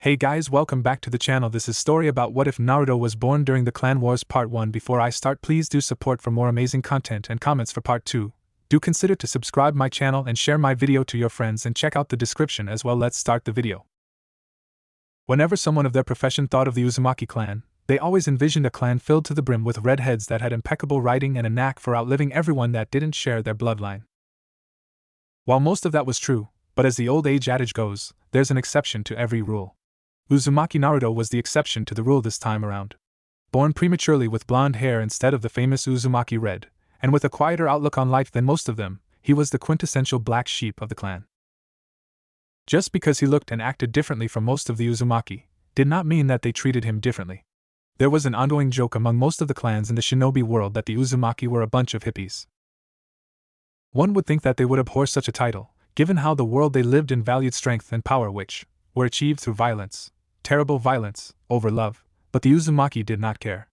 Hey guys, welcome back to the channel. This is story about what if Naruto was born during the Clan Wars Part 1. Before I start, please do support for more amazing content and comments for Part 2. Do consider to subscribe my channel and share my video to your friends and check out the description as well. Let's start the video. Whenever someone of their profession thought of the Uzumaki clan, they always envisioned a clan filled to the brim with redheads that had impeccable writing and a knack for outliving everyone that didn't share their bloodline. While most of that was true, but as the old age adage goes, there's an exception to every rule. Uzumaki Naruto was the exception to the rule this time around. Born prematurely with blonde hair instead of the famous Uzumaki red, and with a quieter outlook on life than most of them, he was the quintessential black sheep of the clan. Just because he looked and acted differently from most of the Uzumaki, did not mean that they treated him differently. There was an ongoing joke among most of the clans in the shinobi world that the Uzumaki were a bunch of hippies. One would think that they would abhor such a title, given how the world they lived in valued strength and power which were achieved through violence. Terrible violence, over love, but the Uzumaki did not care.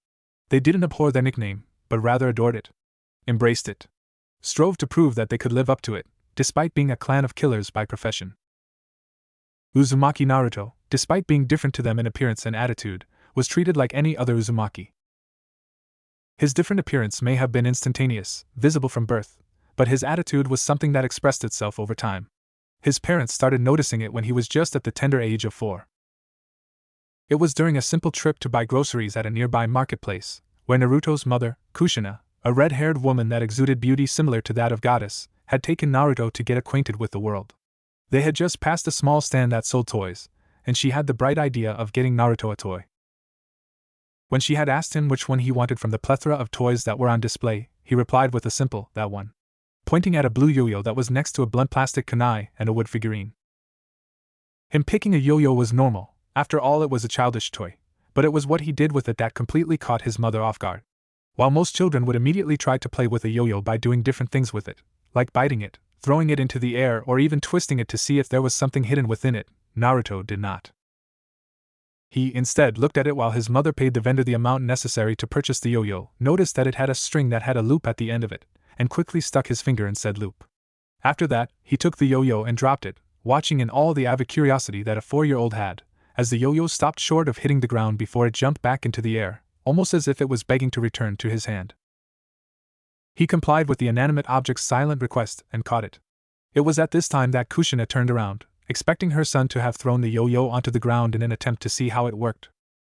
They didn't abhor their nickname, but rather adored it, embraced it, strove to prove that they could live up to it, despite being a clan of killers by profession. Uzumaki Naruto, despite being different to them in appearance and attitude, was treated like any other Uzumaki. His different appearance may have been instantaneous, visible from birth, but his attitude was something that expressed itself over time. His parents started noticing it when he was just at the tender age of 4. It was during a simple trip to buy groceries at a nearby marketplace, where Naruto's mother, Kushina, a red-haired woman that exuded beauty similar to that of goddess, had taken Naruto to get acquainted with the world. They had just passed a small stand that sold toys, and she had the bright idea of getting Naruto a toy. When she had asked him which one he wanted from the plethora of toys that were on display, he replied with a simple, "that one," pointing at a blue yo-yo that was next to a blunt plastic kunai and a wood figurine. Him picking a yo-yo was normal. After all, it was a childish toy, but it was what he did with it that completely caught his mother off guard. While most children would immediately try to play with a yo-yo by doing different things with it, like biting it, throwing it into the air, or even twisting it to see if there was something hidden within it, Naruto did not. He instead looked at it while his mother paid the vendor the amount necessary to purchase the yo-yo, noticed that it had a string that had a loop at the end of it, and quickly stuck his finger in said loop. After that, he took the yo-yo and dropped it, watching in all the avid curiosity that a 4-year-old had, as the yo-yo stopped short of hitting the ground before it jumped back into the air, almost as if it was begging to return to his hand. He complied with the inanimate object's silent request and caught it. It was at this time that Kushina turned around, expecting her son to have thrown the yo-yo onto the ground in an attempt to see how it worked.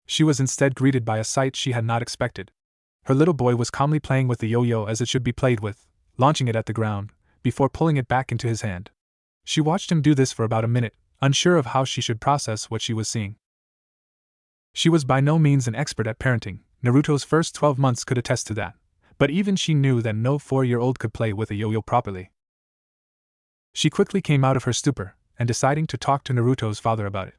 She was instead greeted by a sight she had not expected. Her little boy was calmly playing with the yo-yo as it should be played with, launching it at the ground, before pulling it back into his hand. She watched him do this for about a minute, unsure of how she should process what she was seeing. She was by no means an expert at parenting. Naruto's first 12 months could attest to that, but even she knew that no 4-year-old could play with a yo-yo properly. She quickly came out of her stupor, and deciding to talk to Naruto's father about it.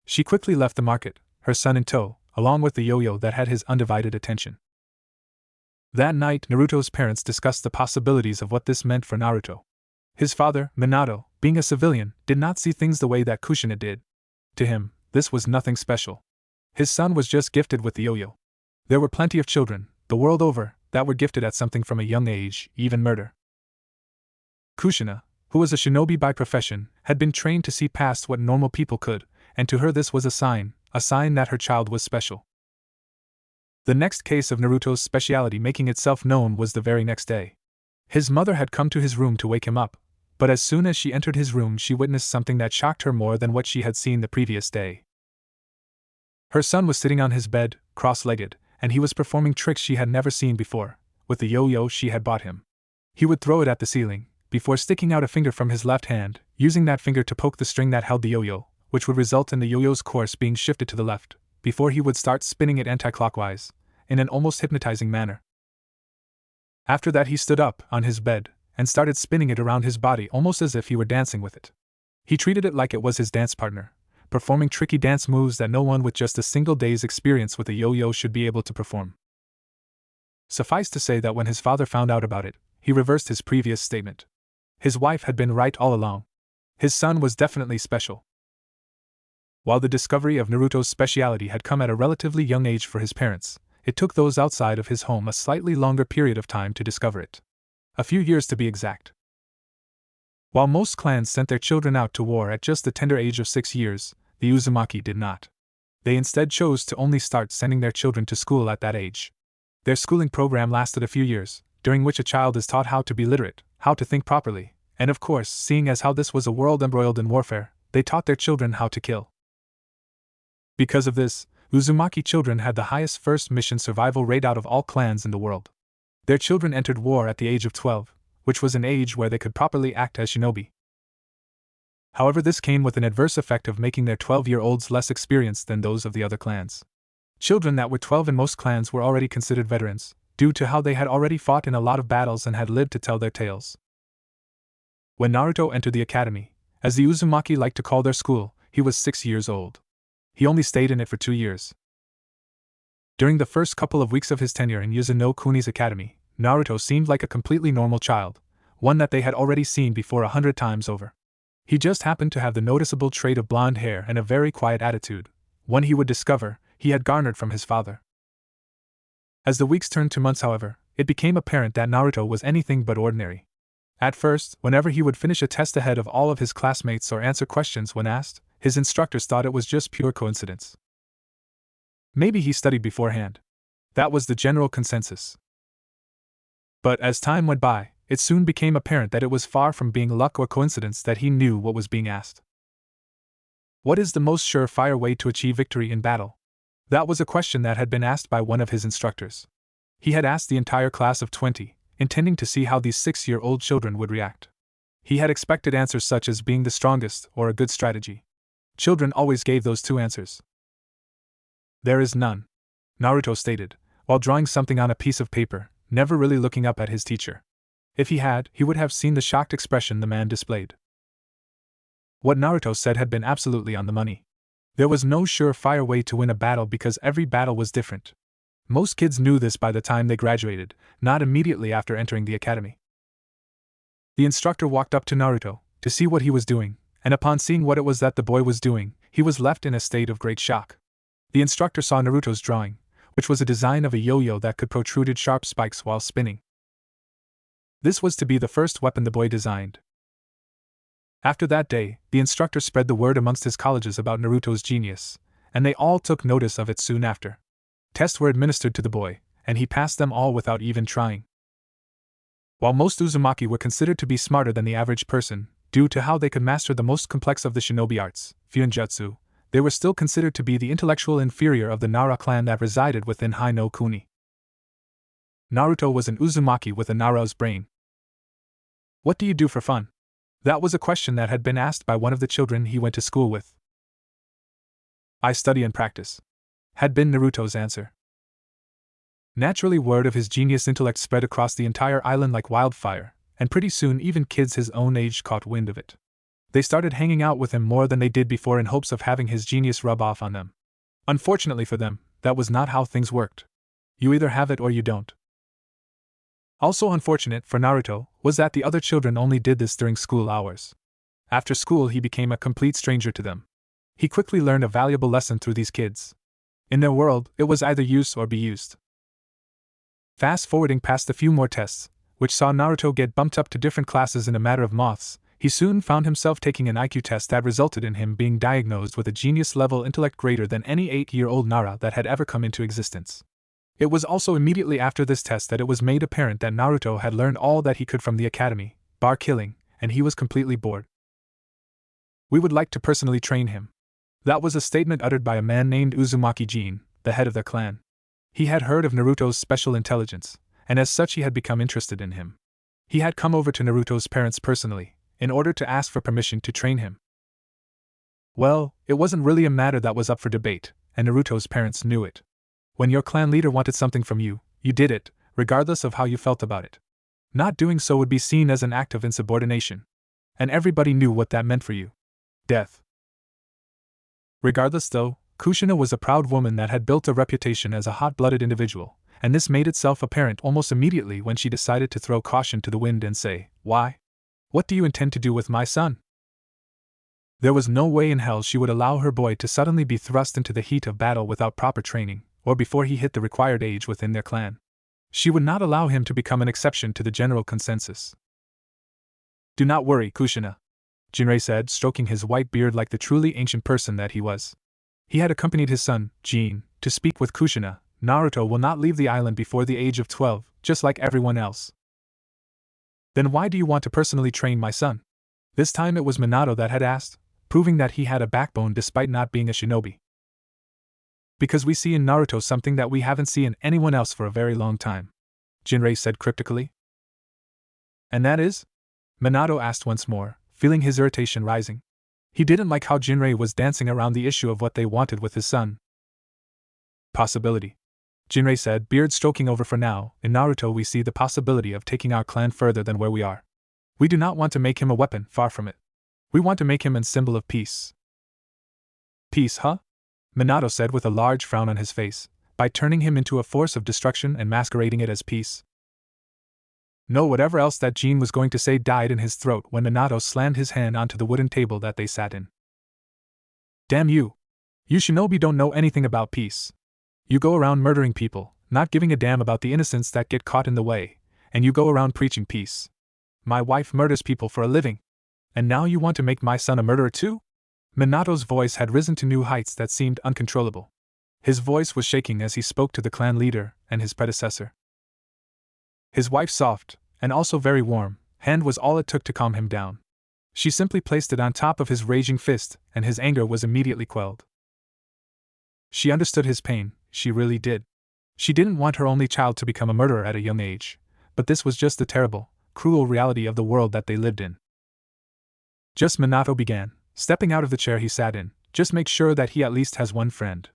She quickly left the market, her son in tow, along with the yo-yo that had his undivided attention. That night, Naruto's parents discussed the possibilities of what this meant for Naruto. His father, Minato, being a civilian, did not see things the way that Kushina did. To him, this was nothing special. His son was just gifted with the yo-yo. There were plenty of children, the world over, that were gifted at something from a young age, even murder. Kushina, who was a shinobi by profession, had been trained to see past what normal people could, and to her this was a sign that her child was special. The next case of Naruto's speciality making itself known was the very next day. His mother had come to his room to wake him up, but as soon as she entered his room she witnessed something that shocked her more than what she had seen the previous day. Her son was sitting on his bed, cross-legged, and he was performing tricks she had never seen before, with the yo-yo she had bought him. He would throw it at the ceiling, before sticking out a finger from his left hand, using that finger to poke the string that held the yo-yo, which would result in the yo-yo's course being shifted to the left, before he would start spinning it anti-clockwise, in an almost hypnotizing manner. After that he stood up, on his bed, and started spinning it around his body almost as if he were dancing with it. He treated it like it was his dance partner, performing tricky dance moves that no one with just a single day's experience with a yo-yo should be able to perform. Suffice to say that when his father found out about it, he reversed his previous statement. His wife had been right all along. His son was definitely special. While the discovery of Naruto's speciality had come at a relatively young age for his parents, it took those outside of his home a slightly longer period of time to discover it. A few years to be exact. While most clans sent their children out to war at just the tender age of 6 years, the Uzumaki did not. They instead chose to only start sending their children to school at that age. Their schooling program lasted a few years, during which a child is taught how to be literate, how to think properly, and of course, seeing as how this was a world embroiled in warfare, they taught their children how to kill. Because of this, Uzumaki children had the highest first mission survival rate out of all clans in the world. Their children entered war at the age of 12, which was an age where they could properly act as shinobi. However, this came with an adverse effect of making their 12-year-olds less experienced than those of the other clans. Children that were 12 in most clans were already considered veterans, due to how they had already fought in a lot of battles and had lived to tell their tales. When Naruto entered the academy, as the Uzumaki liked to call their school, he was 6 years old. He only stayed in it for 2 years. During the first couple of weeks of his tenure in Yuzuno Kuni's academy, Naruto seemed like a completely normal child, one that they had already seen before 100 times over. He just happened to have the noticeable trait of blonde hair and a very quiet attitude, one he would discover he had garnered from his father. As the weeks turned to months, however, it became apparent that Naruto was anything but ordinary. At first, whenever he would finish a test ahead of all of his classmates or answer questions when asked, his instructors thought it was just pure coincidence. Maybe he studied beforehand. That was the general consensus. But as time went by, it soon became apparent that it was far from being luck or coincidence that he knew what was being asked. What is the most surefire way to achieve victory in battle? That was a question that had been asked by one of his instructors. He had asked the entire class of 20, intending to see how these 6-year-old children would react. He had expected answers such as being the strongest or a good strategy. Children always gave those two answers. There is none, Naruto stated, while drawing something on a piece of paper, never really looking up at his teacher. If he had, he would have seen the shocked expression the man displayed. What Naruto said had been absolutely on the money. There was no surefire way to win a battle because every battle was different. Most kids knew this by the time they graduated, not immediately after entering the academy. The instructor walked up to Naruto to see what he was doing, and upon seeing what it was that the boy was doing, he was left in a state of great shock. The instructor saw Naruto's drawing, which was a design of a yo-yo that could protrude sharp spikes while spinning. This was to be the first weapon the boy designed. After that day, the instructor spread the word amongst his colleges about Naruto's genius, and they all took notice of it soon after. Tests were administered to the boy, and he passed them all without even trying. While most Uzumaki were considered to be smarter than the average person, due to how they could master the most complex of the shinobi arts, Fuinjutsu, they were still considered to be the intellectual inferior of the Nara clan that resided within Hai no Kuni. Naruto was an Uzumaki with a Nara's brain. What do you do for fun? That was a question that had been asked by one of the children he went to school with. I study and practice, had been Naruto's answer. Naturally, word of his genius intellect spread across the entire island like wildfire, and pretty soon even kids his own age caught wind of it. They started hanging out with him more than they did before in hopes of having his genius rub off on them. Unfortunately for them, that was not how things worked. You either have it or you don't. Also unfortunate for Naruto was that the other children only did this during school hours. After school he became a complete stranger to them. He quickly learned a valuable lesson through these kids. In their world, it was either use or be used. Fast forwarding past a few more tests, which saw Naruto get bumped up to different classes in a matter of months, he soon found himself taking an IQ test that resulted in him being diagnosed with a genius-level intellect greater than any 8-year-old Nara that had ever come into existence. It was also immediately after this test that it was made apparent that Naruto had learned all that he could from the academy, bar killing, and he was completely bored. We would like to personally train him. That was a statement uttered by a man named Uzumaki Jin, the head of their clan. He had heard of Naruto's special intelligence, and as such he had become interested in him. He had come over to Naruto's parents personally, in order to ask for permission to train him. Well, it wasn't really a matter that was up for debate, and Naruto's parents knew it. When your clan leader wanted something from you, you did it, regardless of how you felt about it. Not doing so would be seen as an act of insubordination. And everybody knew what that meant for you. Death. Regardless though, Kushina was a proud woman that had built a reputation as a hot-blooded individual, and this made itself apparent almost immediately when she decided to throw caution to the wind and say, "Why? What do you intend to do with my son?" There was no way in hell she would allow her boy to suddenly be thrust into the heat of battle without proper training, or before he hit the required age within their clan. She would not allow him to become an exception to the general consensus. "Do not worry, Kushina. Jinrei said, stroking his white beard like the truly ancient person that he was. He had accompanied his son, Jin, to speak with Kushina. Naruto will not leave the island before the age of 12, just like everyone else. Then why do you want to personally train my son? This time it was Minato that had asked, proving that he had a backbone despite not being a shinobi. Because we see in Naruto something that we haven't seen in anyone else for a very long time, Jinrei said cryptically. And that is? Minato asked once more, feeling his irritation rising. He didn't like how Jinrei was dancing around the issue of what they wanted with his son. Possibility, Jinrei said, beard stroking over. For now, in Naruto we see the possibility of taking our clan further than where we are. We do not want to make him a weapon, far from it. We want to make him a symbol of peace. Peace, huh? Minato said with a large frown on his face, by turning him into a force of destruction and masquerading it as peace. No, whatever else that Jin was going to say died in his throat when Minato slammed his hand onto the wooden table that they sat in. Damn you! You shinobi don't know anything about peace. You go around murdering people, not giving a damn about the innocents that get caught in the way, and you go around preaching peace. My wife murders people for a living. And now you want to make my son a murderer too? Minato's voice had risen to new heights that seemed uncontrollable. His voice was shaking as he spoke to the clan leader and his predecessor. His wife's soft, and also very warm, hand was all it took to calm him down. She simply placed it on top of his raging fist, and his anger was immediately quelled. She understood his pain, she really did. She didn't want her only child to become a murderer at a young age, but this was just the terrible, cruel reality of the world that they lived in. Just Minato began, stepping out of the chair he sat in, just make sure that he at least has one friend.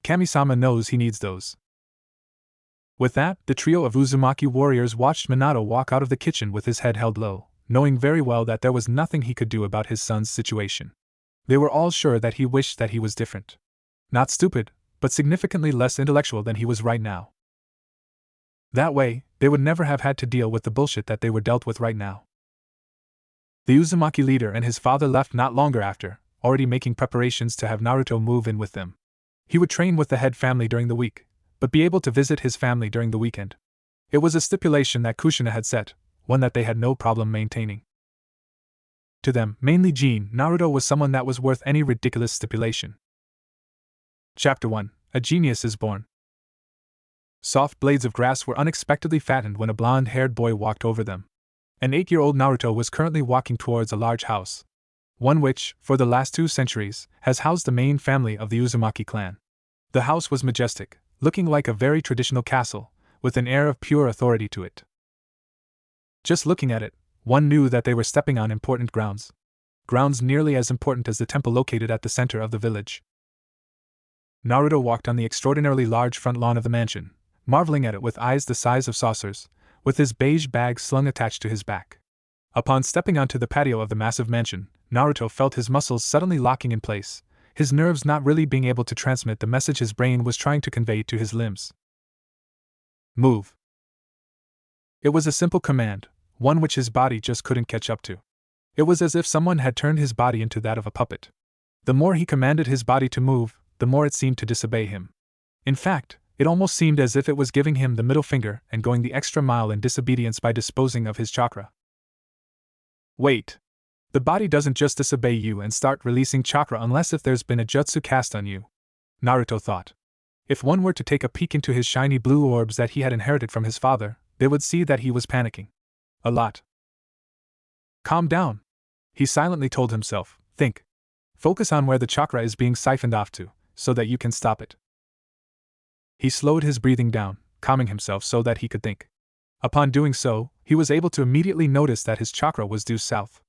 Kami-sama knows he needs those. With that, the trio of Uzumaki warriors watched Minato walk out of the kitchen with his head held low, knowing very well that there was nothing he could do about his son's situation. They were all sure that he wished that he was different. Not stupid, but significantly less intellectual than he was right now. That way, they would never have had to deal with the bullshit that they were dealt with right now. The Uzumaki leader and his father left not longer after, already making preparations to have Naruto move in with them. He would train with the head family during the week, but be able to visit his family during the weekend. It was a stipulation that Kushina had set, one that they had no problem maintaining. To them, mainly Jin, Naruto was someone that was worth any ridiculous stipulation. Chapter 1: A Genius is Born. Soft blades of grass were unexpectedly fattened when a blonde-haired boy walked over them. An 8-year-old Naruto was currently walking towards a large house. One which, for the last 2 centuries, has housed the main family of the Uzumaki clan. The house was majestic, looking like a very traditional castle, with an air of pure authority to it. Just looking at it, one knew that they were stepping on important grounds. Grounds nearly as important as the temple located at the center of the village. Naruto walked on the extraordinarily large front lawn of the mansion, marveling at it with eyes the size of saucers, with his beige bag slung attached to his back. Upon stepping onto the patio of the massive mansion, Naruto felt his muscles suddenly locking in place, his nerves not really being able to transmit the message his brain was trying to convey to his limbs. Move. It was a simple command, one which his body just couldn't catch up to. It was as if someone had turned his body into that of a puppet. The more he commanded his body to move, the more it seemed to disobey him. In fact, it almost seemed as if it was giving him the middle finger and going the extra mile in disobedience by disposing of his chakra. Wait. The body doesn't just disobey you and start releasing chakra unless if there's been a jutsu cast on you, Naruto thought. If one were to take a peek into his shiny blue orbs that he had inherited from his father, they would see that he was panicking. A lot. Calm down, he silently told himself. Think. Focus on where the chakra is being siphoned off to, so that you can stop it. He slowed his breathing down, calming himself so that he could think. Upon doing so, he was able to immediately notice that his chakra was due south.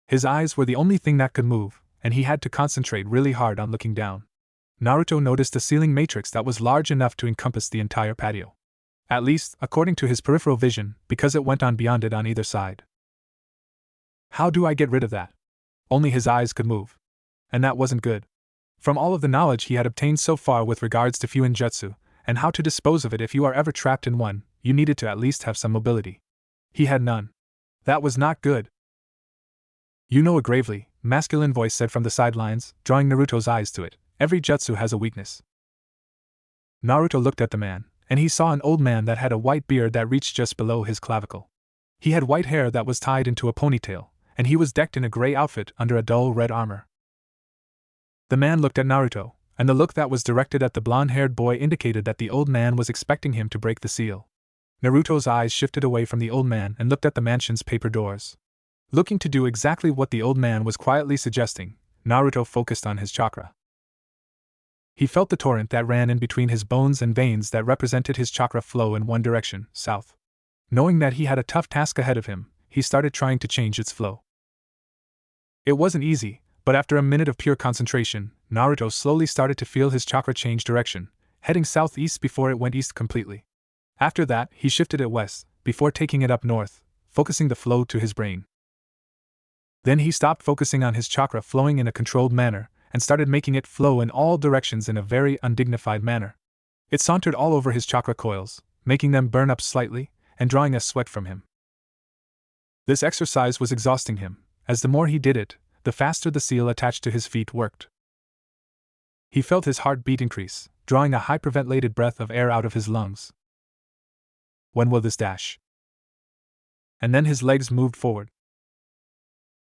His eyes were the only thing that could move, and he had to concentrate really hard on looking down. Naruto noticed a ceiling matrix that was large enough to encompass the entire patio. At least, according to his peripheral vision, because it went on beyond it on either side. How do I get rid of that? Only his eyes could move. And that wasn't good. From all of the knowledge he had obtained so far with regards to Fuinjutsu, and how to dispose of it if you are ever trapped in one, you needed to at least have some mobility. He had none. That was not good. You know, a gravely, masculine voice said from the sidelines, drawing Naruto's eyes to it. Every jutsu has a weakness. Naruto looked at the man, and he saw an old man that had a white beard that reached just below his clavicle. He had white hair that was tied into a ponytail, and he was decked in a gray outfit under a dull red armor. The man looked at Naruto, and the look that was directed at the blonde-haired boy indicated that the old man was expecting him to break the seal. Naruto's eyes shifted away from the old man and looked at the mansion's paper doors. Looking to do exactly what the old man was quietly suggesting, Naruto focused on his chakra. He felt the torrent that ran in between his bones and veins that represented his chakra flow in one direction, south. Knowing that he had a tough task ahead of him, he started trying to change its flow. It wasn't easy, but after a minute of pure concentration, Naruto slowly started to feel his chakra change direction, heading southeast before it went east completely. After that, he shifted it west, before taking it up north, focusing the flow to his brain. Then he stopped focusing on his chakra flowing in a controlled manner, and started making it flow in all directions in a very undignified manner. It sauntered all over his chakra coils, making them burn up slightly, and drawing a sweat from him. This exercise was exhausting him, as the more he did it, the faster the seal attached to his feet worked. He felt his heartbeat increase, drawing a hyperventilated breath of air out of his lungs. When will this dash? And then his legs moved forward.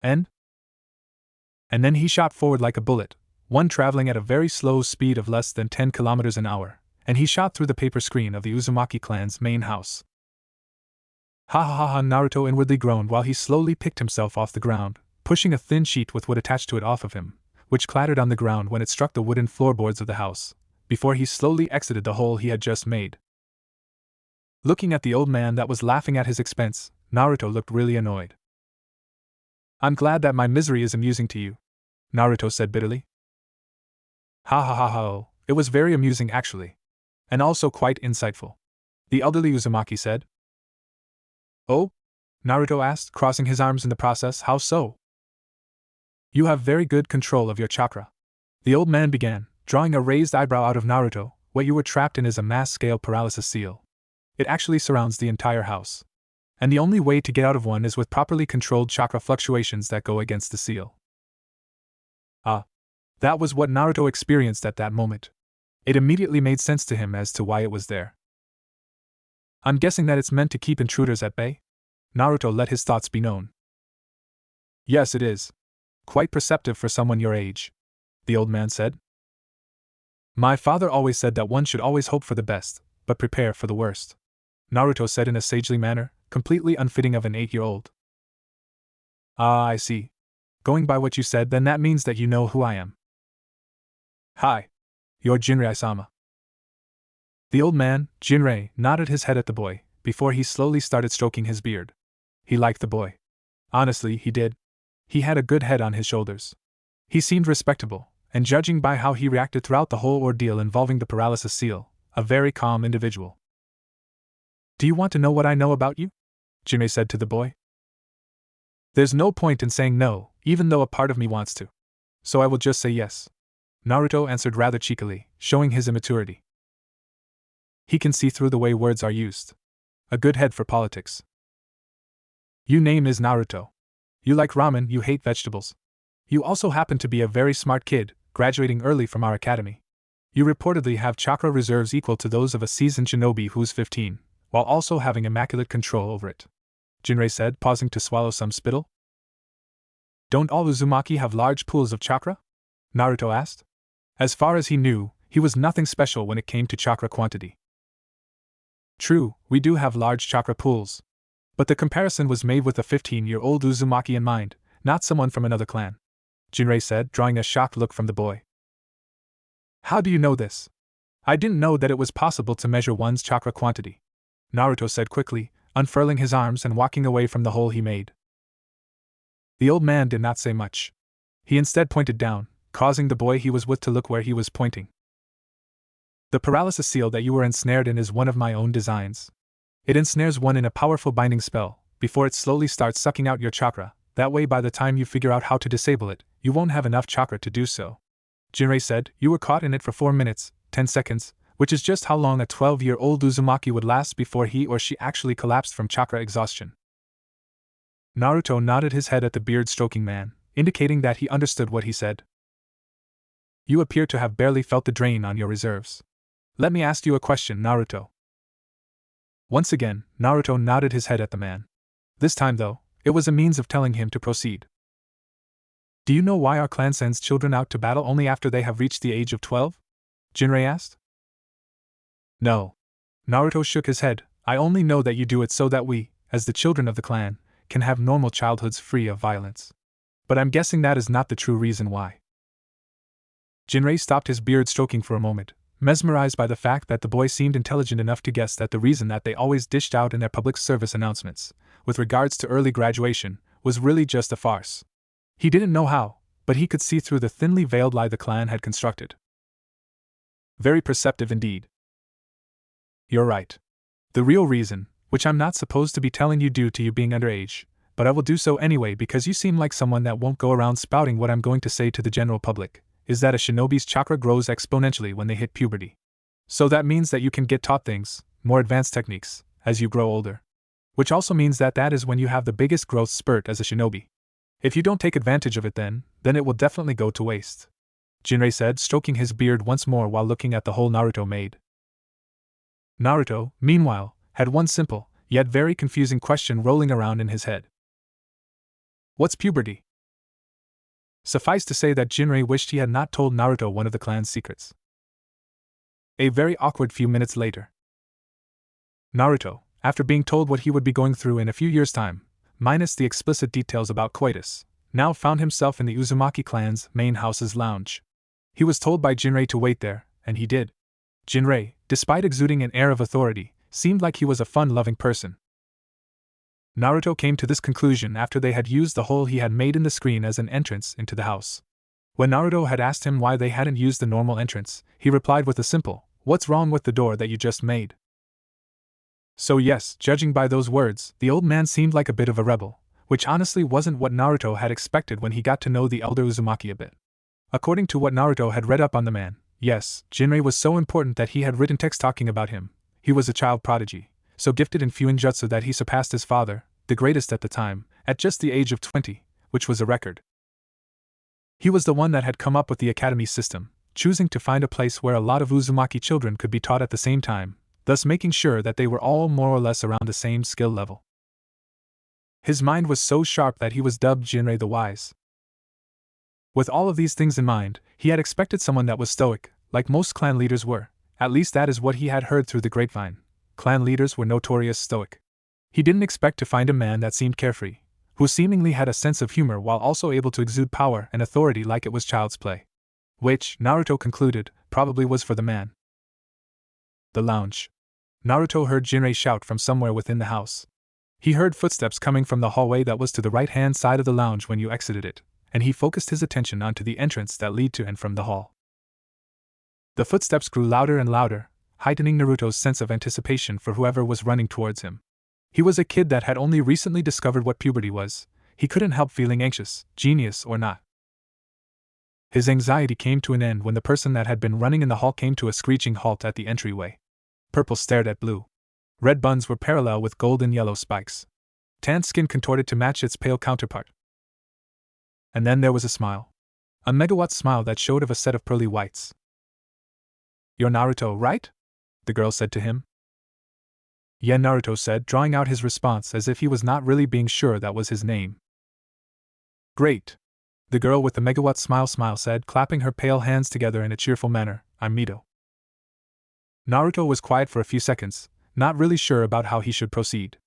And then he shot forward like a bullet, one traveling at a very slow speed of less than 10 kilometers an hour, and he shot through the paper screen of the Uzumaki clan's main house. Ha ha ha ha! Naruto inwardly groaned while he slowly picked himself off the ground, pushing a thin sheet with wood attached to it off of him, which clattered on the ground when it struck the wooden floorboards of the house, before he slowly exited the hole he had just made. Looking at the old man that was laughing at his expense, Naruto looked really annoyed. "I'm glad that my misery is amusing to you," Naruto said bitterly. "Ha ha ha ha oh, it was very amusing actually. And also quite insightful," the elderly Uzumaki said. "Oh?" Naruto asked, crossing his arms in the process. "How so?" "You have very good control of your chakra," the old man began, drawing a raised eyebrow out of Naruto. "What you were trapped in is a mass-scale paralysis seal. It actually surrounds the entire house. And the only way to get out of one is with properly controlled chakra fluctuations that go against the seal." Ah. That was what Naruto experienced at that moment. It immediately made sense to him as to why it was there. "I'm guessing that it's meant to keep intruders at bay?" Naruto let his thoughts be known. "Yes, it is. Quite perceptive for someone your age," the old man said. "My father always said that one should always hope for the best, but prepare for the worst," Naruto said in a sagely manner, completely unfitting of an 8-year-old. "Ah, I see. Going by what you said, then that means that you know who I am." "Hi. You're Jinrei-sama." The old man, Jinrei, nodded his head at the boy, before he slowly started stroking his beard. He liked the boy. Honestly, he did. He had a good head on his shoulders. He seemed respectable, and judging by how he reacted throughout the whole ordeal involving the paralysis seal, a very calm individual. "Do you want to know what I know about you?" Jinrei said to the boy. "There's no point in saying no, even though a part of me wants to. So I will just say yes," Naruto answered rather cheekily, showing his immaturity. He can see through the way words are used. A good head for politics. "Your name is Naruto. You like ramen, you hate vegetables. You also happen to be a very smart kid, graduating early from our academy. You reportedly have chakra reserves equal to those of a seasoned shinobi who's 15, while also having immaculate control over it," Jinrei said, pausing to swallow some spittle. "Don't all Uzumaki have large pools of chakra?" Naruto asked. As far as he knew, he was nothing special when it came to chakra quantity. "True, we do have large chakra pools. But the comparison was made with a 15-year-old Uzumaki in mind, not someone from another clan," Jinrei said, drawing a shocked look from the boy. "How do you know this?" "I didn't know that it was possible to measure one's chakra quantity," Naruto said quickly, unfurling his arms and walking away from the hole he made. The old man did not say much. He instead pointed down, causing the boy he was with to look where he was pointing. "The paralysis seal that you were ensnared in is one of my own designs. It ensnares one in a powerful binding spell, before it slowly starts sucking out your chakra. That way by the time you figure out how to disable it, you won't have enough chakra to do so," Jinrei said. "You were caught in it for 4 minutes, 10 seconds, which is just how long a 12-year-old Uzumaki would last before he or she actually collapsed from chakra exhaustion." Naruto nodded his head at the beard-stroking man, indicating that he understood what he said. "You appear to have barely felt the drain on your reserves. Let me ask you a question, Naruto." Once again, Naruto nodded his head at the man. This time, though, It was a means of telling him to proceed. Do you know why our clan sends children out to battle only after they have reached the age of 12? Jinrei asked. No. Naruto shook his head. I only know that you do it so that we, as the children of the clan, can have normal childhoods free of violence. But I'm guessing that is not the true reason why. Jinrei stopped his beard stroking for a moment, mesmerized by the fact that the boy seemed intelligent enough to guess that the reason that they always dished out in their public service announcements, with regards to early graduation, was really just a farce. He didn't know how, but he could see through the thinly veiled lie the clan had constructed. Very perceptive indeed. You're right. The real reason, which I'm not supposed to be telling you due to you being underage, but I will do so anyway because you seem like someone that won't go around spouting what I'm going to say to the general public, is that a shinobi's chakra grows exponentially when they hit puberty. So that means that you can get taught things, more advanced techniques, as you grow older. Which also means that that is when you have the biggest growth spurt as a shinobi. If you don't take advantage of it then it will definitely go to waste. Jinrei said, stroking his beard once more while looking at the hole Naruto made. Naruto, meanwhile, had one simple, yet very confusing question rolling around in his head. What's puberty? Suffice to say that Jinrei wished he had not told Naruto one of the clan's secrets. A very awkward few minutes later. Naruto, after being told what he would be going through in a few years' time, minus the explicit details about coitus, now found himself in the Uzumaki clan's main house's lounge. He was told by Jinrei to wait there, and he did. Jinrei, despite exuding an air of authority, seemed like he was a fun-loving person. Naruto came to this conclusion after they had used the hole he had made in the screen as an entrance into the house. When Naruto had asked him why they hadn't used the normal entrance, he replied with a simple, "What's wrong with the door that you just made?" So yes, judging by those words, the old man seemed like a bit of a rebel, which honestly wasn't what Naruto had expected when he got to know the elder Uzumaki a bit. According to what Naruto had read up on the man, yes, Jinrei was so important that he had written text talking about him. He was a child prodigy, so gifted in Fuinjutsu that he surpassed his father, the greatest at the time, at just the age of 20, which was a record. He was the one that had come up with the academy system, choosing to find a place where a lot of Uzumaki children could be taught at the same time, thus making sure that they were all more or less around the same skill level. His mind was so sharp that he was dubbed Jinrei the Wise. With all of these things in mind, he had expected someone that was stoic, like most clan leaders were. At least that is what he had heard through the grapevine. Clan leaders were notorious stoic. He didn't expect to find a man that seemed carefree, who seemingly had a sense of humor while also able to exude power and authority like it was child's play. Which, Naruto concluded, probably was for the man. The lounge. Naruto heard Jinrei shout from somewhere within the house. He heard footsteps coming from the hallway that was to the right-hand side of the lounge when you exited it, and he focused his attention onto the entrance that led to and from the hall. The footsteps grew louder and louder, heightening Naruto's sense of anticipation for whoever was running towards him. He was a kid that had only recently discovered what puberty was. He couldn't help feeling anxious, genius or not. His anxiety came to an end when the person that had been running in the hall came to a screeching halt at the entryway. Purple stared at blue. Red buns were parallel with gold and yellow spikes. Tan skin contorted to match its pale counterpart. And then there was a smile. A megawatt smile that showed of a set of pearly whites. "You're Naruto, right?" the girl said to him. "Yeah," Naruto said, drawing out his response as if he was not really being sure that was his name. "Great," the girl with the megawatt smile said, clapping her pale hands together in a cheerful manner. "I'm Mito." Naruto was quiet for a few seconds, not really sure about how he should proceed.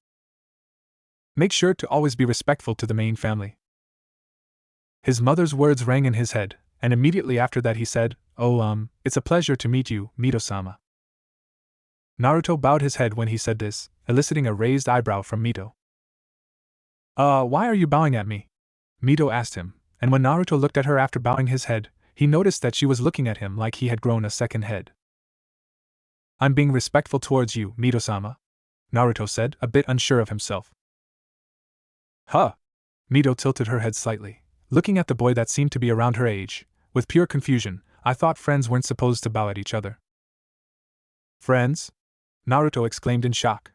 "Make sure to always be respectful to the main family." His mother's words rang in his head, and immediately after that he said, It's a pleasure to meet you, Mito-sama." Naruto bowed his head when he said this, eliciting a raised eyebrow from Mito. Why are you bowing at me?" Mito asked him, and when Naruto looked at her after bowing his head, he noticed that she was looking at him like he had grown a second head. "I'm being respectful towards you, Mito-sama," Naruto said, a bit unsure of himself. "Huh?" Mito tilted her head slightly, looking at the boy that seemed to be around her age, with pure confusion. "I thought friends weren't supposed to bow at each other." "Friends?" Naruto exclaimed in shock.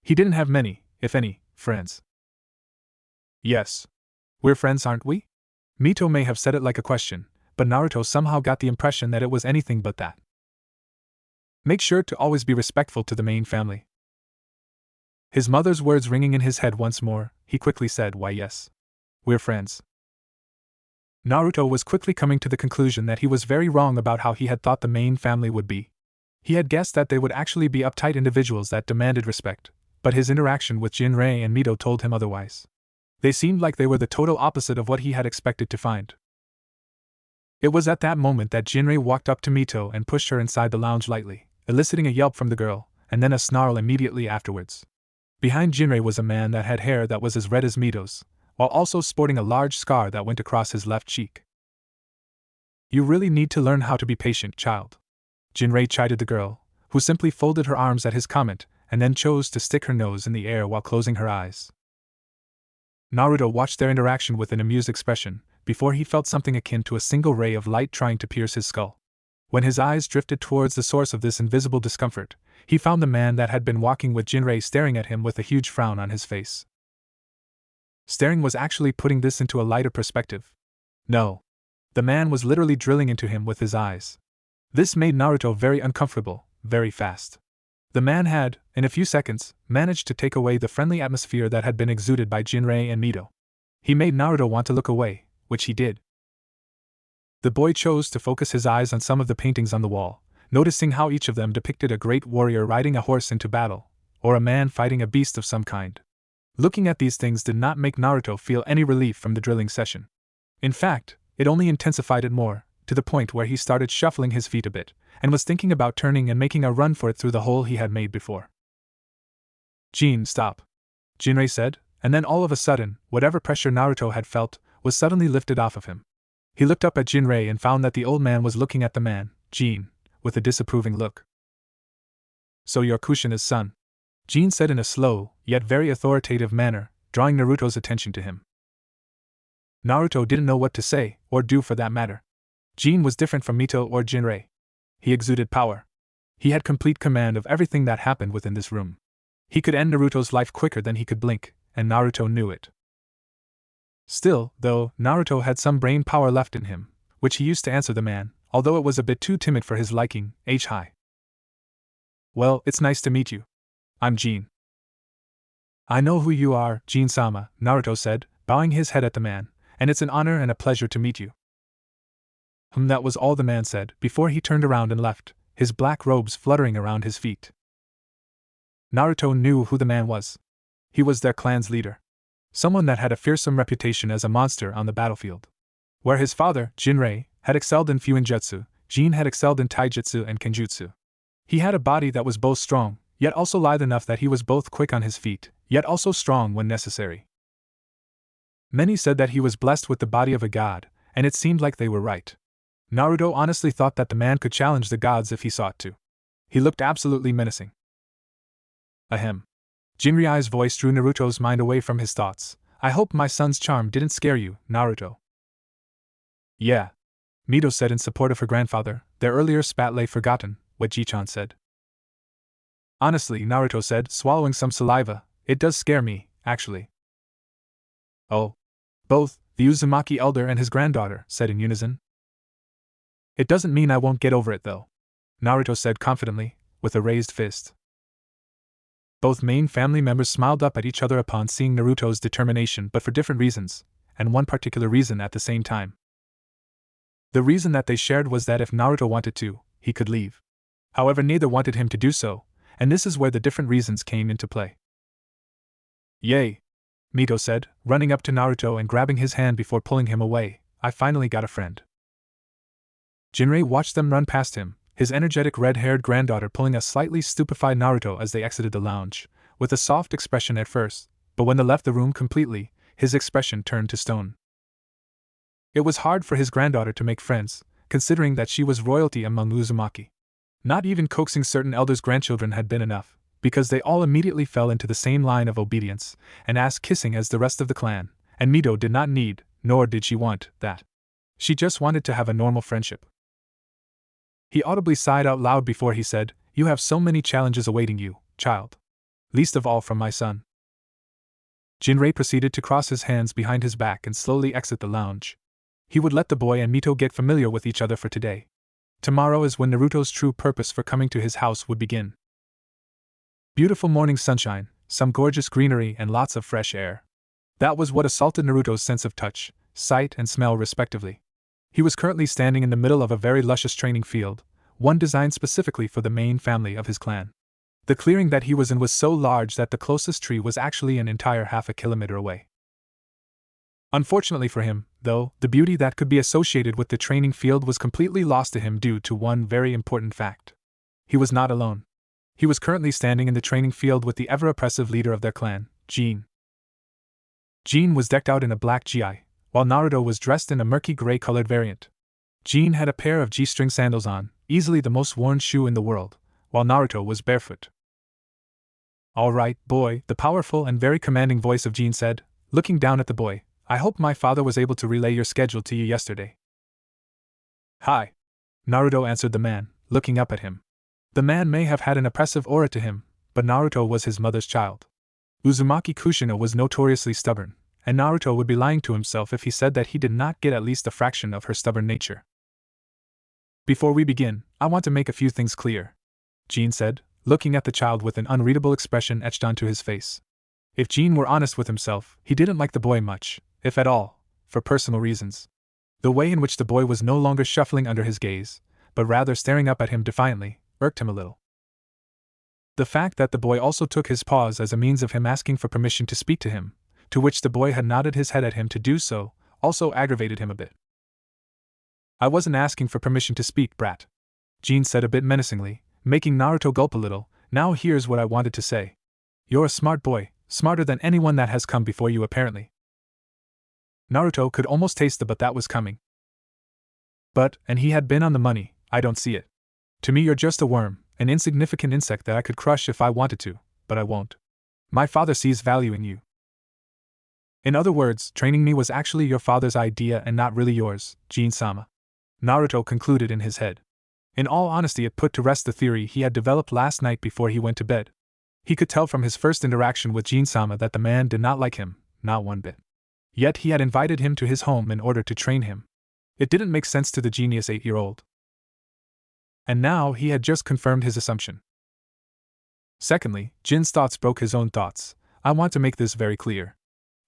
He didn't have many, if any, friends. "Yes. We're friends, aren't we?" Mito may have said it like a question, but Naruto somehow got the impression that it was anything but that. "Make sure to always be respectful to the main family." His mother's words ringing in his head once more, he quickly said, "Why yes. We're friends." Naruto was quickly coming to the conclusion that he was very wrong about how he had thought the main family would be. He had guessed that they would actually be uptight individuals that demanded respect, but his interaction with Jinrei and Mito told him otherwise. They seemed like they were the total opposite of what he had expected to find. It was at that moment that Jinrei walked up to Mito and pushed her inside the lounge lightly, eliciting a yelp from the girl, and then a snarl immediately afterwards. Behind Jinrei was a man that had hair that was as red as Mito's, while also sporting a large scar that went across his left cheek. "You really need to learn how to be patient, child," Jinrei chided the girl, who simply folded her arms at his comment and then chose to stick her nose in the air while closing her eyes. Naruto watched their interaction with an amused expression, before he felt something akin to a single ray of light trying to pierce his skull. When his eyes drifted towards the source of this invisible discomfort, he found the man that had been walking with Jinrei staring at him with a huge frown on his face. Staring was actually putting this into a lighter perspective. No. The man was literally drilling into him with his eyes. This made Naruto very uncomfortable, very fast. The man had, in a few seconds, managed to take away the friendly atmosphere that had been exuded by Jinrei and Mito. He made Naruto want to look away, which he did. The boy chose to focus his eyes on some of the paintings on the wall, noticing how each of them depicted a great warrior riding a horse into battle, or a man fighting a beast of some kind. Looking at these things did not make Naruto feel any relief from the drilling session. In fact, it only intensified it more, to the point where he started shuffling his feet a bit, and was thinking about turning and making a run for it through the hole he had made before. "Jin, stop," Jinrei said, and then all of a sudden, whatever pressure Naruto had felt was suddenly lifted off of him. He looked up at Jinrei and found that the old man was looking at the man, Jin, with a disapproving look. "So you're Kushina's son," Jin said in a slow, yet very authoritative manner, drawing Naruto's attention to him. Naruto didn't know what to say, or do for that matter. Jin was different from Mito or Jinrei. He exuded power. He had complete command of everything that happened within this room. He could end Naruto's life quicker than he could blink, and Naruto knew it. Still, though, Naruto had some brain power left in him, which he used to answer the man, although it was a bit too timid for his liking, H-high. "Well, it's nice to meet you. I'm Jin." "I know who you are, Jin-sama," Naruto said, bowing his head at the man, "and it's an honor and a pleasure to meet you." That was all the man said, before he turned around and left, his black robes fluttering around his feet. Naruto knew who the man was. He was their clan's leader. Someone that had a fearsome reputation as a monster on the battlefield. Where his father, Jinrei, had excelled in Fuinjutsu, Jin had excelled in Taijutsu and Kenjutsu. He had a body that was both strong, yet also lithe enough that he was both quick on his feet, yet also strong when necessary. Many said that he was blessed with the body of a god, and it seemed like they were right. Naruto honestly thought that the man could challenge the gods if he sought to. He looked absolutely menacing. Ahem. Jinrei's voice drew Naruto's mind away from his thoughts. "I hope my son's charm didn't scare you, Naruto." "Yeah," Mito said in support of her grandfather, their earlier spat lay forgotten, what Ji-chan said. "Honestly," Naruto said, swallowing some saliva, "it does scare me, actually." "Oh. Both," the Uzumaki elder and his granddaughter said in unison. "It doesn't mean I won't get over it though," Naruto said confidently, with a raised fist. Both main family members smiled up at each other upon seeing Naruto's determination, but for different reasons, and one particular reason at the same time. The reason that they shared was that if Naruto wanted to, he could leave. However, neither wanted him to do so, and this is where the different reasons came into play. "Yay!" Mito said, running up to Naruto and grabbing his hand before pulling him away. "I finally got a friend." Jinrei watched them run past him, his energetic red-haired granddaughter pulling a slightly stupefied Naruto as they exited the lounge, with a soft expression at first, but when they left the room completely, his expression turned to stone. It was hard for his granddaughter to make friends, considering that she was royalty among Uzumaki. Not even coaxing certain elders' grandchildren had been enough, because they all immediately fell into the same line of obedience, and asked kissing as the rest of the clan, and Mito did not need, nor did she want, that. She just wanted to have a normal friendship. He audibly sighed out loud before he said, "You have so many challenges awaiting you, child. Least of all from my son." Jinrei proceeded to cross his hands behind his back and slowly exit the lounge. He would let the boy and Mito get familiar with each other for today. Tomorrow is when Naruto's true purpose for coming to his house would begin. Beautiful morning sunshine, some gorgeous greenery, and lots of fresh air. That was what assaulted Naruto's sense of touch, sight, and smell respectively. He was currently standing in the middle of a very luscious training field, one designed specifically for the main family of his clan. The clearing that he was in was so large that the closest tree was actually an entire half a kilometer away. Unfortunately for him, though, the beauty that could be associated with the training field was completely lost to him due to one very important fact. He was not alone. He was currently standing in the training field with the ever-oppressive leader of their clan, Jin. Jin was decked out in a black gi, while Naruto was dressed in a murky gray-colored variant. Jin had a pair of G-string sandals on, easily the most worn shoe in the world, while Naruto was barefoot. "All right, boy," the powerful and very commanding voice of Jin said, looking down at the boy. "I hope my father was able to relay your schedule to you yesterday." "Hi," Naruto answered the man, looking up at him. The man may have had an oppressive aura to him, but Naruto was his mother's child. Uzumaki Kushina was notoriously stubborn, and Naruto would be lying to himself if he said that he did not get at least a fraction of her stubborn nature. "Before we begin, I want to make a few things clear," Jin said, looking at the child with an unreadable expression etched onto his face. If Jin were honest with himself, he didn't like the boy much, if at all, for personal reasons. The way in which the boy was no longer shuffling under his gaze, but rather staring up at him defiantly, irked him a little. The fact that the boy also took his pause as a means of him asking for permission to speak to him, to which the boy had nodded his head at him to do so, also aggravated him a bit. "I wasn't asking for permission to speak, brat," Jin said a bit menacingly, making Naruto gulp a little. "Now here's what I wanted to say. You're a smart boy, smarter than anyone that has come before you apparently." Naruto could almost taste the "but" that was coming. "But," and he had been on the money, "I don't see it. To me you're just a worm, an insignificant insect that I could crush if I wanted to, but I won't. My father sees value in you. In other words, training me was actually your father's idea and not really yours, Jin-sama," Naruto concluded in his head. In all honesty, it put to rest the theory he had developed last night before he went to bed. He could tell from his first interaction with Jin-sama that the man did not like him, not one bit. Yet he had invited him to his home in order to train him. It didn't make sense to the genius 8-year-old. And now he had just confirmed his assumption. Secondly, Jin's thoughts broke his own thoughts. "I want to make this very clear.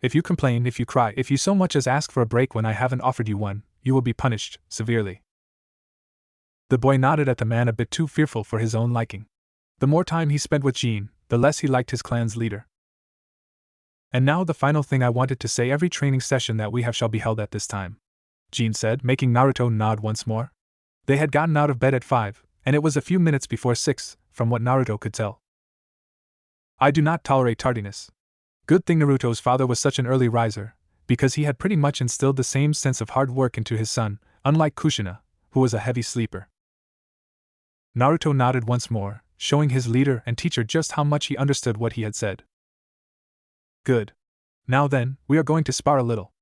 If you complain, if you cry, if you so much as ask for a break when I haven't offered you one, you will be punished severely." The boy nodded at the man, a bit too fearful for his own liking. The more time he spent with Jin, the less he liked his clan's leader. "And now the final thing I wanted to say, every training session that we have shall be held at this time," Jin said, making Naruto nod once more. They had gotten out of bed at 5, and it was a few minutes before 6, from what Naruto could tell. "I do not tolerate tardiness." Good thing Naruto's father was such an early riser, because he had pretty much instilled the same sense of hard work into his son, unlike Kushina, who was a heavy sleeper. Naruto nodded once more, showing his leader and teacher just how much he understood what he had said. "Good. Now then, we are going to spar a little,"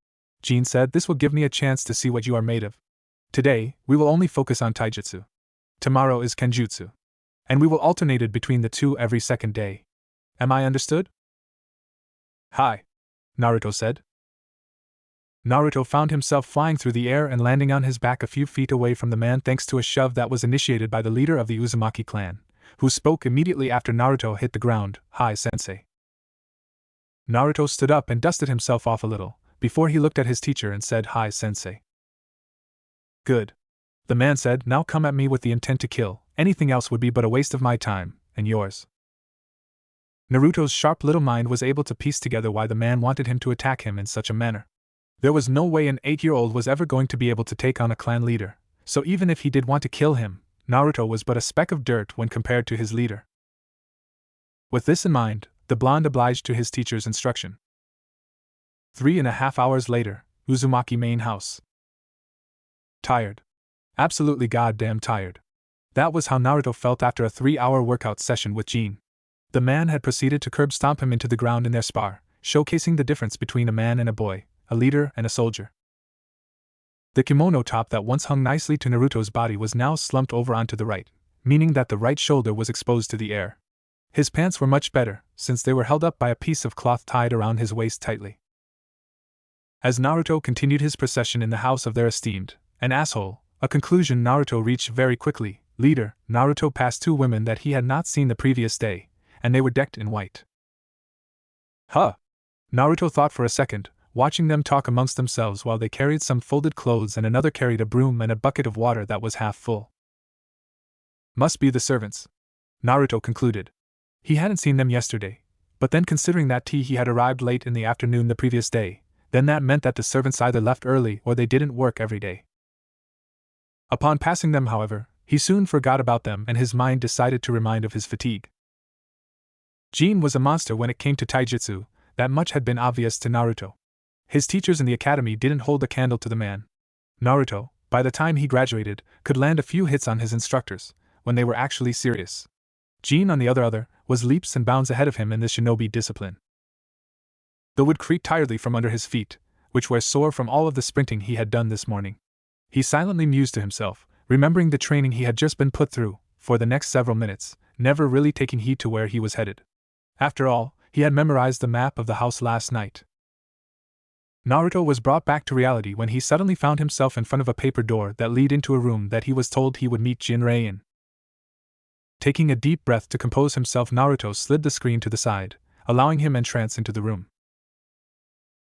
Jin said. "This will give me a chance to see what you are made of. Today, we will only focus on taijutsu. Tomorrow is kenjutsu. And we will alternate it between the two every second day. Am I understood?" "Hi," Naruto said. Naruto found himself flying through the air and landing on his back a few feet away from the man thanks to a shove that was initiated by the leader of the Uzumaki clan, who spoke immediately after Naruto hit the ground. "Hi, sensei." Naruto stood up and dusted himself off a little, before he looked at his teacher and said, "Hi, sensei." "Good," the man said. "Now come at me with the intent to kill. Anything else would be but a waste of my time, and yours." Naruto's sharp little mind was able to piece together why the man wanted him to attack him in such a manner. There was no way an 8-year-old was ever going to be able to take on a clan leader, so even if he did want to kill him, Naruto was but a speck of dirt when compared to his leader. With this in mind, the blonde obliged to his teacher's instruction. 3.5 hours later, Uzumaki main house. Tired. Absolutely goddamn tired. That was how Naruto felt after a 3-hour workout session with Jin. The man had proceeded to curb stomp him into the ground in their spar, showcasing the difference between a man and a boy, a leader and a soldier. The kimono top that once hung nicely to Naruto's body was now slumped over onto the right, meaning that the right shoulder was exposed to the air. His pants were much better, since they were held up by a piece of cloth tied around his waist tightly. As Naruto continued his procession in the house of their esteemed, an asshole, a conclusion Naruto reached very quickly. Leader, Naruto passed 2 women that he had not seen the previous day, and they were decked in white. Huh? Naruto thought for a second, watching them talk amongst themselves while they carried some folded clothes and another carried a broom and a bucket of water that was half full. Must be the servants, Naruto concluded. He hadn't seen them yesterday, but then considering that he had arrived late in the afternoon the previous day, then that meant that the servants either left early or they didn't work every day. Upon passing them, however, he soon forgot about them and his mind decided to remind of his fatigue. Jin was a monster when it came to taijutsu, that much had been obvious to Naruto. His teachers in the academy didn't hold a candle to the man. Naruto, by the time he graduated, could land a few hits on his instructors, when they were actually serious. Jin, on the other, was leaps and bounds ahead of him in this shinobi discipline. The wood creaked tiredly from under his feet, which were sore from all of the sprinting he had done this morning. He silently mused to himself, remembering the training he had just been put through, for the next several minutes, never really taking heed to where he was headed. After all, he had memorized the map of the house last night. Naruto was brought back to reality when he suddenly found himself in front of a paper door that led into a room that he was told he would meet Jinrei in. Taking a deep breath to compose himself, Naruto slid the screen to the side, allowing him entrance into the room.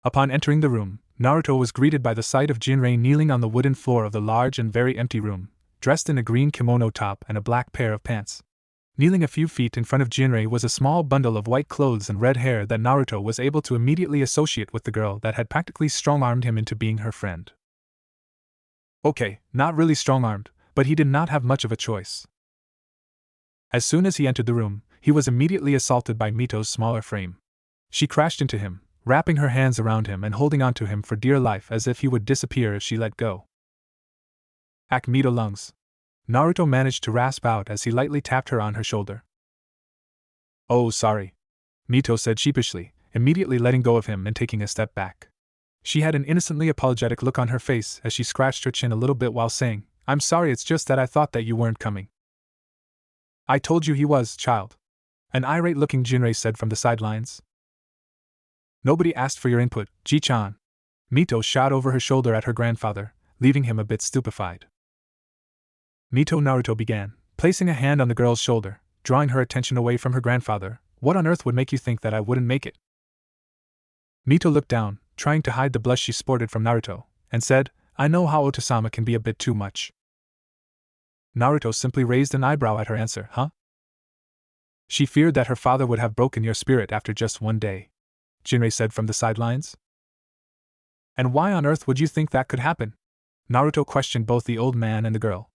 Upon entering the room, Naruto was greeted by the sight of Jinrei kneeling on the wooden floor of the large and very empty room, dressed in a green kimono top and a black pair of pants. Kneeling a few feet in front of Jinrei was a small bundle of white clothes and red hair that Naruto was able to immediately associate with the girl that had practically strong-armed him into being her friend. Okay, not really strong-armed, but he did not have much of a choice. As soon as he entered the room, he was immediately assaulted by Mito's smaller frame. She crashed into him, wrapping her hands around him and holding onto him for dear life as if he would disappear if she let go. Ack Mito lungs. Naruto managed to rasp out as he lightly tapped her on her shoulder. Oh, sorry, Mito said sheepishly, immediately letting go of him and taking a step back. She had an innocently apologetic look on her face as she scratched her chin a little bit while saying, I'm sorry, it's just that I thought that you weren't coming. I told you he was, child. An irate-looking Jinrei said from the sidelines. Nobody asked for your input, Ji-chan. Mito shot over her shoulder at her grandfather, leaving him a bit stupefied. Mito, Naruto began, placing a hand on the girl's shoulder, drawing her attention away from her grandfather. What on earth would make you think that I wouldn't make it? Mito looked down, trying to hide the blush she sported from Naruto, and said, I know how Otosama can be a bit too much. Naruto simply raised an eyebrow at her answer, huh? She feared that her father would have broken your spirit after just one day, Jinrei said from the sidelines. And why on earth would you think that could happen? Naruto questioned both the old man and the girl.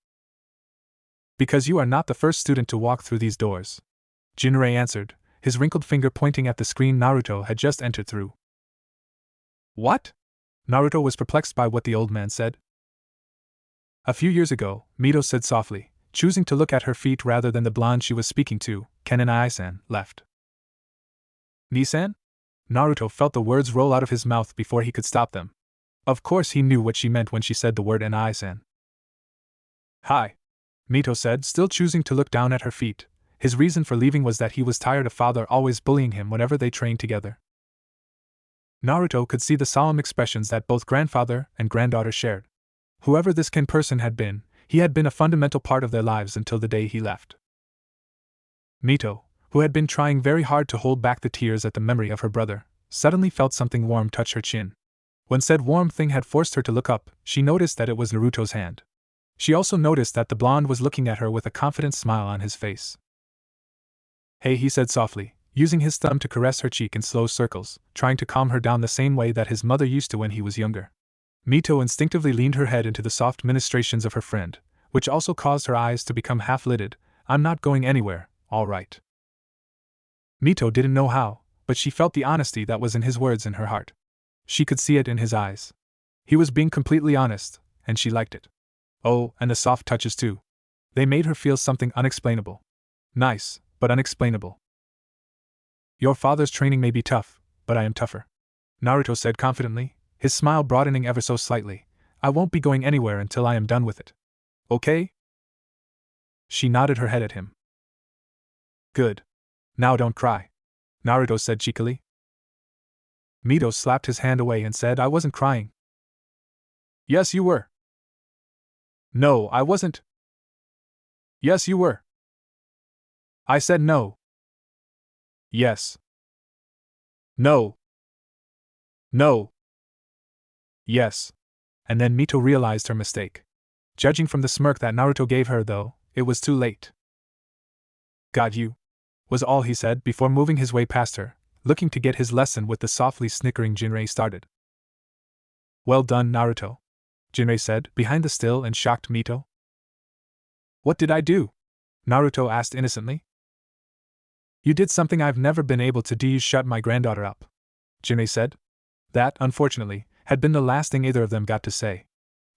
Because you are not the first student to walk through these doors, Jinrei answered, his wrinkled finger pointing at the screen Naruto had just entered through. What? Naruto was perplexed by what the old man said. A few years ago, Mito said softly, choosing to look at her feet rather than the blonde she was speaking to, Ken and Ai-san left. Ni-san? Naruto felt the words roll out of his mouth before he could stop them. Of course he knew what she meant when she said the word Ai-san. Hi, Mito said, still choosing to look down at her feet. His reason for leaving was that he was tired of father always bullying him whenever they trained together. Naruto could see the solemn expressions that both grandfather and granddaughter shared. Whoever this Ken person had been, he had been a fundamental part of their lives until the day he left. Mito, who had been trying very hard to hold back the tears at the memory of her brother, suddenly felt something warm touch her chin. When said warm thing had forced her to look up, she noticed that it was Naruto's hand. She also noticed that the blonde was looking at her with a confident smile on his face. Hey, he said softly, using his thumb to caress her cheek in slow circles, trying to calm her down the same way that his mother used to when he was younger. Mito instinctively leaned her head into the soft ministrations of her friend, which also caused her eyes to become half-lidded. I'm not going anywhere, all right. Mito didn't know how, but she felt the honesty that was in his words in her heart. She could see it in his eyes. He was being completely honest, and she liked it. Oh, and the soft touches too. They made her feel something unexplainable. Nice, but unexplainable. Your father's training may be tough, but I am tougher, Naruto said confidently, his smile broadening ever so slightly. I won't be going anywhere until I am done with it. Okay? She nodded her head at him. Good. Now don't cry, Naruto said cheekily. Mito slapped his hand away and said I wasn't crying. Yes, you were. No, I wasn't. Yes, you were. I said no. Yes. No! No! Yes. And then Mito realized her mistake. Judging from the smirk that Naruto gave her, though, it was too late. Got you, was all he said before moving his way past her, looking to get his lesson with the softly snickering Jinrei started. Well done, Naruto, Jinrei said, behind the still and shocked Mito. What did I do? Naruto asked innocently. You did something I've never been able to do. You shut my granddaughter up, Jinrei said. That, unfortunately, had been the last thing either of them got to say.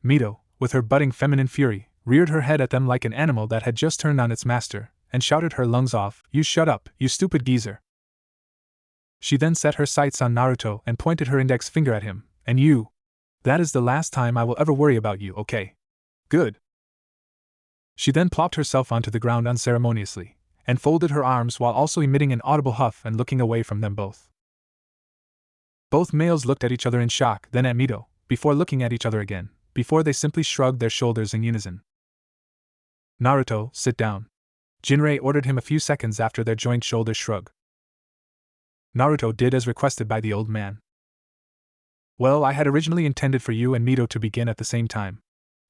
Mito, with her budding feminine fury, reared her head at them like an animal that had just turned on its master, and shouted her lungs off, You shut up, you stupid geezer. She then set her sights on Naruto and pointed her index finger at him, and you. That is the last time I will ever worry about you, okay? Good. She then plopped herself onto the ground unceremoniously, and folded her arms while also emitting an audible huff and looking away from them both. Both males looked at each other in shock, then at Mito, before looking at each other again, before they simply shrugged their shoulders in unison. Naruto, sit down. Jinrei ordered him a few seconds after their joint shoulder shrug. Naruto did as requested by the old man. Well, I had originally intended for you and Mito to begin at the same time,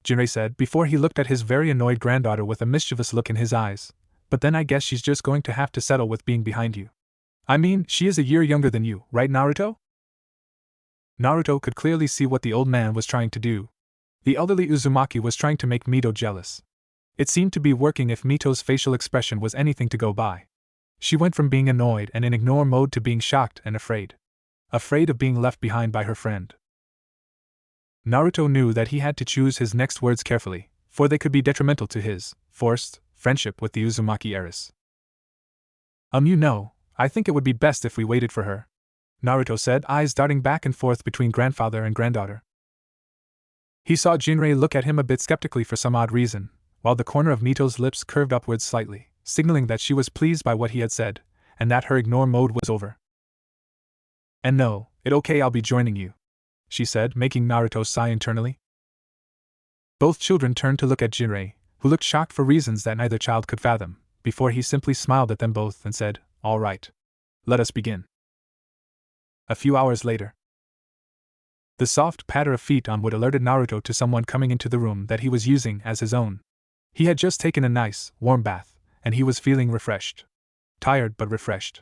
Jinrei said before he looked at his very annoyed granddaughter with a mischievous look in his eyes, but then I guess she's just going to have to settle with being behind you. I mean, she is a year younger than you, right, Naruto? Naruto could clearly see what the old man was trying to do. The elderly Uzumaki was trying to make Mito jealous. It seemed to be working if Mito's facial expression was anything to go by. She went from being annoyed and in ignore mode to being shocked and afraid. Afraid of being left behind by her friend. Naruto knew that he had to choose his next words carefully, for they could be detrimental to his forced friendship with the Uzumaki heiress. I think it would be best if we waited for her, Naruto said, eyes darting back and forth between grandfather and granddaughter. He saw Jinrei look at him a bit skeptically for some odd reason, while the corner of Mito's lips curved upwards slightly, signaling that she was pleased by what he had said, and that her ignore mode was over. And no, I'll be joining you, she said, making Naruto sigh internally. Both children turned to look at Jinrei, who looked shocked for reasons that neither child could fathom, before he simply smiled at them both and said, All right. Let us begin. A few hours later. The soft patter of feet on wood alerted Naruto to someone coming into the room that he was using as his own. He had just taken a nice, warm bath, and he was feeling refreshed. Tired but refreshed.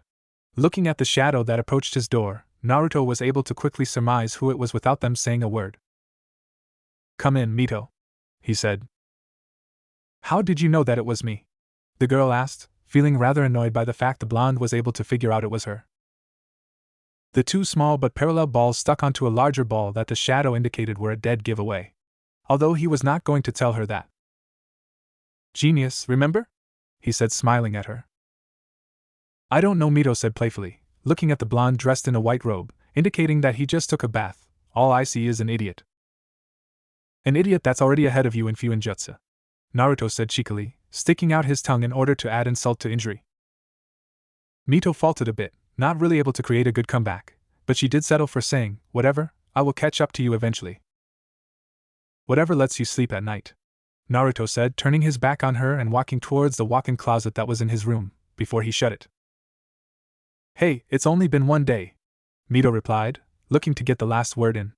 Looking at the shadow that approached his door, Naruto was able to quickly surmise who it was without them saying a word. Come in, Mito, he said. How did you know that it was me? The girl asked, feeling rather annoyed by the fact the blonde was able to figure out it was her. The two small but parallel balls stuck onto a larger ball that the shadow indicated were a dead giveaway. Although he was not going to tell her that. Genius, remember? He said, smiling at her. I don't know, Mito said playfully, looking at the blonde dressed in a white robe, indicating that he just took a bath. All I see is an idiot. An idiot that's already ahead of you in Fuinjutsu, Naruto said cheekily, sticking out his tongue in order to add insult to injury. Mito faltered a bit, not really able to create a good comeback, but she did settle for saying, Whatever, I will catch up to you eventually. Whatever lets you sleep at night, Naruto said, turning his back on her and walking towards the walk-in closet that was in his room, before he shut it. Hey, it's only been one day, Mito replied, looking to get the last word in.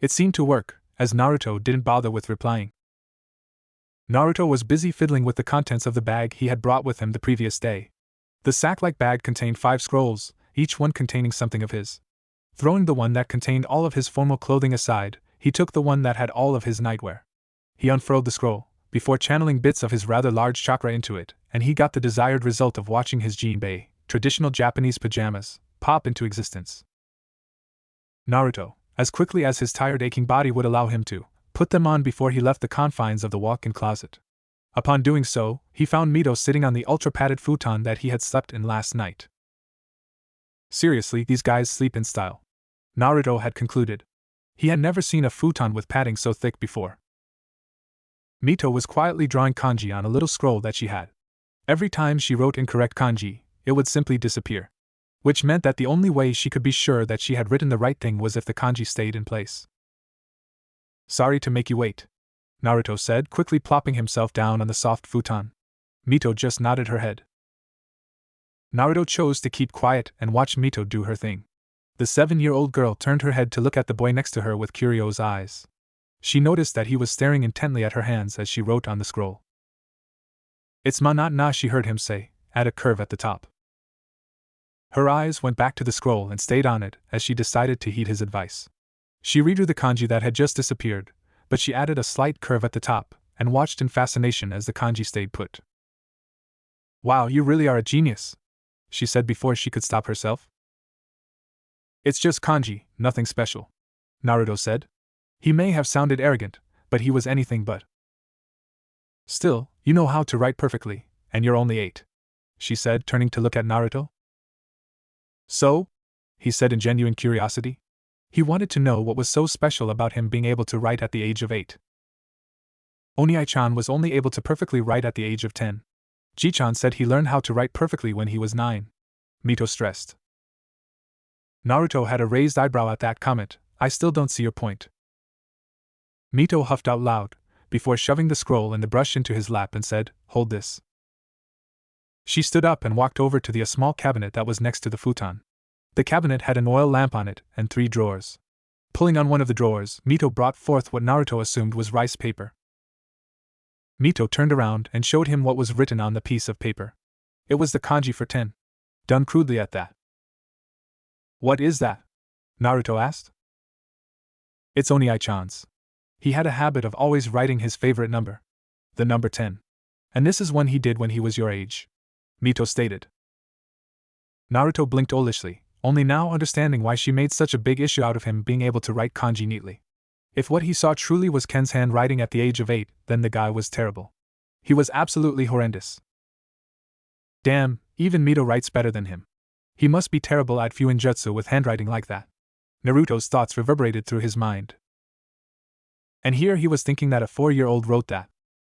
It seemed to work, as Naruto didn't bother with replying. Naruto was busy fiddling with the contents of the bag he had brought with him the previous day. The sack-like bag contained 5 scrolls, each one containing something of his. Throwing the one that contained all of his formal clothing aside, he took the one that had all of his nightwear. He unfurled the scroll, before channeling bits of his rather large chakra into it, and he got the desired result of watching his jinbei, traditional Japanese pajamas, pop into existence. Naruto, as quickly as his tired aching body would allow him to, put them on before he left the confines of the walk-in closet. Upon doing so, he found Mito sitting on the ultra-padded futon that he had slept in last night. Seriously, these guys sleep in style, Naruto had concluded. He had never seen a futon with padding so thick before. Mito was quietly drawing kanji on a little scroll that she had. Every time she wrote incorrect kanji, it would simply disappear. Which meant that the only way she could be sure that she had written the right thing was if the kanji stayed in place. Sorry to make you wait, Naruto said, quickly plopping himself down on the soft futon. Mito just nodded her head. Naruto chose to keep quiet and watch Mito do her thing. The 7-year-old girl turned her head to look at the boy next to her with curious eyes. She noticed that he was staring intently at her hands as she wrote on the scroll. "It's ma not na," she heard him say, at a curve at the top. Her eyes went back to the scroll and stayed on it as she decided to heed his advice. She redrew the kanji that had just disappeared, but she added a slight curve at the top and watched in fascination as the kanji stayed put. "Wow, you really are a genius," she said before she could stop herself. "It's just kanji, nothing special," Naruto said. He may have sounded arrogant, but he was anything but. "Still, you know how to write perfectly, and you're only 8," she said, turning to look at Naruto. "So?" he said in genuine curiosity. He wanted to know what was so special about him being able to write at the age of 8. Oniai-chan was only able to perfectly write at the age of 10. Ji-chan said he learned how to write perfectly when he was 9. Mito stressed. Naruto had a raised eyebrow at that comment. "I still don't see your point." Mito huffed out loud, before shoving the scroll and the brush into his lap and said, "Hold this." She stood up and walked over to the small cabinet that was next to the futon. The cabinet had an oil lamp on it and 3 drawers. Pulling on one of the drawers, Mito brought forth what Naruto assumed was rice paper. Mito turned around and showed him what was written on the piece of paper. It was the kanji for 10. Done crudely at that. "What is that?" Naruto asked. "It's Oniai-chan's. He had a habit of always writing his favorite number. The number 10. And this is one he did when he was your age," Mito stated. Naruto blinked olishly, only now understanding why she made such a big issue out of him being able to write kanji neatly. If what he saw truly was Ken's handwriting at the age of 8, then the guy was terrible. He was absolutely horrendous. Damn, even Mito writes better than him. He must be terrible at fuinjutsu with handwriting like that. Naruto's thoughts reverberated through his mind. And here he was thinking that a 4-year-old wrote that.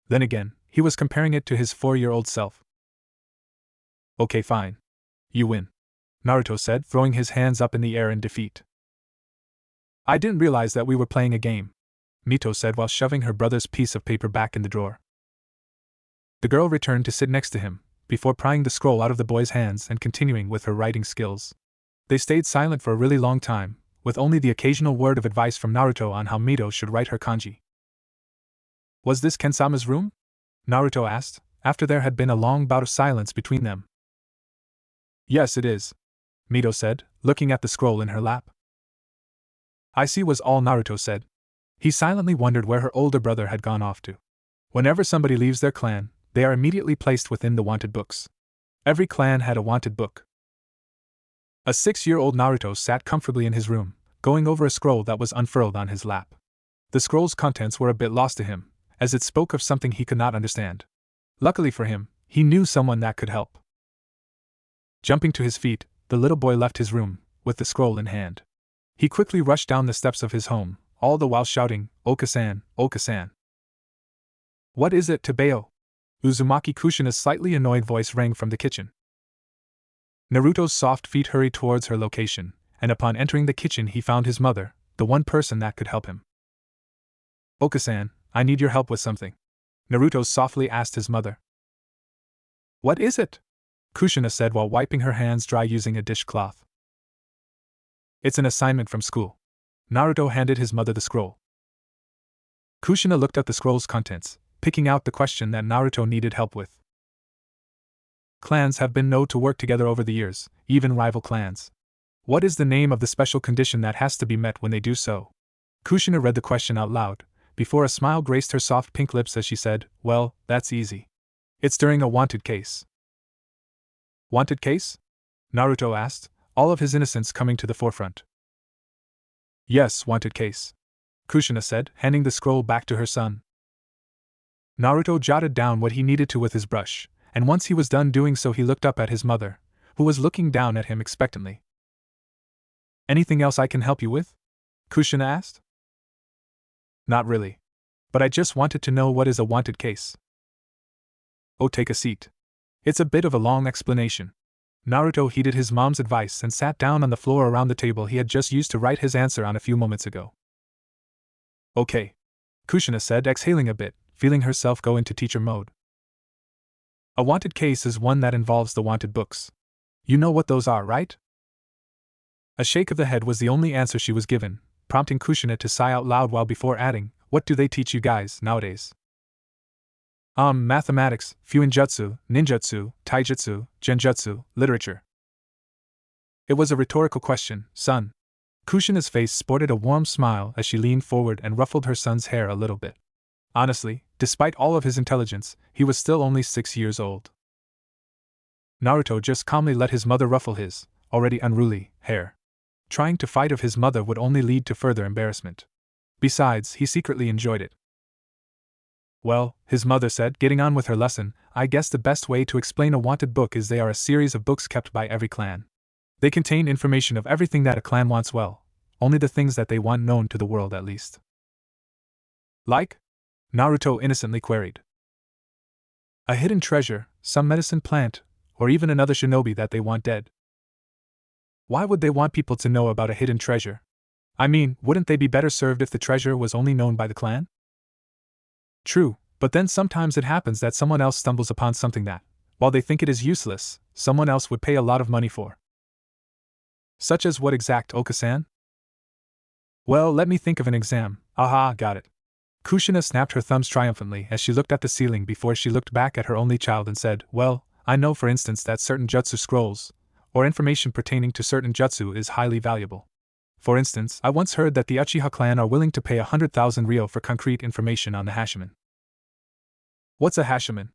Then again, he was comparing it to his 4-year-old self. "Okay, fine. You win," Naruto said, throwing his hands up in the air in defeat. "I didn't realize that we were playing a game," Mito said while shoving her brother's piece of paper back in the drawer. The girl returned to sit next to him, before prying the scroll out of the boy's hands and continuing with her writing skills. They stayed silent for a really long time, with only the occasional word of advice from Naruto on how Mito should write her kanji. "Was this Kensama's room?" Naruto asked, after there had been a long bout of silence between them. "Yes, it is," Mito said, looking at the scroll in her lap. "I see," was all Naruto said. He silently wondered where her older brother had gone off to. Whenever somebody leaves their clan, they are immediately placed within the wanted books. Every clan had a wanted book. A 6-year-old Naruto sat comfortably in his room, going over a scroll that was unfurled on his lap. The scroll's contents were a bit lost to him, as it spoke of something he could not understand. Luckily for him, he knew someone that could help. Jumping to his feet, the little boy left his room, with the scroll in hand. He quickly rushed down the steps of his home, all the while shouting, "Oka-san, Oka-san." "What is it, Tabeo?" Uzumaki Kushina's slightly annoyed voice rang from the kitchen. Naruto's soft feet hurried towards her location, and upon entering the kitchen he found his mother, the one person that could help him. "Oka-san, I need your help with something," Naruto softly asked his mother. "What is it?" Kushina said while wiping her hands dry using a dishcloth. "It's an assignment from school." Naruto handed his mother the scroll. Kushina looked at the scroll's contents, picking out the question that Naruto needed help with. Clans have been known to work together over the years, even rival clans. What is the name of the special condition that has to be met when they do so? Kushina read the question out loud, before a smile graced her soft pink lips as she said, "Well, that's easy. It's during a wanted case." "Wanted case?" Naruto asked, all of his innocence coming to the forefront. "Yes, wanted case," Kushina said, handing the scroll back to her son. Naruto jotted down what he needed to with his brush, and once he was done doing so he looked up at his mother, who was looking down at him expectantly. "Anything else I can help you with?" Kushina asked. "Not really. But I just wanted to know what is a wanted case." "Oh, take a seat. It's a bit of a long explanation." Naruto heeded his mom's advice and sat down on the floor around the table he had just used to write his answer on a few moments ago. "Okay," Kushina said, exhaling a bit, feeling herself go into teacher mode. "A wanted case is one that involves the wanted books. You know what those are, right?" A shake of the head was the only answer she was given, prompting Kushina to sigh out loud while before adding, "What do they teach you guys nowadays?" Mathematics, fuinjutsu, ninjutsu, taijutsu, genjutsu, literature." It was a rhetorical question, son. Kushina's face sported a warm smile as she leaned forward and ruffled her son's hair a little bit. Honestly, despite all of his intelligence, he was still only 6 years old. Naruto just calmly let his mother ruffle his, already unruly, hair. Trying to fight of his mother would only lead to further embarrassment. Besides, he secretly enjoyed it. "Well," his mother said, getting on with her lesson, "I guess the best way to explain a wanted book is they are a series of books kept by every clan. They contain information of everything that a clan wants, well, only the things that they want known to the world at least." "Like?" Naruto innocently queried. "A hidden treasure, some medicine plant, or even another shinobi that they want dead." "Why would they want people to know about a hidden treasure? I mean, wouldn't they be better served if the treasure was only known by the clan?" "True, but then sometimes it happens that someone else stumbles upon something that, while they think it is useless, someone else would pay a lot of money for." "Such as what exact, Oka-san?" "Well, let me think of an exam. Aha, got it." Kushina snapped her thumbs triumphantly as she looked at the ceiling before she looked back at her only child and said, "Well, I know for instance that certain jutsu scrolls, or information pertaining to certain jutsu is highly valuable. For instance, I once heard that the Uchiha clan are willing to pay 100,000 ryo for concrete information on the Hashiman." "What's a Hashiman?"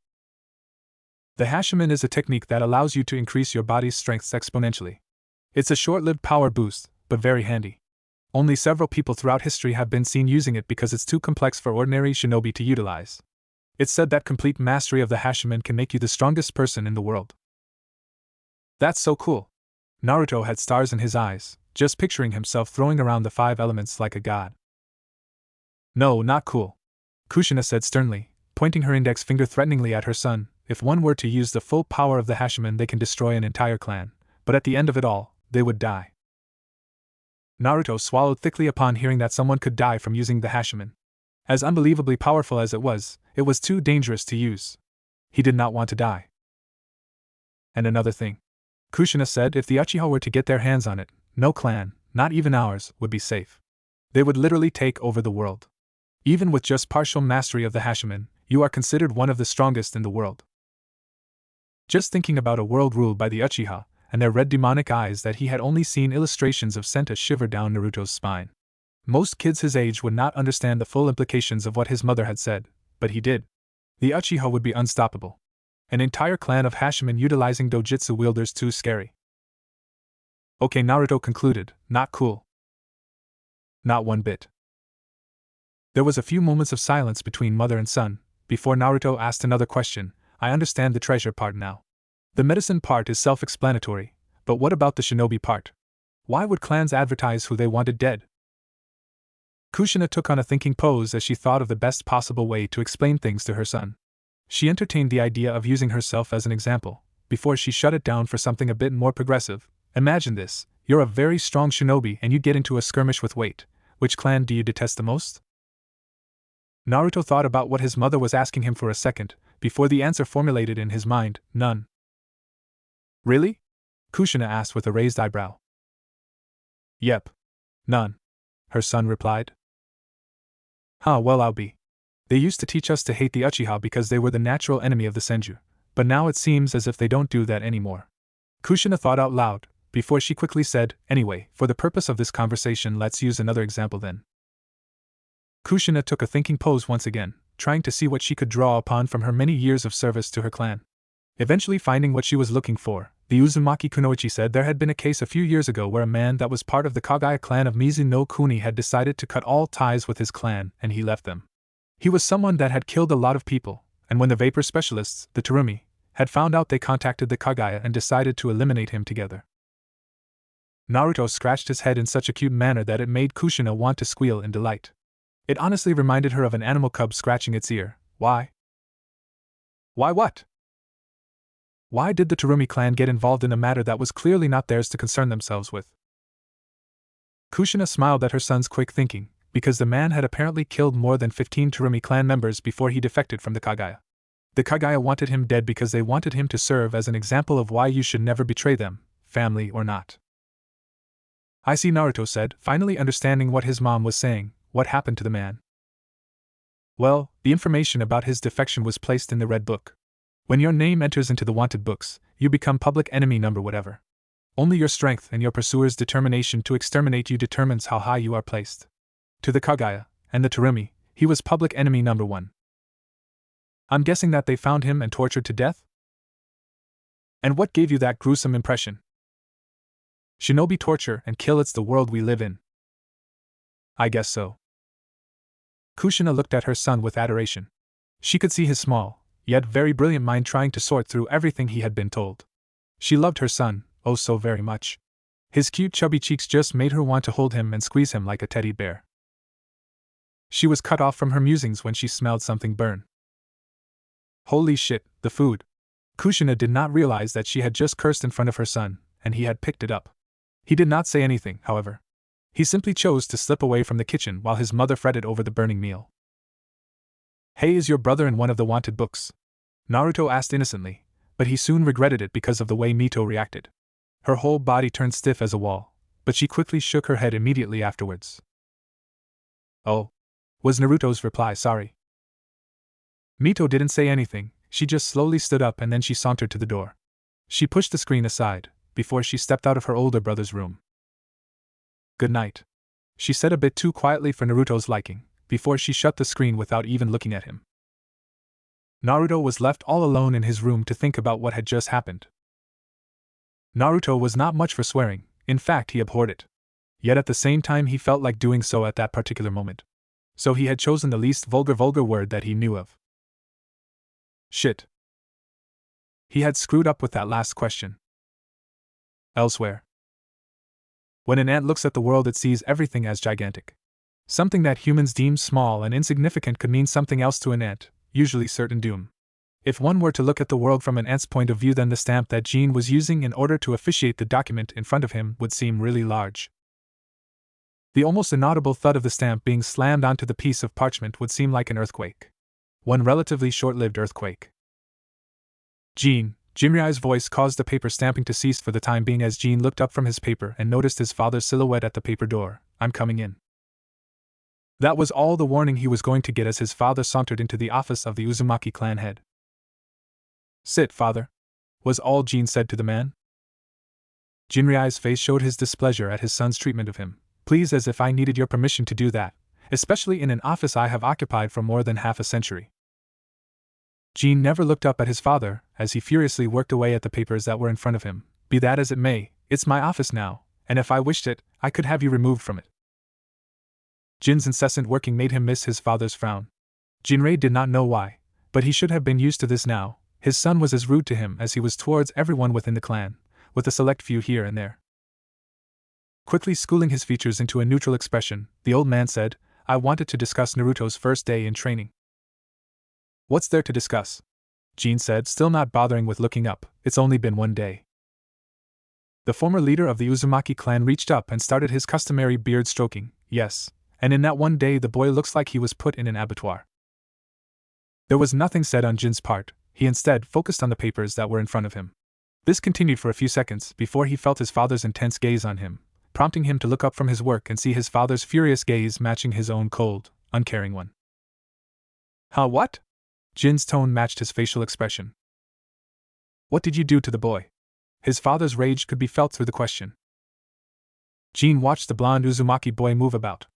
"The Hashiman is a technique that allows you to increase your body's strength exponentially. It's a short-lived power boost, but very handy. Only several people throughout history have been seen using it because it's too complex for ordinary shinobi to utilize. It's said that complete mastery of the Hashiman can make you the strongest person in the world." "That's so cool." Naruto had stars in his eyes, just picturing himself throwing around the 5 elements like a god. "No, not cool," Kushina said sternly, pointing her index finger threateningly at her son. "If one were to use the full power of the Hashiman, they can destroy an entire clan, but at the end of it all, they would die." Naruto swallowed thickly upon hearing that someone could die from using the Hashiman. As unbelievably powerful as it was too dangerous to use. He did not want to die. "And another thing," Kushina said, "if the Uchiha were to get their hands on it, no clan, not even ours, would be safe. They would literally take over the world. Even with just partial mastery of the Hashiman, you are considered one of the strongest in the world." Just thinking about a world ruled by the Uchiha, and their red demonic eyes that he had only seen illustrations of sent a shiver down Naruto's spine. Most kids his age would not understand the full implications of what his mother had said, but he did. The Uchiha would be unstoppable. An entire clan of Hashiman utilizing dojutsu wielders, too scary. "Okay," Naruto concluded, "not cool." "Not one bit." There was a few moments of silence between mother and son, before Naruto asked another question. "I understand the treasure part now. The medicine part is self-explanatory, but what about the shinobi part? Why would clans advertise who they wanted dead?" Kushina took on a thinking pose as she thought of the best possible way to explain things to her son. She entertained the idea of using herself as an example, before she shut it down for something a bit more progressive. "Imagine this, you're a very strong shinobi and you get into a skirmish with Wait. Which clan do you detest the most?" Naruto thought about what his mother was asking him for a second, before the answer formulated in his mind, "None." "Really?" Kushina asked with a raised eyebrow. "Yep. None," her son replied. "Huh, well, I'll be. They used to teach us to hate the Uchiha because they were the natural enemy of the Senju, but now it seems as if they don't do that anymore." Kushina thought out loud, before she quickly said, "Anyway, for the purpose of this conversation, let's use another example then." Kushina took a thinking pose once again, trying to see what she could draw upon from her many years of service to her clan. Eventually finding what she was looking for, the Uzumaki Kunoichi said there had been a case a few years ago where a man that was part of the Kagaya clan of Mizu no Kuni had decided to cut all ties with his clan and he left them. He was someone that had killed a lot of people, and when the vapor specialists, the Terumi, had found out, they contacted the Kagaya and decided to eliminate him together. Naruto scratched his head in such a cute manner that it made Kushina want to squeal in delight. It honestly reminded her of an animal cub scratching its ear. Why? Why what? Why did the Terumi clan get involved in a matter that was clearly not theirs to concern themselves with? Kushina smiled at her son's quick thinking, because the man had apparently killed more than 15 Terumi clan members before he defected from the Kagaya. The Kagaya wanted him dead because they wanted him to serve as an example of why you should never betray them, family or not. I see, Naruto said, finally understanding what his mom was saying. What happened to the man? Well, the information about his defection was placed in the Red Book. When your name enters into the wanted books, you become public enemy number whatever. Only your strength and your pursuer's determination to exterminate you determines how high you are placed. To the Kaguya and the Terumi, he was public enemy number 1. I'm guessing that they found him and tortured to death? And what gave you that gruesome impression? Shinobi torture and kill, it's the world we live in. I guess so. Kushina looked at her son with adoration. She could see his small, yet very brilliant mind trying to sort through everything he had been told. She loved her son, oh so very much. His cute chubby cheeks just made her want to hold him and squeeze him like a teddy bear. She was cut off from her musings when she smelled something burn. Holy shit, the food. Kushina did not realize that she had just cursed in front of her son, and he had picked it up. He did not say anything, however. He simply chose to slip away from the kitchen while his mother fretted over the burning meal. Hey, is your brother in one of the wanted books? Naruto asked innocently, but he soon regretted it because of the way Mito reacted. Her whole body turned stiff as a wall, but she quickly shook her head immediately afterwards. Oh, was Naruto's reply. Sorry. Mito didn't say anything, she just slowly stood up and then she sauntered to the door. She pushed the screen aside, before she stepped out of her older brother's room. Good night, she said a bit too quietly for Naruto's liking, before she shut the screen without even looking at him. Naruto was left all alone in his room to think about what had just happened. Naruto was not much for swearing, in fact he abhorred it. Yet at the same time he felt like doing so at that particular moment. So he had chosen the least vulgar word that he knew of. Shit. He had screwed up with that last question. Elsewhere. When an ant looks at the world, it sees everything as gigantic. Something that humans deem small and insignificant could mean something else to an ant, usually certain doom. If one were to look at the world from an ant's point of view, then the stamp that Jean was using in order to officiate the document in front of him would seem really large. The almost inaudible thud of the stamp being slammed onto the piece of parchment would seem like an earthquake. One relatively short-lived earthquake. Jean, Jinryai's voice caused the paper stamping to cease for the time being as Jean looked up from his paper and noticed his father's silhouette at the paper door. I'm coming in. That was all the warning he was going to get as his father sauntered into the office of the Uzumaki clan head. Sit, father, was all Jean said to the man. Jinryai's face showed his displeasure at his son's treatment of him. Please, as if I needed your permission to do that, especially in an office I have occupied for more than half a century. Jean never looked up at his father, as he furiously worked away at the papers that were in front of him. Be that as it may, it's my office now, and if I wished it, I could have you removed from it. Jin's incessant working made him miss his father's frown. Jinrei did not know why, but he should have been used to this now. His son was as rude to him as he was towards everyone within the clan, with a select few here and there. Quickly schooling his features into a neutral expression, the old man said, I wanted to discuss Naruto's first day in training. What's there to discuss? Jean said, still not bothering with looking up. It's only been 1 day. The former leader of the Uzumaki clan reached up and started his customary beard stroking. Yes, and in that 1 day the boy looks like he was put in an abattoir. There was nothing said on Jin's part. He instead focused on the papers that were in front of him. This continued for a few seconds before he felt his father's intense gaze on him, prompting him to look up from his work and see his father's furious gaze matching his own cold, uncaring one. Huh, what? Jin's tone matched his facial expression. What did you do to the boy? His father's rage could be felt through the question. Jin watched the blonde Uzumaki boy move about.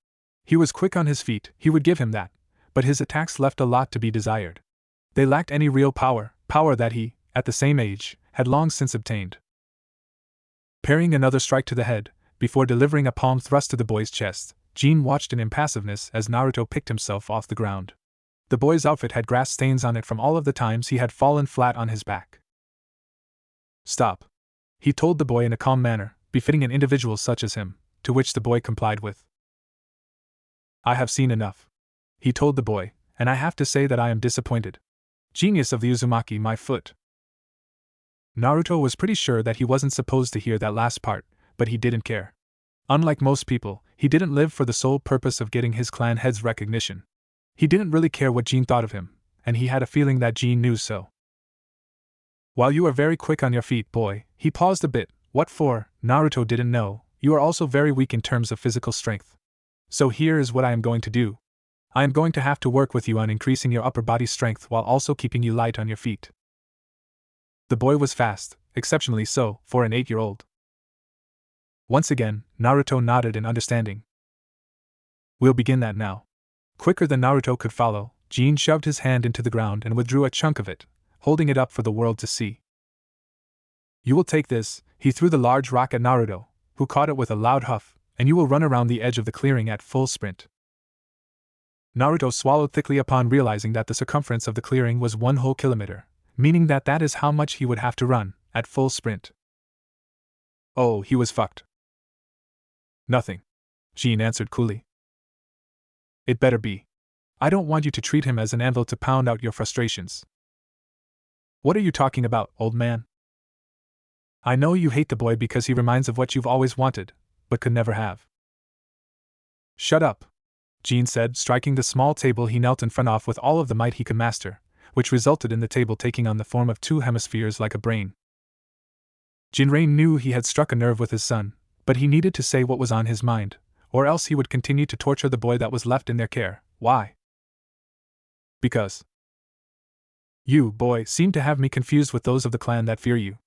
He was quick on his feet, he would give him that, but his attacks left a lot to be desired. They lacked any real power that he, at the same age, had long since obtained. Parrying another strike to the head, before delivering a palm thrust to the boy's chest, Jin watched in impassiveness as Naruto picked himself off the ground. The boy's outfit had grass stains on it from all of the times he had fallen flat on his back. Stop, he told the boy in a calm manner, befitting an individual such as him, to which the boy complied with. I have seen enough, he told the boy, and I have to say that I am disappointed. Genius of the Uzumaki, my foot. Naruto was pretty sure that he wasn't supposed to hear that last part, but he didn't care. Unlike most people, he didn't live for the sole purpose of getting his clan head's recognition. He didn't really care what Jin thought of him, and he had a feeling that Jin knew so. While you are very quick on your feet, boy, he paused a bit. What for? Naruto didn't know, you are also very weak in terms of physical strength. So here is what I am going to do. I am going to have to work with you on increasing your upper body strength while also keeping you light on your feet. The boy was fast, exceptionally so, for an 8-year-old. Once again, Naruto nodded in understanding. We'll begin that now. Quicker than Naruto could follow, Jin shoved his hand into the ground and withdrew a chunk of it, holding it up for the world to see. You will take this, he threw the large rock at Naruto, who caught it with a loud huff, and you will run around the edge of the clearing at full sprint. Naruto swallowed thickly upon realizing that the circumference of the clearing was 1 whole kilometer, meaning that is how much he would have to run, at full sprint. Oh, he was fucked. Nothing, Jin answered coolly. It better be. I don't want you to treat him as an anvil to pound out your frustrations. What are you talking about, old man? I know you hate the boy because he reminds of what you've always wanted, but could never have. Shut up, Jin said, striking the small table he knelt in front of with all of the might he could master, which resulted in the table taking on the form of 2 hemispheres like a brain. Jinrei knew he had struck a nerve with his son, but he needed to say what was on his mind, or else he would continue to torture the boy that was left in their care. Why? Because you, boy, seem to have me confused with those of the clan that fear you,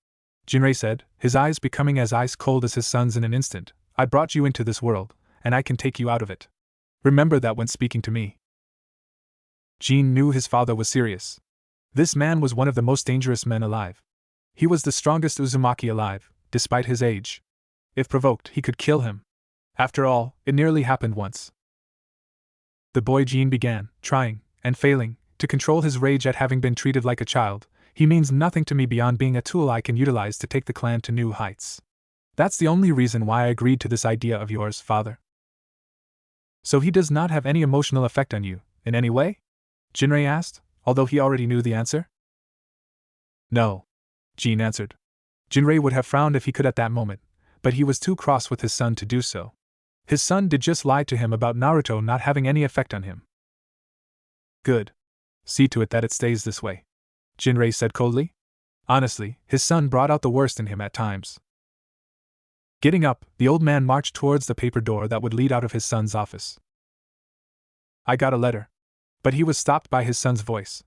Jinrei said, his eyes becoming as ice cold as his son's in an instant. I brought you into this world, and I can take you out of it. Remember that when speaking to me. Jin knew his father was serious. This man was one of the most dangerous men alive. He was the strongest Uzumaki alive, despite his age. If provoked, he could kill him. After all, it nearly happened once. The boy Jin began, trying, and failing, to control his rage at having been treated like a child. He means nothing to me beyond being a tool I can utilize to take the clan to new heights. That's the only reason why I agreed to this idea of yours, father. So he does not have any emotional effect on you, in any way? Jinrei asked, although he already knew the answer. No, Jin answered. Jinrei would have frowned if he could at that moment, but he was too cross with his son to do so. His son did just lie to him about Naruto not having any effect on him. Good. See to it that it stays this way, Jinrei said coldly. Honestly, his son brought out the worst in him at times. Getting up, the old man marched towards the paper door that would lead out of his son's office. I got a letter. But he was stopped by his son's voice.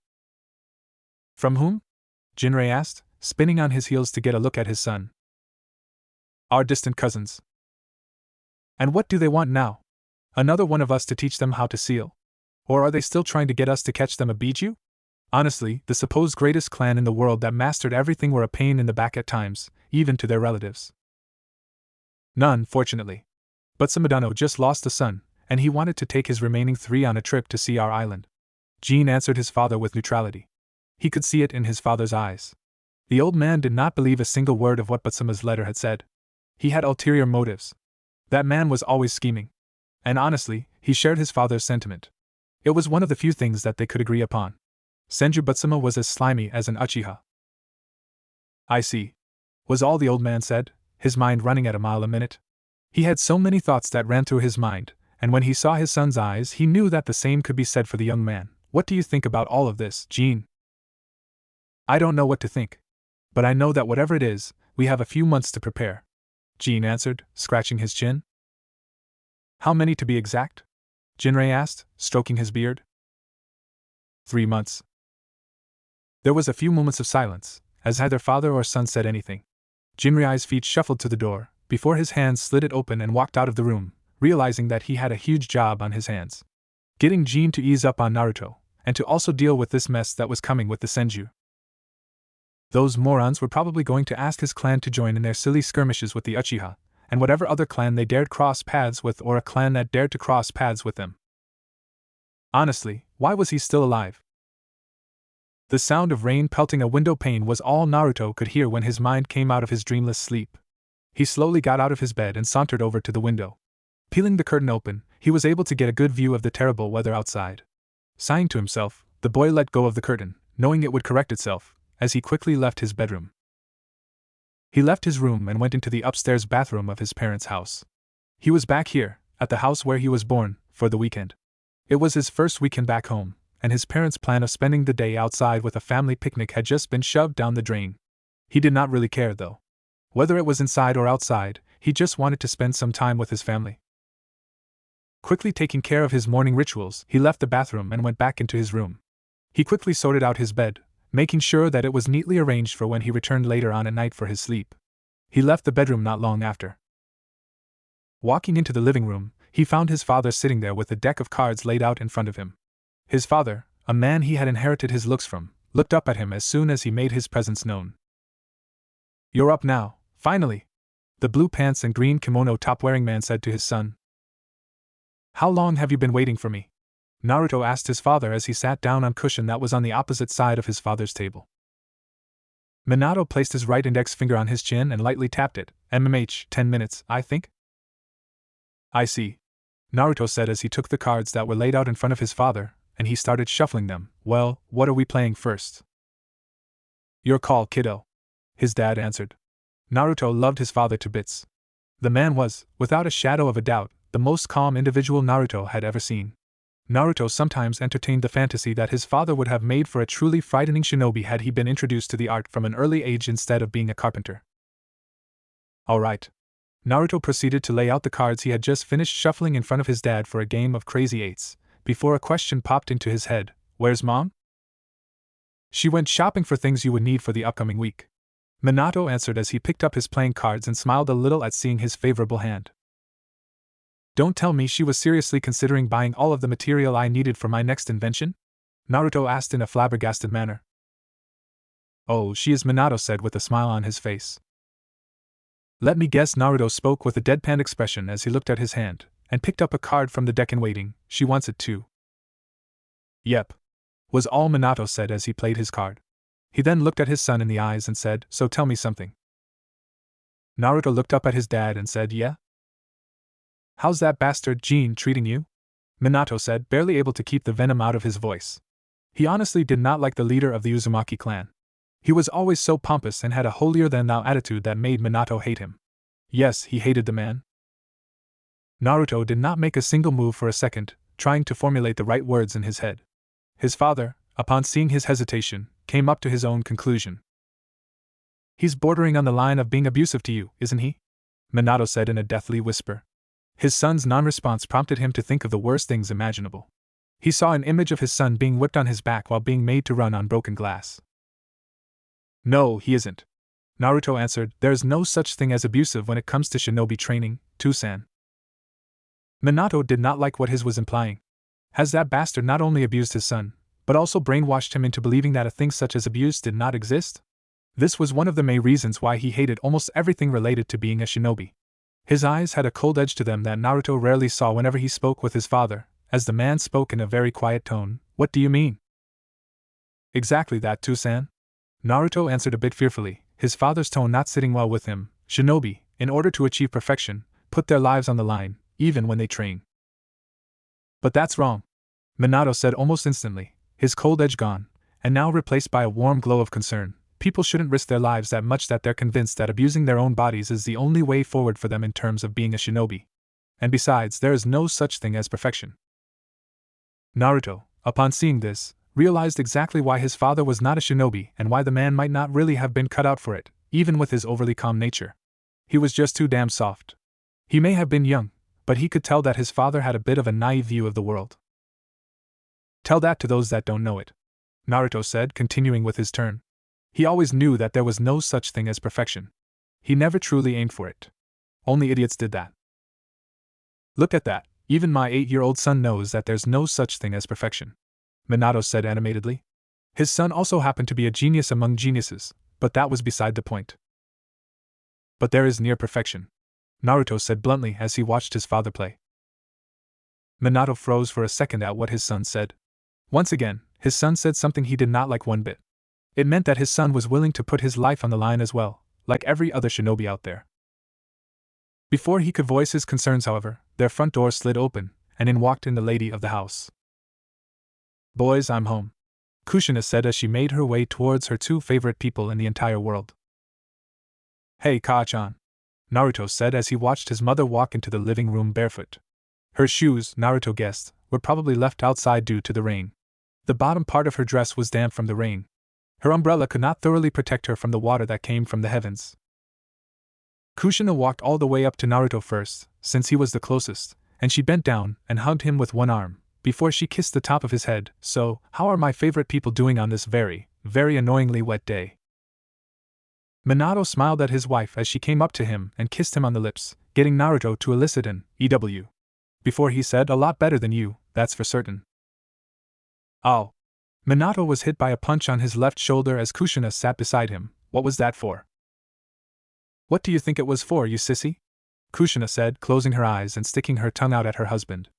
From whom? Jinrei asked, spinning on his heels to get a look at his son. Our distant cousins. And what do they want now? Another one of us to teach them how to seal? Or are they still trying to get us to catch them a biju? Honestly, the supposed greatest clan in the world that mastered everything were a pain in the back at times, even to their relatives. None, fortunately. But Samadano just lost a son, and he wanted to take his remaining 3 on a trip to see our island. Jin answered his father with neutrality. He could see it in his father's eyes. The old man did not believe a single word of what Batsama's letter had said. He had ulterior motives. That man was always scheming. And honestly, he shared his father's sentiment. It was one of the few things that they could agree upon. Senju Batsama was as slimy as an Uchiha. I see, was all the old man said, his mind running at a mile a minute. He had so many thoughts that ran through his mind, and when he saw his son's eyes he knew that the same could be said for the young man. What do you think about all of this, Jin? I don't know what to think. But I know that whatever it is, we have a few months to prepare, Jin answered, scratching his chin. How many to be exact? Jinrei asked, stroking his beard. 3 months. There was a few moments of silence, as neither father or son said anything. Jinrei's feet shuffled to the door, before his hands slid it open and walked out of the room, realizing that he had a huge job on his hands. Getting Jin to ease up on Naruto, and to also deal with this mess that was coming with the Senju. Those morons were probably going to ask his clan to join in their silly skirmishes with the Uchiha, and whatever other clan they dared cross paths with or a clan that dared to cross paths with them. Honestly, why was he still alive? The sound of rain pelting a window pane was all Naruto could hear when his mind came out of his dreamless sleep. He slowly got out of his bed and sauntered over to the window. Peeling the curtain open, he was able to get a good view of the terrible weather outside. Sighing to himself, the boy let go of the curtain, knowing it would correct itself, as he quickly left his bedroom. He left his room and went into the upstairs bathroom of his parents' house. He was back here, at the house where he was born, for the weekend. It was his first weekend back home, and his parents' plan of spending the day outside with a family picnic had just been shoved down the drain. He did not really care, though. Whether it was inside or outside, He just wanted to spend some time with his family. Quickly taking care of his morning rituals, he left the bathroom and went back into his room. He quickly sorted out his bed, making sure that it was neatly arranged for when he returned later on at night for his sleep. He left the bedroom not long after. Walking into the living room, he found his father sitting there with a deck of cards laid out in front of him. His father, a man he had inherited his looks from, looked up at him as soon as he made his presence known. "You're up now, finally," the blue pants and green kimono top-wearing man said to his son. "How long have you been waiting for me?" Naruto asked his father as he sat down on a cushion that was on the opposite side of his father's table. Minato placed his right index finger on his chin and lightly tapped it. 10 minutes, I think." "I see," Naruto said as he took the cards that were laid out in front of his father, and he started shuffling them. "Well, what are we playing first?" "Your call, kiddo," his dad answered. Naruto loved his father to bits. The man was, without a shadow of a doubt, the most calm individual Naruto had ever seen. Naruto sometimes entertained the fantasy that his father would have made for a truly frightening shinobi had he been introduced to the art from an early age instead of being a carpenter. "All right." Naruto proceeded to lay out the cards he had just finished shuffling in front of his dad for a game of crazy eights, before a question popped into his head. "Where's Mom?" "She went shopping for things you would need for the upcoming week," Minato answered as he picked up his playing cards and smiled a little at seeing his favorable hand. "Don't tell me she was seriously considering buying all of the material I needed for my next invention?" Naruto asked in a flabbergasted manner. "Oh, she is," Minato said with a smile on his face. "Let me guess," Naruto spoke with a deadpan expression as he looked at his hand, and picked up a card from the deck in waiting. "She wants it too." "Yep," was all Minato said as he played his card. He then looked at his son in the eyes and said, "So tell me something." Naruto looked up at his dad and said, "Yeah?" "How's that bastard Jin treating you?" Minato said, barely able to keep the venom out of his voice. He honestly did not like the leader of the Uzumaki clan. He was always so pompous and had a holier-than-thou attitude that made Minato hate him. Yes, he hated the man. Naruto did not make a single move for a second, trying to formulate the right words in his head. His father, upon seeing his hesitation, came up to his own conclusion. "He's bordering on the line of being abusive to you, isn't he?" Minato said in a deathly whisper. His son's non-response prompted him to think of the worst things imaginable. He saw an image of his son being whipped on his back while being made to run on broken glass. "No, he isn't," Naruto answered. "There's no such thing as abusive when it comes to shinobi training, Tusan." Minato did not like what his was implying. Has that bastard not only abused his son, but also brainwashed him into believing that a thing such as abuse did not exist? This was one of the main reasons why he hated almost everything related to being a shinobi. His eyes had a cold edge to them that Naruto rarely saw whenever he spoke with his father, as the man spoke in a very quiet tone. "What do you mean?" "Exactly that, Tusan," Naruto answered a bit fearfully, his father's tone not sitting well with him. "Shinobi, in order to achieve perfection, put their lives on the line, even when they train." "But that's wrong," Minato said almost instantly, his cold edge gone, and now replaced by a warm glow of concern. "People shouldn't risk their lives that much that they're convinced that abusing their own bodies is the only way forward for them in terms of being a shinobi. And besides, there is no such thing as perfection." Naruto, upon seeing this, realized exactly why his father was not a shinobi and why the man might not really have been cut out for it, even with his overly calm nature. He was just too damn soft. He may have been young, but he could tell that his father had a bit of a naive view of the world. "Tell that to those that don't know it," Naruto said, continuing with his turn. He always knew that there was no such thing as perfection. He never truly aimed for it. Only idiots did that. "Look at that, even my 8-year-old son knows that there's no such thing as perfection," Minato said animatedly. His son also happened to be a genius among geniuses, but that was beside the point. "But there is near perfection," Naruto said bluntly as he watched his father play. Minato froze for a second at what his son said. Once again, his son said something he did not like one bit. It meant that his son was willing to put his life on the line as well, like every other shinobi out there. Before he could voice his concerns, however, their front door slid open, and in walked in the lady of the house. "Boys, I'm home," Kushina said as she made her way towards her two favorite people in the entire world. "Hey, Kaa-chan," Naruto said as he watched his mother walk into the living room barefoot. Her shoes, Naruto guessed, were probably left outside due to the rain. The bottom part of her dress was damp from the rain. Her umbrella could not thoroughly protect her from the water that came from the heavens. Kushina walked all the way up to Naruto first, since he was the closest, and she bent down and hugged him with one arm, before she kissed the top of his head. So, how are my favorite people doing on this very, very annoyingly wet day? Minato smiled at his wife as she came up to him and kissed him on the lips, getting Naruto to elicit an EW. Before he said, "A lot better than you, that's for certain." "Ow." Minato was hit by a punch on his left shoulder as Kushina sat beside him. "What was that for?" "What do you think it was for, you sissy?" Kushina said, closing her eyes and sticking her tongue out at her husband.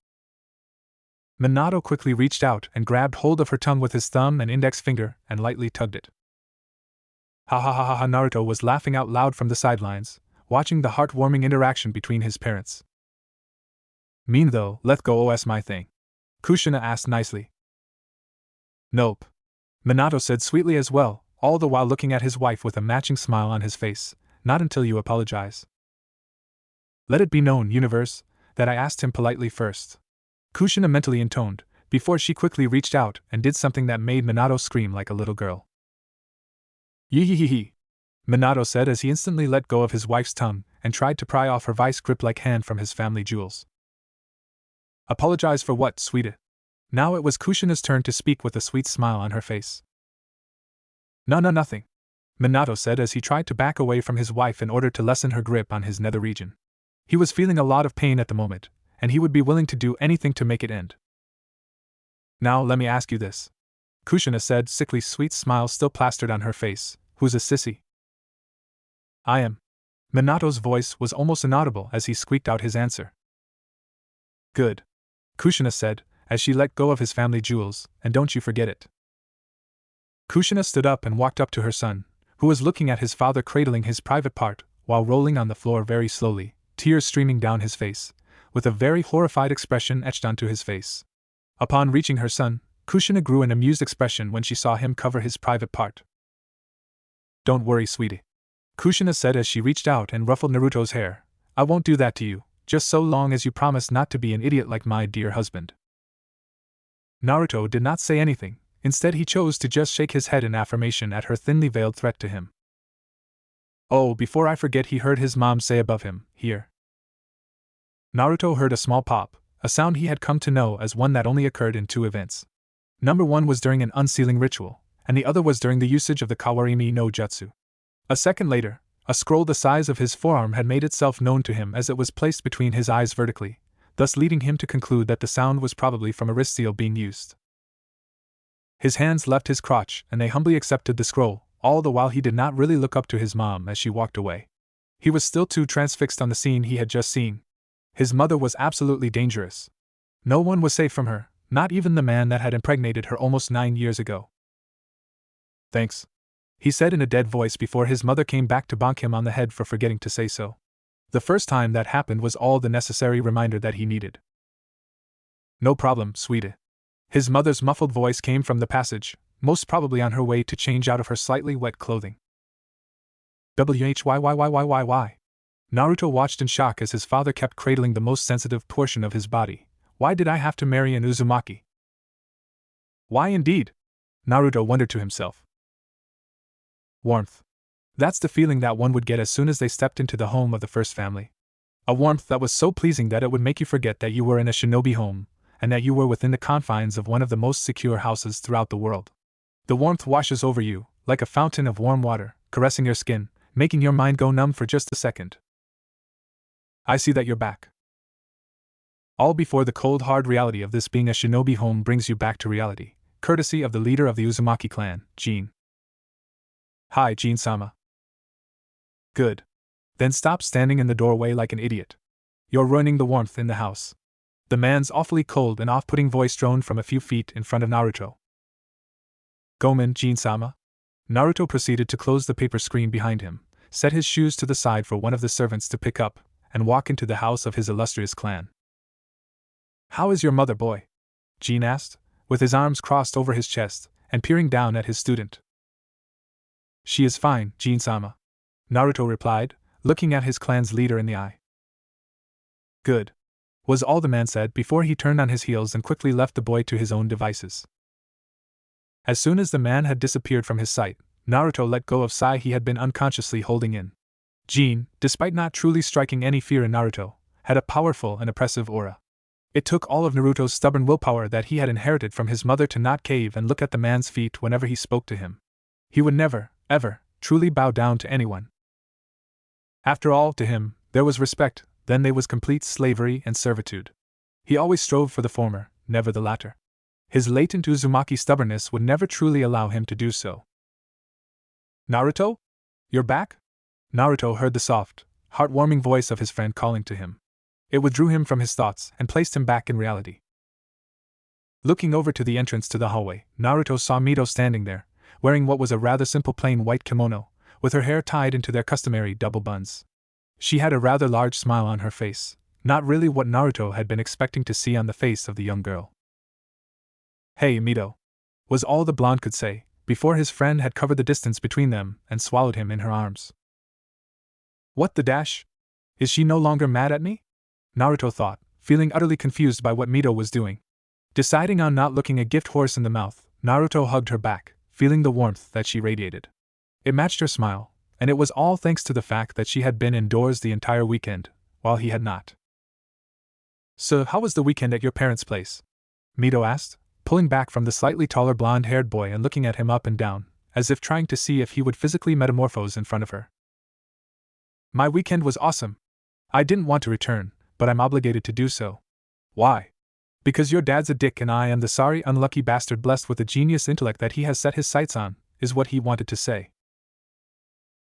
Minato quickly reached out and grabbed hold of her tongue with his thumb and index finger and lightly tugged it. Ha ha ha ha ha! Naruto was laughing out loud from the sidelines, watching the heartwarming interaction between his parents. "Mean though, let go os my thing?" Kushina asked nicely. "Nope." Minato said sweetly as well, all the while looking at his wife with a matching smile on his face. "Not until you apologize." "Let it be known, universe, that I asked him politely first," Kushina mentally intoned, before she quickly reached out and did something that made Minato scream like a little girl. "Yee-hee-hee-hee," Minato said as he instantly let go of his wife's tongue and tried to pry off her vice-grip-like hand from his family jewels. "Apologize for what, sweetie?" Now it was Kushina's turn to speak with a sweet smile on her face. No, nothing," Minato said as he tried to back away from his wife in order to lessen her grip on his nether region. He was feeling a lot of pain at the moment, and he would be willing to do anything to make it end. "Now let me ask you this," Kushina said, sickly sweet smile still plastered on her face. "Who's a sissy?" "I am." Minato's voice was almost inaudible as he squeaked out his answer. "Good," Kushina said, as she let go of his family jewels, "and don't you forget it." Kushina stood up and walked up to her son, who was looking at his father cradling his private part, while rolling on the floor very slowly, tears streaming down his face, with a very horrified expression etched onto his face. Upon reaching her son, Kushina grew an amused expression when she saw him cover his private part. "Don't worry, sweetie," Kushina said as she reached out and ruffled Naruto's hair. "I won't do that to you, just so long as you promise not to be an idiot like my dear husband." Naruto did not say anything. Instead, he chose to just shake his head in affirmation at her thinly veiled threat to him. "Oh, before I forget," he heard his mom say above him, "Here." Naruto heard a small pop, a sound he had come to know as one that only occurred in two events. Number one was during an unsealing ritual, and the other was during the usage of the Kawarimi no Jutsu. A second later, a scroll the size of his forearm had made itself known to him as it was placed between his eyes vertically, thus leading him to conclude that the sound was probably from a wrist seal being used. His hands left his crotch and they humbly accepted the scroll, all the while he did not really look up to his mom as she walked away. He was still too transfixed on the scene he had just seen. His mother was absolutely dangerous. No one was safe from her, not even the man that had impregnated her almost 9 years ago. "Thanks," he said in a dead voice before his mother came back to bonk him on the head for forgetting to say so. The first time that happened was all the necessary reminder that he needed. "No problem, sweetie." His mother's muffled voice came from the passage, most probably on her way to change out of her slightly wet clothing. Whyy? Naruto watched in shock as his father kept cradling the most sensitive portion of his body. Why did I have to marry an Uzumaki? Why indeed? Naruto wondered to himself. Warmth. That's the feeling that one would get as soon as they stepped into the home of the first family. A warmth that was so pleasing that it would make you forget that you were in a shinobi home, and that you were within the confines of one of the most secure houses throughout the world. The warmth washes over you, like a fountain of warm water, caressing your skin, making your mind go numb for just a second. I see that you're back. All before the cold hard reality of this being a shinobi home brings you back to reality, courtesy of the leader of the Uzumaki clan, Jin. Hi, Jin-sama. Good. Then stop standing in the doorway like an idiot. You're ruining the warmth in the house. The man's awfully cold and off-putting voice droned from a few feet in front of Naruto. Gomen, Jin-sama. Naruto proceeded to close the paper screen behind him, set his shoes to the side for one of the servants to pick up, and walk into the house of his illustrious clan. How is your mother, boy? Jin asked, with his arms crossed over his chest, and peering down at his student. She is fine, Jin-sama. Naruto replied, looking at his clan's leader in the eye. Good. Was all the man said before he turned on his heels and quickly left the boy to his own devices. As soon as the man had disappeared from his sight, Naruto let go of sigh he had been unconsciously holding in. Jin, despite not truly striking any fear in Naruto, had a powerful and oppressive aura. It took all of Naruto's stubborn willpower that he had inherited from his mother to not cave and look at the man's feet whenever he spoke to him. He would never, ever, truly bow down to anyone. After all, to him, there was respect, then there was complete slavery and servitude. He always strove for the former, never the latter. His latent Uzumaki stubbornness would never truly allow him to do so. Naruto? You're back? Naruto heard the soft, heartwarming voice of his friend calling to him. It withdrew him from his thoughts and placed him back in reality. Looking over to the entrance to the hallway, Naruto saw Mito standing there, wearing what was a rather simple plain white kimono, with her hair tied into their customary double buns. She had a rather large smile on her face, not really what Naruto had been expecting to see on the face of the young girl. "Hey, Mito," was all the blonde could say, before his friend had covered the distance between them and swallowed him in her arms. What the dash? Is she no longer mad at me? Naruto thought, feeling utterly confused by what Mito was doing. Deciding on not looking a gift horse in the mouth, Naruto hugged her back, feeling the warmth that she radiated. It matched her smile, and it was all thanks to the fact that she had been indoors the entire weekend, while he had not. "So, how was the weekend at your parents' place?" Mito asked, pulling back from the slightly taller blonde-haired boy and looking at him up and down, as if trying to see if he would physically metamorphose in front of her. "My weekend was awesome. I didn't want to return, but I'm obligated to do so." "Why?" "Because your dad's a dick and I am the sorry unlucky bastard blessed with the genius intellect that he has set his sights on," is what he wanted to say.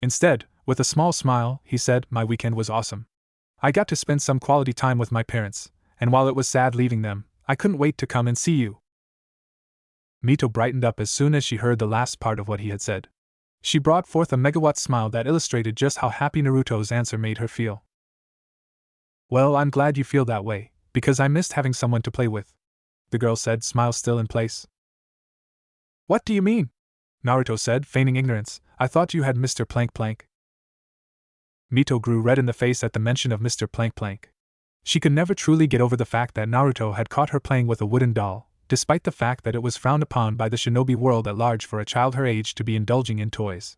Instead, with a small smile, he said, "My weekend was awesome. I got to spend some quality time with my parents, and while it was sad leaving them, I couldn't wait to come and see you." Mito brightened up as soon as she heard the last part of what he had said. She brought forth a megawatt smile that illustrated just how happy Naruto's answer made her feel. "Well, I'm glad you feel that way, because I missed having someone to play with," the girl said, smile still in place. "What do you mean?" Naruto said, feigning ignorance. "I thought you had Mr. Plank Plank." Mito grew red in the face at the mention of Mr. Plank Plank. She could never truly get over the fact that Naruto had caught her playing with a wooden doll, despite the fact that it was frowned upon by the shinobi world at large for a child her age to be indulging in toys.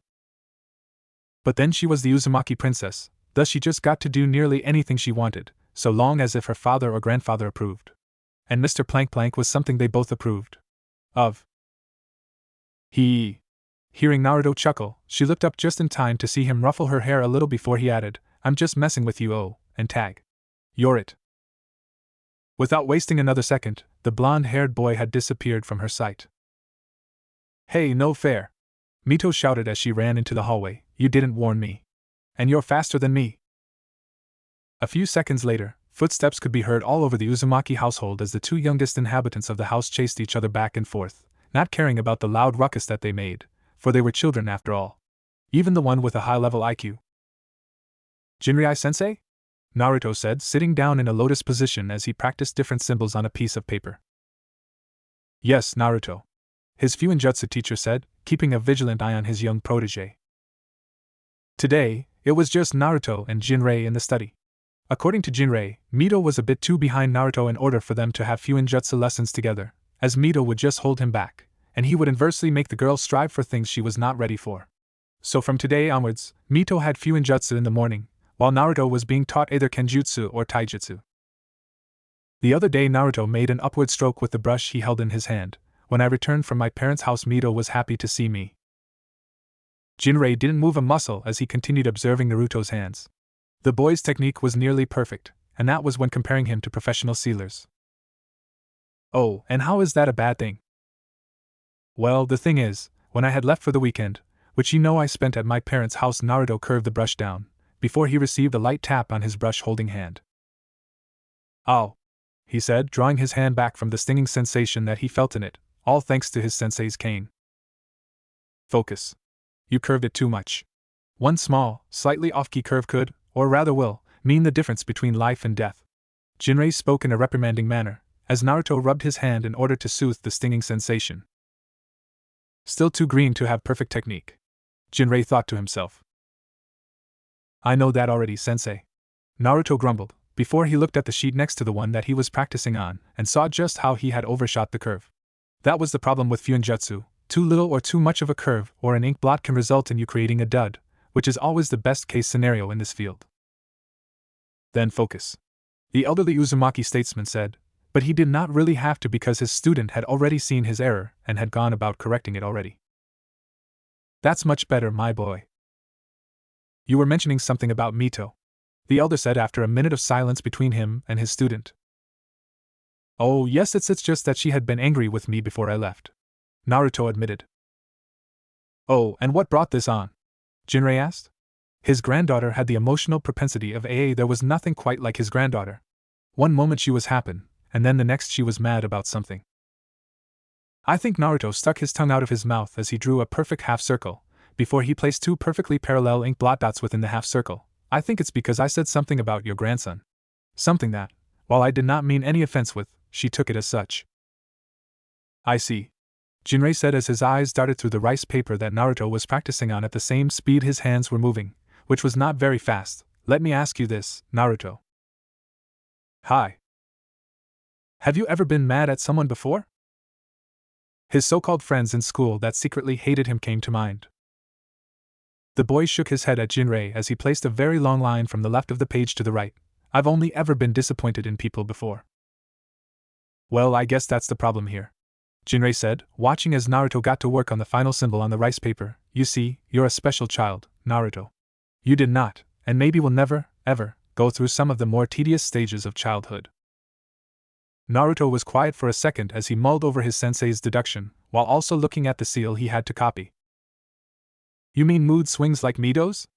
But then she was the Uzumaki princess, thus she just got to do nearly anything she wanted, so long as if her father or grandfather approved. And Mr. Plank Plank was something they both approved of. Hearing Naruto chuckle, she looked up just in time to see him ruffle her hair a little before he added, "I'm just messing with you, oh, and tag. You're it." Without wasting another second, the blonde-haired boy had disappeared from her sight. "Hey, no fair!" Mito shouted as she ran into the hallway. "You didn't warn me. And you're faster than me." A few seconds later, footsteps could be heard all over the Uzumaki household as the two youngest inhabitants of the house chased each other back and forth, not caring about the loud ruckus that they made, for they were children after all. Even the one with a high-level IQ. "Jinrai-sensei?" Naruto said, sitting down in a lotus position as he practiced different symbols on a piece of paper. "Yes, Naruto," his Fuinjutsu teacher said, keeping a vigilant eye on his young protege. Today, it was just Naruto and Jinrai in the study. According to Jinrai, Mito was a bit too behind Naruto in order for them to have Fuinjutsu lessons together, as Mito would just hold him back, and he would inversely make the girl strive for things she was not ready for. So from today onwards, Mito had Fuinjutsu in the morning, while Naruto was being taught either Kenjutsu or Taijutsu. The other day Naruto made an upward stroke with the brush he held in his hand. "When I returned from my parents' house, Mito was happy to see me." Jinrai didn't move a muscle as he continued observing Naruto's hands. The boy's technique was nearly perfect, and that was when comparing him to professional sealers. "Oh, and how is that a bad thing?" "Well, the thing is, when I had left for the weekend, which you know I spent at my parents' house," Naruto curved the brush down, before he received a light tap on his brush-holding hand. "Ow," he said, drawing his hand back from the stinging sensation that he felt in it, all thanks to his sensei's cane. "Focus. You curved it too much. One small, slightly off-key curve could, or rather will, mean the difference between life and death." Jinrai spoke in a reprimanding manner, as Naruto rubbed his hand in order to soothe the stinging sensation. "Still too green to have perfect technique," Jinrai thought to himself. "I know that already, sensei," Naruto grumbled, before he looked at the sheet next to the one that he was practicing on, and saw just how he had overshot the curve. That was the problem with Fuinjutsu: too little or too much of a curve or an ink blot can result in you creating a dud, which is always the best case scenario in this field. Then focus. The elderly Uzumaki statesman said, but he did not really have to because his student had already seen his error and had gone about correcting it already. That's much better, my boy. You were mentioning something about Mito, the elder said after a minute of silence between him and his student. Oh, yes, it's just that she had been angry with me before I left, Naruto admitted. Oh, and what brought this on? Jinrei asked. His granddaughter had the emotional propensity of AA. There was nothing quite like his granddaughter. One moment she was happy, and then the next she was mad about something. I think Naruto stuck his tongue out of his mouth as he drew a perfect half circle, before he placed two perfectly parallel ink blot dots within the half circle. I think it's because I said something about your grandson. Something that, while I did not mean any offense with, she took it as such. I see, Jinrei said as his eyes darted through the rice paper that Naruto was practicing on at the same speed his hands were moving, which was not very fast. Let me ask you this, Naruto. Hi. Have you ever been mad at someone before? His so-called friends in school that secretly hated him came to mind. The boy shook his head at Jinrei as he placed a very long line from the left of the page to the right. I've only ever been disappointed in people before. Well, I guess that's the problem here, Jinrei said, watching as Naruto got to work on the final symbol on the rice paper. You see, you're a special child, Naruto. You did not, and maybe will never, ever, go through some of the more tedious stages of childhood. Naruto was quiet for a second as he mulled over his sensei's deduction, while also looking at the seal he had to copy. You mean mood swings like Mito's?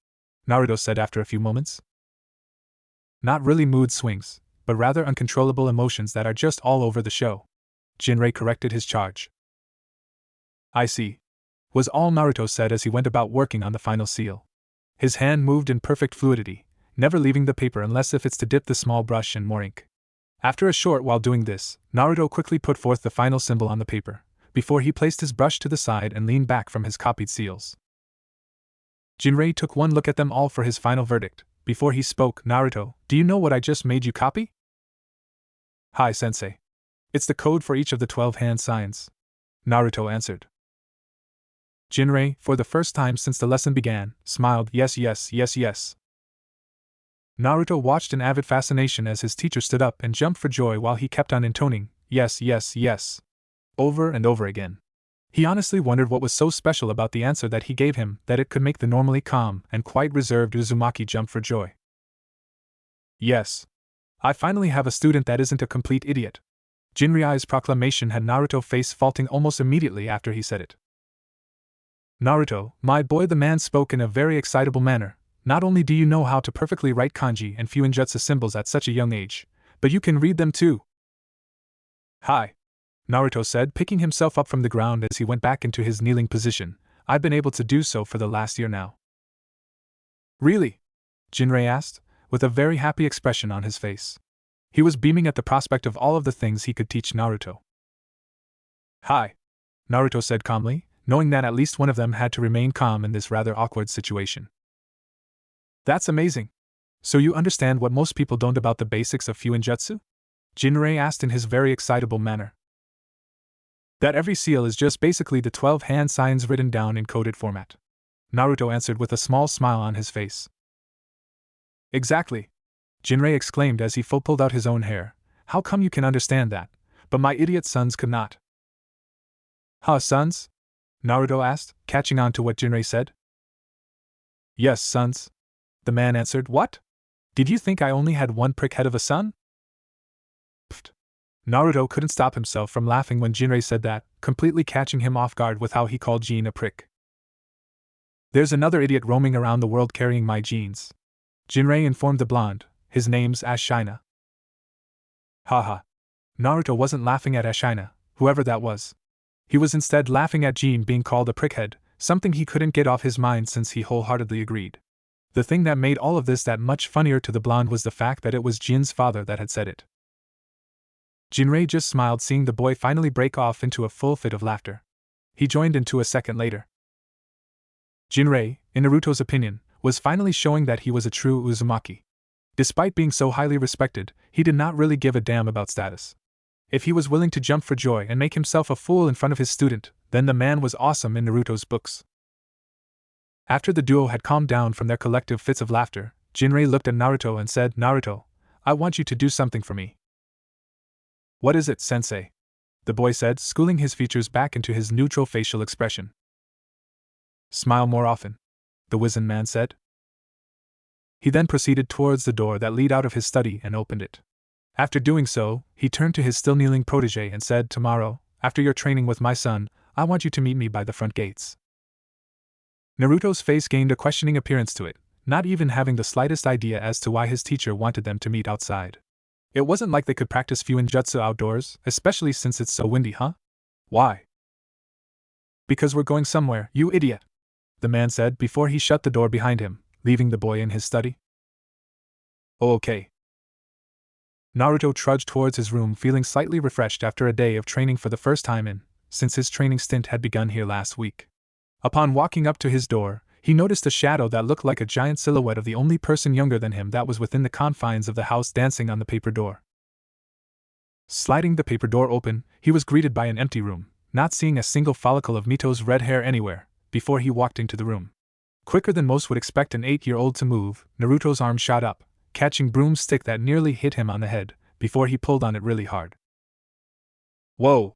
Naruto said after a few moments. Not really mood swings, but rather uncontrollable emotions that are just all over the show, Jinrei corrected his charge. I see, was all Naruto said as he went about working on the final seal. His hand moved in perfect fluidity, never leaving the paper unless if it's to dip the small brush in more ink. After a short while doing this, Naruto quickly put forth the final symbol on the paper, before he placed his brush to the side and leaned back from his copied seals. Jinrei took one look at them all for his final verdict. Before he spoke, Naruto, do you know what I just made you copy? Hi, sensei. It's the code for each of the 12 hand signs, Naruto answered. Jinrei, for the first time since the lesson began, smiled. Yes. Naruto watched in avid fascination as his teacher stood up and jumped for joy while he kept on intoning, yes, over and over again. He honestly wondered what was so special about the answer that he gave him that it could make the normally calm and quite reserved Uzumaki jump for joy. Yes. I finally have a student that isn't a complete idiot. Jinrei's proclamation had Naruto's face faulting almost immediately after he said it. Naruto, my boy, the man spoke in a very excitable manner. Not only do you know how to perfectly write kanji and fuinjutsu symbols at such a young age, but you can read them too. Hi, Naruto said, picking himself up from the ground as he went back into his kneeling position. I've been able to do so for the last year now. Really? Jinrei asked, with a very happy expression on his face. He was beaming at the prospect of all of the things he could teach Naruto. Hi, Naruto said calmly, knowing that at least one of them had to remain calm in this rather awkward situation. That's amazing. So you understand what most people don't about the basics of fuinjutsu? Jinrei asked in his very excitable manner. That every seal is just basically the 12 hand signs written down in coded format, Naruto answered with a small smile on his face. Exactly, Jinrei exclaimed as he pulled out his own hair. How come you can understand that, but my idiot sons could not? Huh, sons? Naruto asked, catching on to what Jinrei said. Yes, sons, the man answered. What? Did you think I only had one prickhead of a son? Pfft. Naruto couldn't stop himself from laughing when Jinrei said that, completely catching him off guard with how he called Jin a prick. There's another idiot roaming around the world carrying my genes, Jinrei informed the blonde. His name's Ashina. Haha. Naruto wasn't laughing at Ashina, whoever that was. He was instead laughing at Jin being called a prickhead, something he couldn't get off his mind since he wholeheartedly agreed. The thing that made all of this that much funnier to the blonde was the fact that it was Jin's father that had said it. Jinrei just smiled seeing the boy finally break off into a full fit of laughter. He joined in 2 seconds later. Jinrei, in Naruto's opinion, was finally showing that he was a true Uzumaki. Despite being so highly respected, he did not really give a damn about status. If he was willing to jump for joy and make himself a fool in front of his student, then the man was awesome in Naruto's books. After the duo had calmed down from their collective fits of laughter, Jinrei looked at Naruto and said, "Naruto, I want you to do something for me." "What is it, sensei?" the boy said, schooling his features back into his neutral facial expression. "Smile more often," the wizened man said. He then proceeded towards the door that led out of his study and opened it. After doing so, he turned to his still kneeling protege and said, "Tomorrow, after your training with my son, I want you to meet me by the front gates." Naruto's face gained a questioning appearance to it, not even having the slightest idea as to why his teacher wanted them to meet outside. It wasn't like they could practice Fuinjutsu outdoors, especially since it's so windy, huh? Why? "Because we're going somewhere, you idiot," the man said before he shut the door behind him, leaving the boy in his study. "Oh, okay." Naruto trudged towards his room feeling slightly refreshed after a day of training for the first time since his training stint had begun here last week. Upon walking up to his door, he noticed a shadow that looked like a giant silhouette of the only person younger than him that was within the confines of the house dancing on the paper door. Sliding the paper door open, he was greeted by an empty room, not seeing a single follicle of Mito's red hair anywhere, before he walked into the room. Quicker than most would expect an 8-year-old to move, Naruto's arm shot up, catching broomstick that nearly hit him on the head, before he pulled on it really hard. "Whoa!"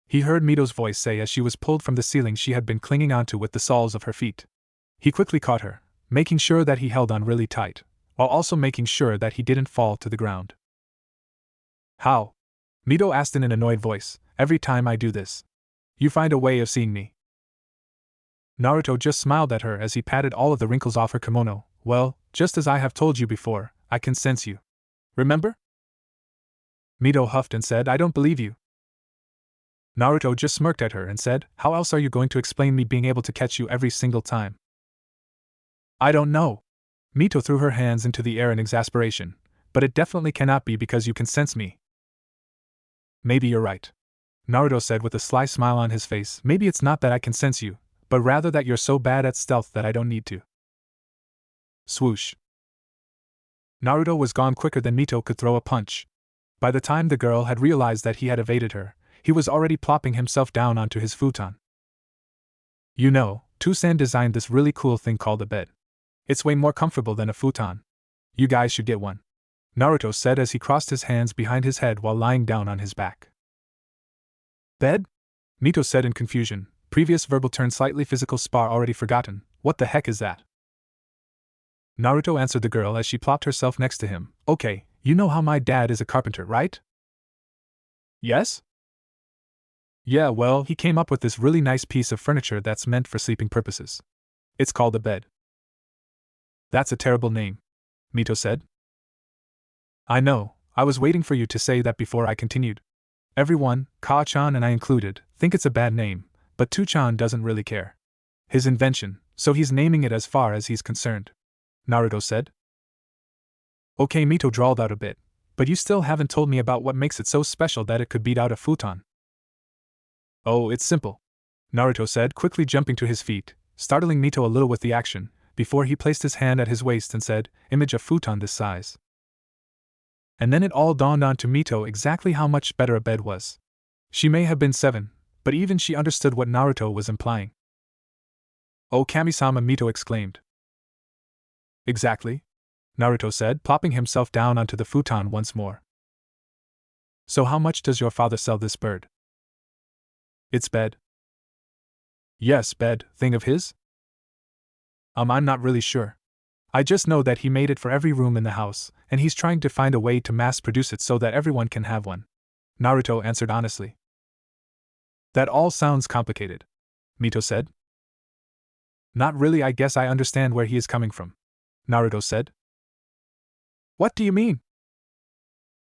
he heard Mito's voice say as she was pulled from the ceiling she had been clinging onto with the soles of her feet. He quickly caught her, making sure that he held on really tight, while also making sure that he didn't fall to the ground. "How?" Mito asked in an annoyed voice. "Every time I do this, you find a way of seeing me." Naruto just smiled at her as he patted all of the wrinkles off her kimono. "Well, just as I have told you before, I can sense you. Remember?" Mito huffed and said, "I don't believe you." Naruto just smirked at her and said, "How else are you going to explain me being able to catch you every single time?" "I don't know." Mito threw her hands into the air in exasperation, "but it definitely cannot be because you can sense me." "Maybe you're right," Naruto said with a sly smile on his face. "Maybe it's not that I can sense you, but rather that you're so bad at stealth that I don't need to." Swoosh. Naruto was gone quicker than Mito could throw a punch. By the time the girl had realized that he had evaded her, he was already plopping himself down onto his futon. "You know, Toussaint designed this really cool thing called a bed. It's way more comfortable than a futon. You guys should get one," Naruto said as he crossed his hands behind his head while lying down on his back. "Bed?" Mito said in confusion, previous verbal turn slightly physical spar already forgotten. "What the heck is that?" Naruto answered the girl as she plopped herself next to him. "Okay, you know how my dad is a carpenter, right?" "Yes?" "Yeah, well, he came up with this really nice piece of furniture that's meant for sleeping purposes. It's called a bed." "That's a terrible name," Mito said. "I know, I was waiting for you to say that before I continued. Everyone, Ka-chan and I included, think it's a bad name, but Tu-chan doesn't really care. His invention, so he's naming it as far as he's concerned," Naruto said. "Okay," Mito drawled out a bit, "but you still haven't told me about what makes it so special that it could beat out a futon." "Oh, it's simple," Naruto said, quickly jumping to his feet, startling Mito a little with the action, before he placed his hand at his waist and said, "Image a futon this size." And then it all dawned on to Mito exactly how much better a bed was. She may have been 7, but even she understood what Naruto was implying. "Oh, Kami-sama," Mito exclaimed. "Exactly," Naruto said, plopping himself down onto the futon once more. "So how much does your father sell this bird?" "It's bed." "Yes, bed, thing of his?" I'm not really sure. I just know that he made it for every room in the house, and he's trying to find a way to mass produce it so that everyone can have one," Naruto answered honestly. "That all sounds complicated," Mito said. "Not really, I guess I understand where he is coming from," Naruto said. "What do you mean?"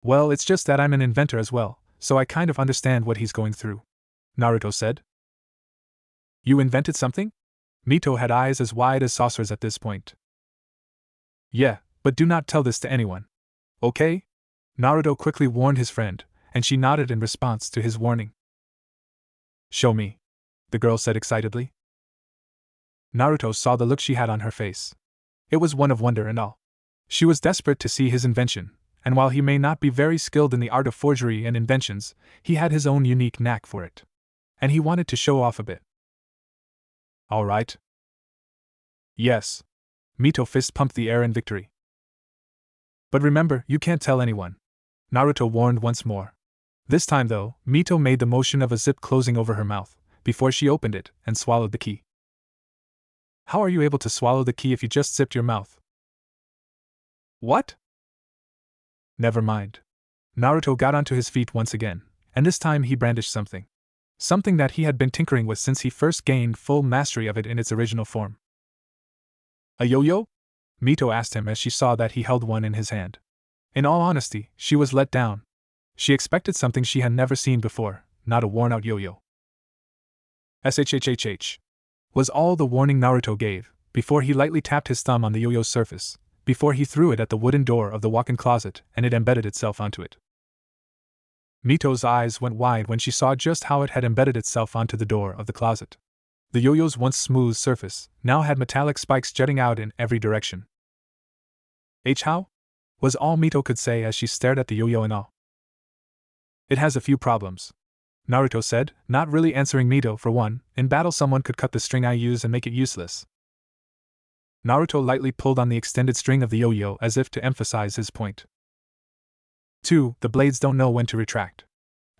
"Well, it's just that I'm an inventor as well, so I kind of understand what he's going through," Naruto said. "You invented something?" Mito had eyes as wide as saucers at this point. "Yeah, but do not tell this to anyone. Okay?" Naruto quickly warned his friend, and she nodded in response to his warning. "Show me," the girl said excitedly. Naruto saw the look she had on her face. It was one of wonder and awe. She was desperate to see his invention, and while he may not be very skilled in the art of forgery and inventions, he had his own unique knack for it. And he wanted to show off a bit. "All right." Yes. Mito fist pumped the air in victory. But remember, you can't tell anyone. Naruto warned once more. This time, though, Mito made the motion of a zip closing over her mouth, before she opened it, and swallowed the key. How are you able to swallow the key if you just zipped your mouth? What? Never mind. Naruto got onto his feet once again, and this time he brandished something. Something that he had been tinkering with since he first gained full mastery of it in its original form. A yo-yo? Mito asked him as she saw that he held one in his hand. In all honesty, she was let down. She expected something she had never seen before, not a worn-out yo-yo. SHHHH. Was all the warning Naruto gave, before he lightly tapped his thumb on the yo-yo's surface, before he threw it at the wooden door of the walk-in closet and it embedded itself onto it. Mito's eyes went wide when she saw just how it had embedded itself onto the door of the closet. The yo-yo's once smooth surface now had metallic spikes jutting out in every direction. How? Was all Mito could say as she stared at the yo-yo in awe. It has a few problems, Naruto said, not really answering Mito. For one, in battle someone could cut the string I use and make it useless. Naruto lightly pulled on the extended string of the yo-yo as if to emphasize his point. 2. The blades don't know when to retract.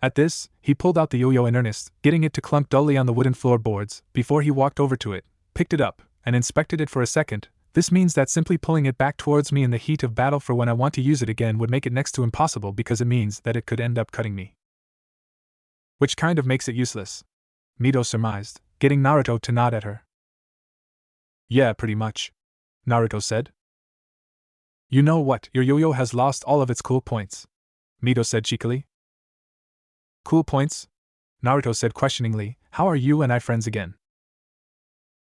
At this, he pulled out the yo-yo in earnest, getting it to clunk dully on the wooden floorboards, before he walked over to it, picked it up, and inspected it for a second. This means that simply pulling it back towards me in the heat of battle for when I want to use it again would make it next to impossible, because it means that it could end up cutting me. Which kind of makes it useless? Mito surmised, getting Naruto to nod at her. Yeah, pretty much, Naruto said. You know what, your yo-yo has lost all of its cool points, Mito said cheekily. Cool points? Naruto said questioningly. How are you and I friends again?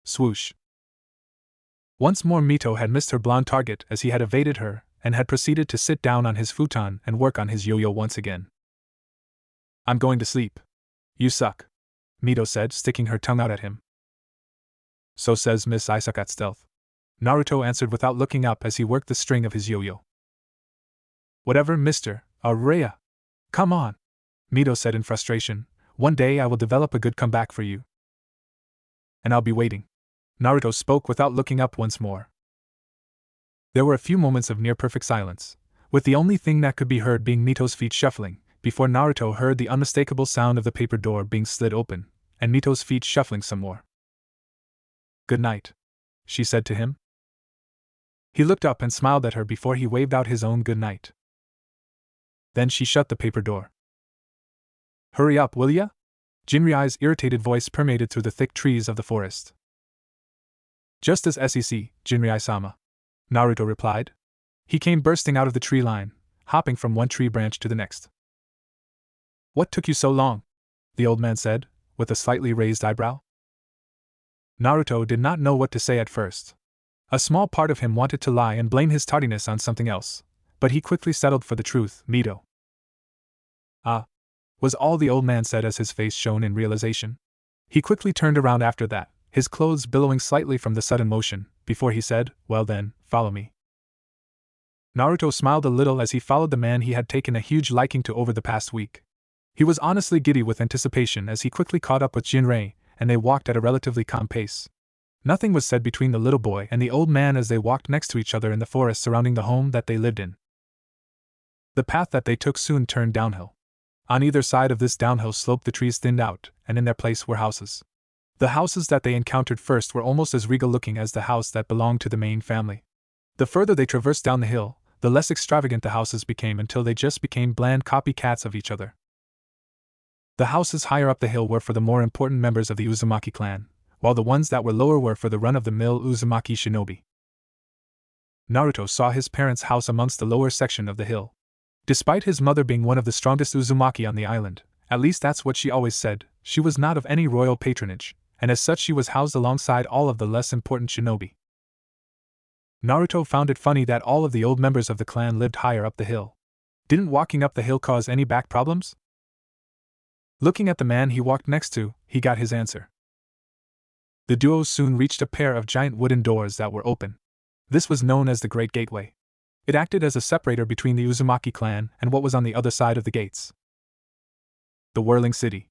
Swoosh. Once more Mito had missed her blonde target as he had evaded her, and had proceeded to sit down on his futon and work on his yo-yo once again. I'm going to sleep. You suck, Mito said, sticking her tongue out at him. So says Miss I suck at stealth, Naruto answered without looking up as he worked the string of his yo-yo. Whatever, Mr. Araya. Come on, Mito said in frustration. One day I will develop a good comeback for you. And I'll be waiting. Naruto spoke without looking up once more. There were a few moments of near-perfect silence, with the only thing that could be heard being Mito's feet shuffling, before Naruto heard the unmistakable sound of the paper door being slid open, and Mito's feet shuffling some more. Good night, she said to him. He looked up and smiled at her before he waved out his own good night. Then she shut the paper door. Hurry up, will ya? Jinryai's irritated voice permeated through the thick trees of the forest. Just as SEC, Jinryai-sama, Naruto replied. He came bursting out of the tree line, hopping from one tree branch to the next. What took you so long? The old man said, with a slightly raised eyebrow. Naruto did not know what to say at first. A small part of him wanted to lie and blame his tardiness on something else, but he quickly settled for the truth. Mito. Ah, was all the old man said as his face shone in realization. He quickly turned around after that, his clothes billowing slightly from the sudden motion, before he said, well then, follow me. Naruto smiled a little as he followed the man he had taken a huge liking to over the past week. He was honestly giddy with anticipation as he quickly caught up with Jinrei, and they walked at a relatively calm pace. Nothing was said between the little boy and the old man as they walked next to each other in the forest surrounding the home that they lived in. The path that they took soon turned downhill. On either side of this downhill slope the trees thinned out, and in their place were houses. The houses that they encountered first were almost as regal-looking as the house that belonged to the main family. The further they traversed down the hill, the less extravagant the houses became until they just became bland copycats of each other. The houses higher up the hill were for the more important members of the Uzumaki clan, while the ones that were lower were for the run-of-the-mill Uzumaki shinobi. Naruto saw his parents' house amongst the lower section of the hill. Despite his mother being one of the strongest Uzumaki on the island, at least that's what she always said, she was not of any royal patronage, and as such she was housed alongside all of the less important shinobi. Naruto found it funny that all of the old members of the clan lived higher up the hill. Didn't walking up the hill cause any back problems? Looking at the man he walked next to, he got his answer. The duo soon reached a pair of giant wooden doors that were open. This was known as the Great Gateway. It acted as a separator between the Uzumaki clan and what was on the other side of the gates. The Whirling City.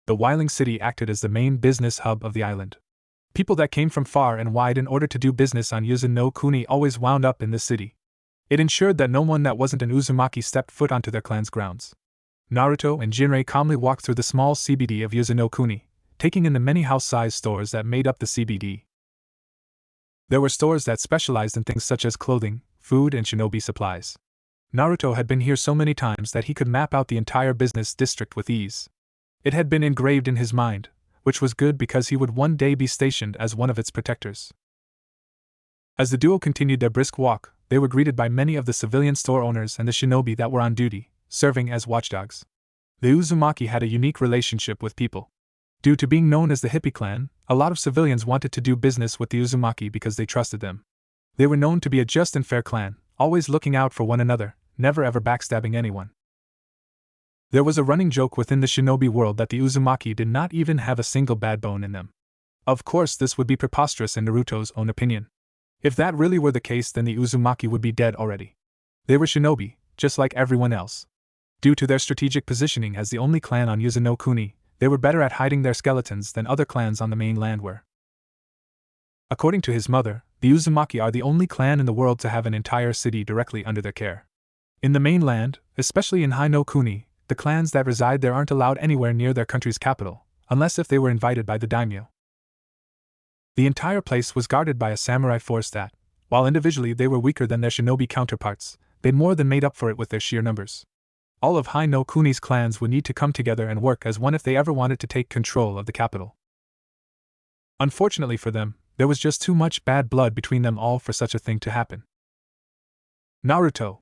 The Whirling City acted as the main business hub of the island. People that came from far and wide in order to do business on Yuzu no Kuni always wound up in this city. It ensured that no one that wasn't an Uzumaki stepped foot onto their clan's grounds. Naruto and Jinrei calmly walked through the small CBD of Yuzu no Kuni, taking in the many house-sized stores that made up the CBD. There were stores that specialized in things such as clothing, food, and shinobi supplies. Naruto had been here so many times that he could map out the entire business district with ease. It had been engraved in his mind, which was good because he would one day be stationed as one of its protectors. As the duo continued their brisk walk, they were greeted by many of the civilian store owners and the shinobi that were on duty, serving as watchdogs. The Uzumaki had a unique relationship with people. Due to being known as the hippie clan, a lot of civilians wanted to do business with the Uzumaki because they trusted them. They were known to be a just and fair clan, always looking out for one another, never ever backstabbing anyone. There was a running joke within the shinobi world that the Uzumaki did not even have a single bad bone in them. Of course, this would be preposterous in Naruto's own opinion. If that really were the case, then the Uzumaki would be dead already. They were shinobi, just like everyone else. Due to their strategic positioning as the only clan on Yuzu no Kuni, they were better at hiding their skeletons than other clans on the mainland were. According to his mother, the Uzumaki are the only clan in the world to have an entire city directly under their care. In the mainland, especially in Hai no Kuni, the clans that reside there aren't allowed anywhere near their country's capital, unless if they were invited by the daimyo. The entire place was guarded by a samurai force that, while individually they were weaker than their shinobi counterparts, they more than made up for it with their sheer numbers. All of Hai no Kuni's clans would need to come together and work as one if they ever wanted to take control of the capital. Unfortunately for them, there was just too much bad blood between them all for such a thing to happen. Naruto.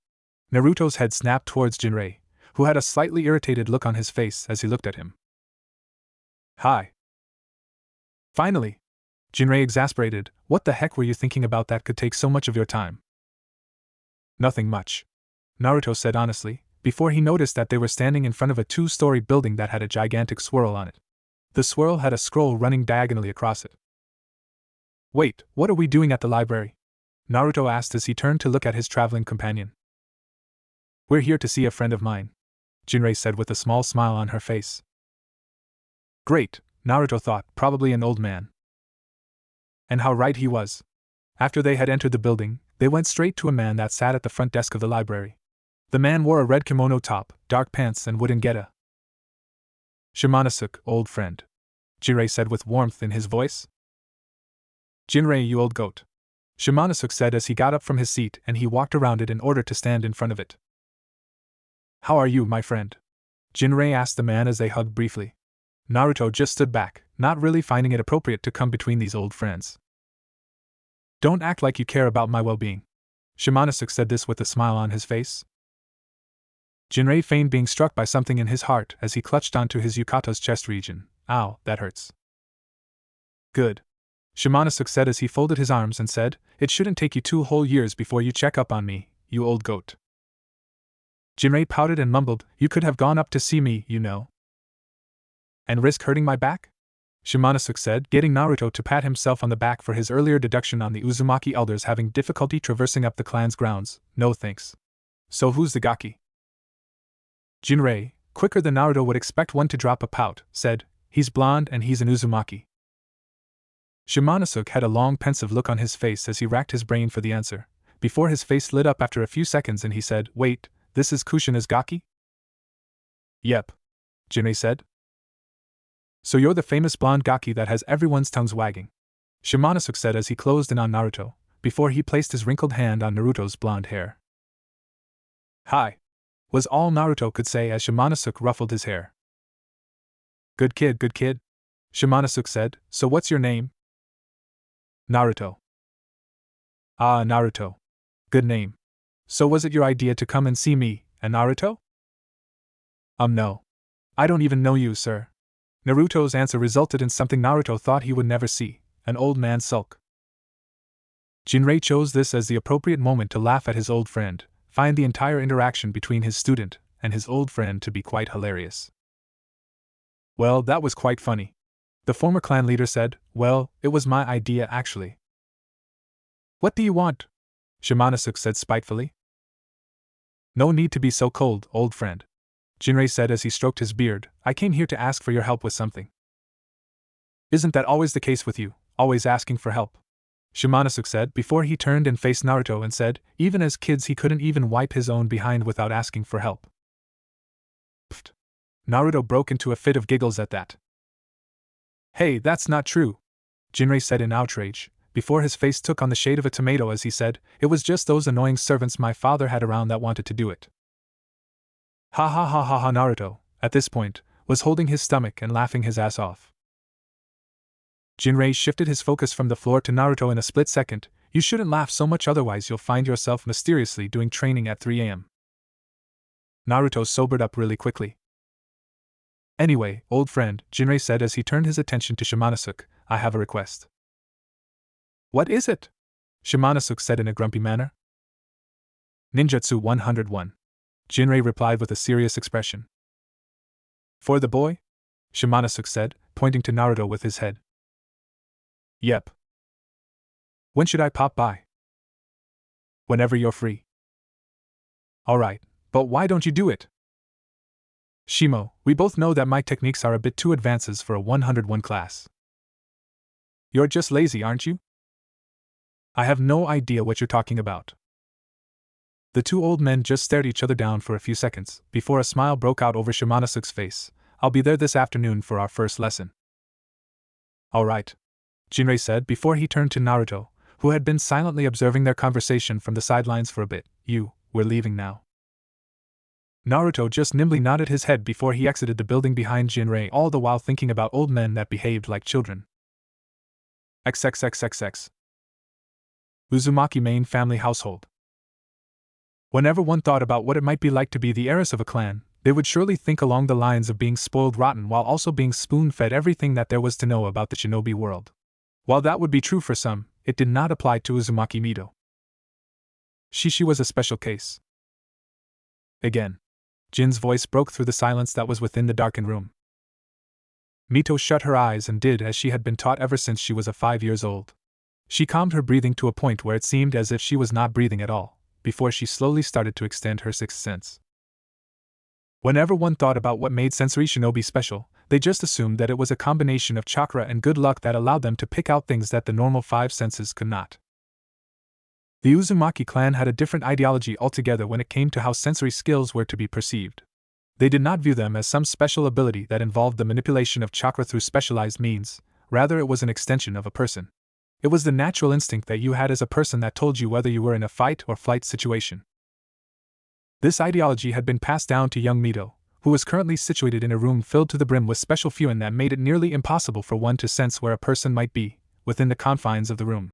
Naruto's head snapped towards Jinrei, who had a slightly irritated look on his face as he looked at him. Hi. Finally. Jinrei exasperated, what the heck were you thinking about that could take so much of your time? Nothing much. Naruto said honestly, before he noticed that they were standing in front of a 2-story building that had a gigantic swirl on it. The swirl had a scroll running diagonally across it. Wait, what are we doing at the library? Naruto asked as he turned to look at his traveling companion. We're here to see a friend of mine, Jinrei said with a small smile on her face. Great, Naruto thought, probably an old man. And how right he was. After they had entered the building, they went straight to a man that sat at the front desk of the library. The man wore a red kimono top, dark pants, and wooden geta. Shimanosuke, old friend, Jinrei said with warmth in his voice. Jinrei, you old goat, Shimanosuke said as he got up from his seat and he walked around it in order to stand in front of it. How are you, my friend? Jinrei asked the man as they hugged briefly. Naruto just stood back, not really finding it appropriate to come between these old friends. Don't act like you care about my well-being. Shimanosuke said this with a smile on his face. Jinrei feigned being struck by something in his heart as he clutched onto his yukata's chest region. Ow, that hurts. Good. Shimanosuke said as he folded his arms and said, it shouldn't take you 2 whole years before you check up on me, you old goat. Jinrei pouted and mumbled, you could have gone up to see me, you know. And risk hurting my back? Shimanosuke said, getting Naruto to pat himself on the back for his earlier deduction on the Uzumaki elders having difficulty traversing up the clan's grounds. No thanks. So who's the Gaki? Jinrei, quicker than Naruto would expect one to drop a pout, said, he's blonde and he's an Uzumaki. Shimanosuke had a long pensive look on his face as he racked his brain for the answer, before his face lit up after a few seconds and he said, wait, this is Kushina's Gaki? Yep. Jinrei said. So you're the famous blonde Gaki that has everyone's tongues wagging, Shimanosuke said as he closed in on Naruto, before he placed his wrinkled hand on Naruto's blonde hair. Hi, was all Naruto could say as Shimanosuke ruffled his hair. Good kid, Shimanosuke said, so what's your name? Naruto. Ah, Naruto. Good name. So was it your idea to come and see me, and Naruto? No. I don't even know you, sir. Naruto's answer resulted in something Naruto thought he would never see, an old man sulk. Jinrei chose this as the appropriate moment to laugh at his old friend, find the entire interaction between his student and his old friend to be quite hilarious. Well, that was quite funny. The former clan leader said, well, it was my idea actually. What do you want? Shimanosuke said spitefully. No need to be so cold, old friend, Jinrei said as he stroked his beard, I came here to ask for your help with something. Isn't that always the case with you, always asking for help," Shimanosuke said before he turned and faced Naruto and said, even as kids he couldn't even wipe his own behind without asking for help. Pfft. Naruto broke into a fit of giggles at that. "Hey, that's not true," Jinrei said in outrage, before his face took on the shade of a tomato as he said, "It was just those annoying servants my father had around that wanted to do it." Ha ha ha ha ha. Naruto, at this point, was holding his stomach and laughing his ass off. Jinrei shifted his focus from the floor to Naruto in a split second. "You shouldn't laugh so much, otherwise you'll find yourself mysteriously doing training at 3 a.m. Naruto sobered up really quickly. "Anyway, old friend," Jinrei said as he turned his attention to Shimanosuke, "I have a request." "What is it?" Shimanosuke said in a grumpy manner. "Ninjutsu 101. Jinrei replied with a serious expression. "For the boy?" Shimanosuke said, pointing to Naruto with his head. "Yep." "When should I pop by?" "Whenever you're free." "Alright, but why don't you do it?" "Shimo, we both know that my techniques are a bit too advanced for a 101 class." "You're just lazy, aren't you?" "I have no idea what you're talking about." The two old men just stared each other down for a few seconds, before a smile broke out over Shimanosuke's face. "I'll be there this afternoon for our first lesson." "Alright," Jinrei said before he turned to Naruto, who had been silently observing their conversation from the sidelines for a bit. "We're leaving now." Naruto just nimbly nodded his head before he exited the building behind Jinrei, all the while thinking about old men that behaved like children. XXXXX. Uzumaki main family household. Whenever one thought about what it might be like to be the heiress of a clan, they would surely think along the lines of being spoiled rotten while also being spoon-fed everything that there was to know about the shinobi world. While that would be true for some, it did not apply to Uzumaki Mito. She was a special case. Again. Jin's voice broke through the silence that was within the darkened room. Mito shut her eyes and did as she had been taught ever since she was 5 years old. She calmed her breathing to a point where it seemed as if she was not breathing at all, before she slowly started to extend her sixth sense. Whenever one thought about what made sensory shinobi special, they just assumed that it was a combination of chakra and good luck that allowed them to pick out things that the normal 5 senses could not. The Uzumaki clan had a different ideology altogether when it came to how sensory skills were to be perceived. They did not view them as some special ability that involved the manipulation of chakra through specialized means, rather it was an extension of a person. It was the natural instinct that you had as a person that told you whether you were in a fight or flight situation. This ideology had been passed down to young Mito, who was currently situated in a room filled to the brim with special fuin that made it nearly impossible for one to sense where a person might be, within the confines of the room.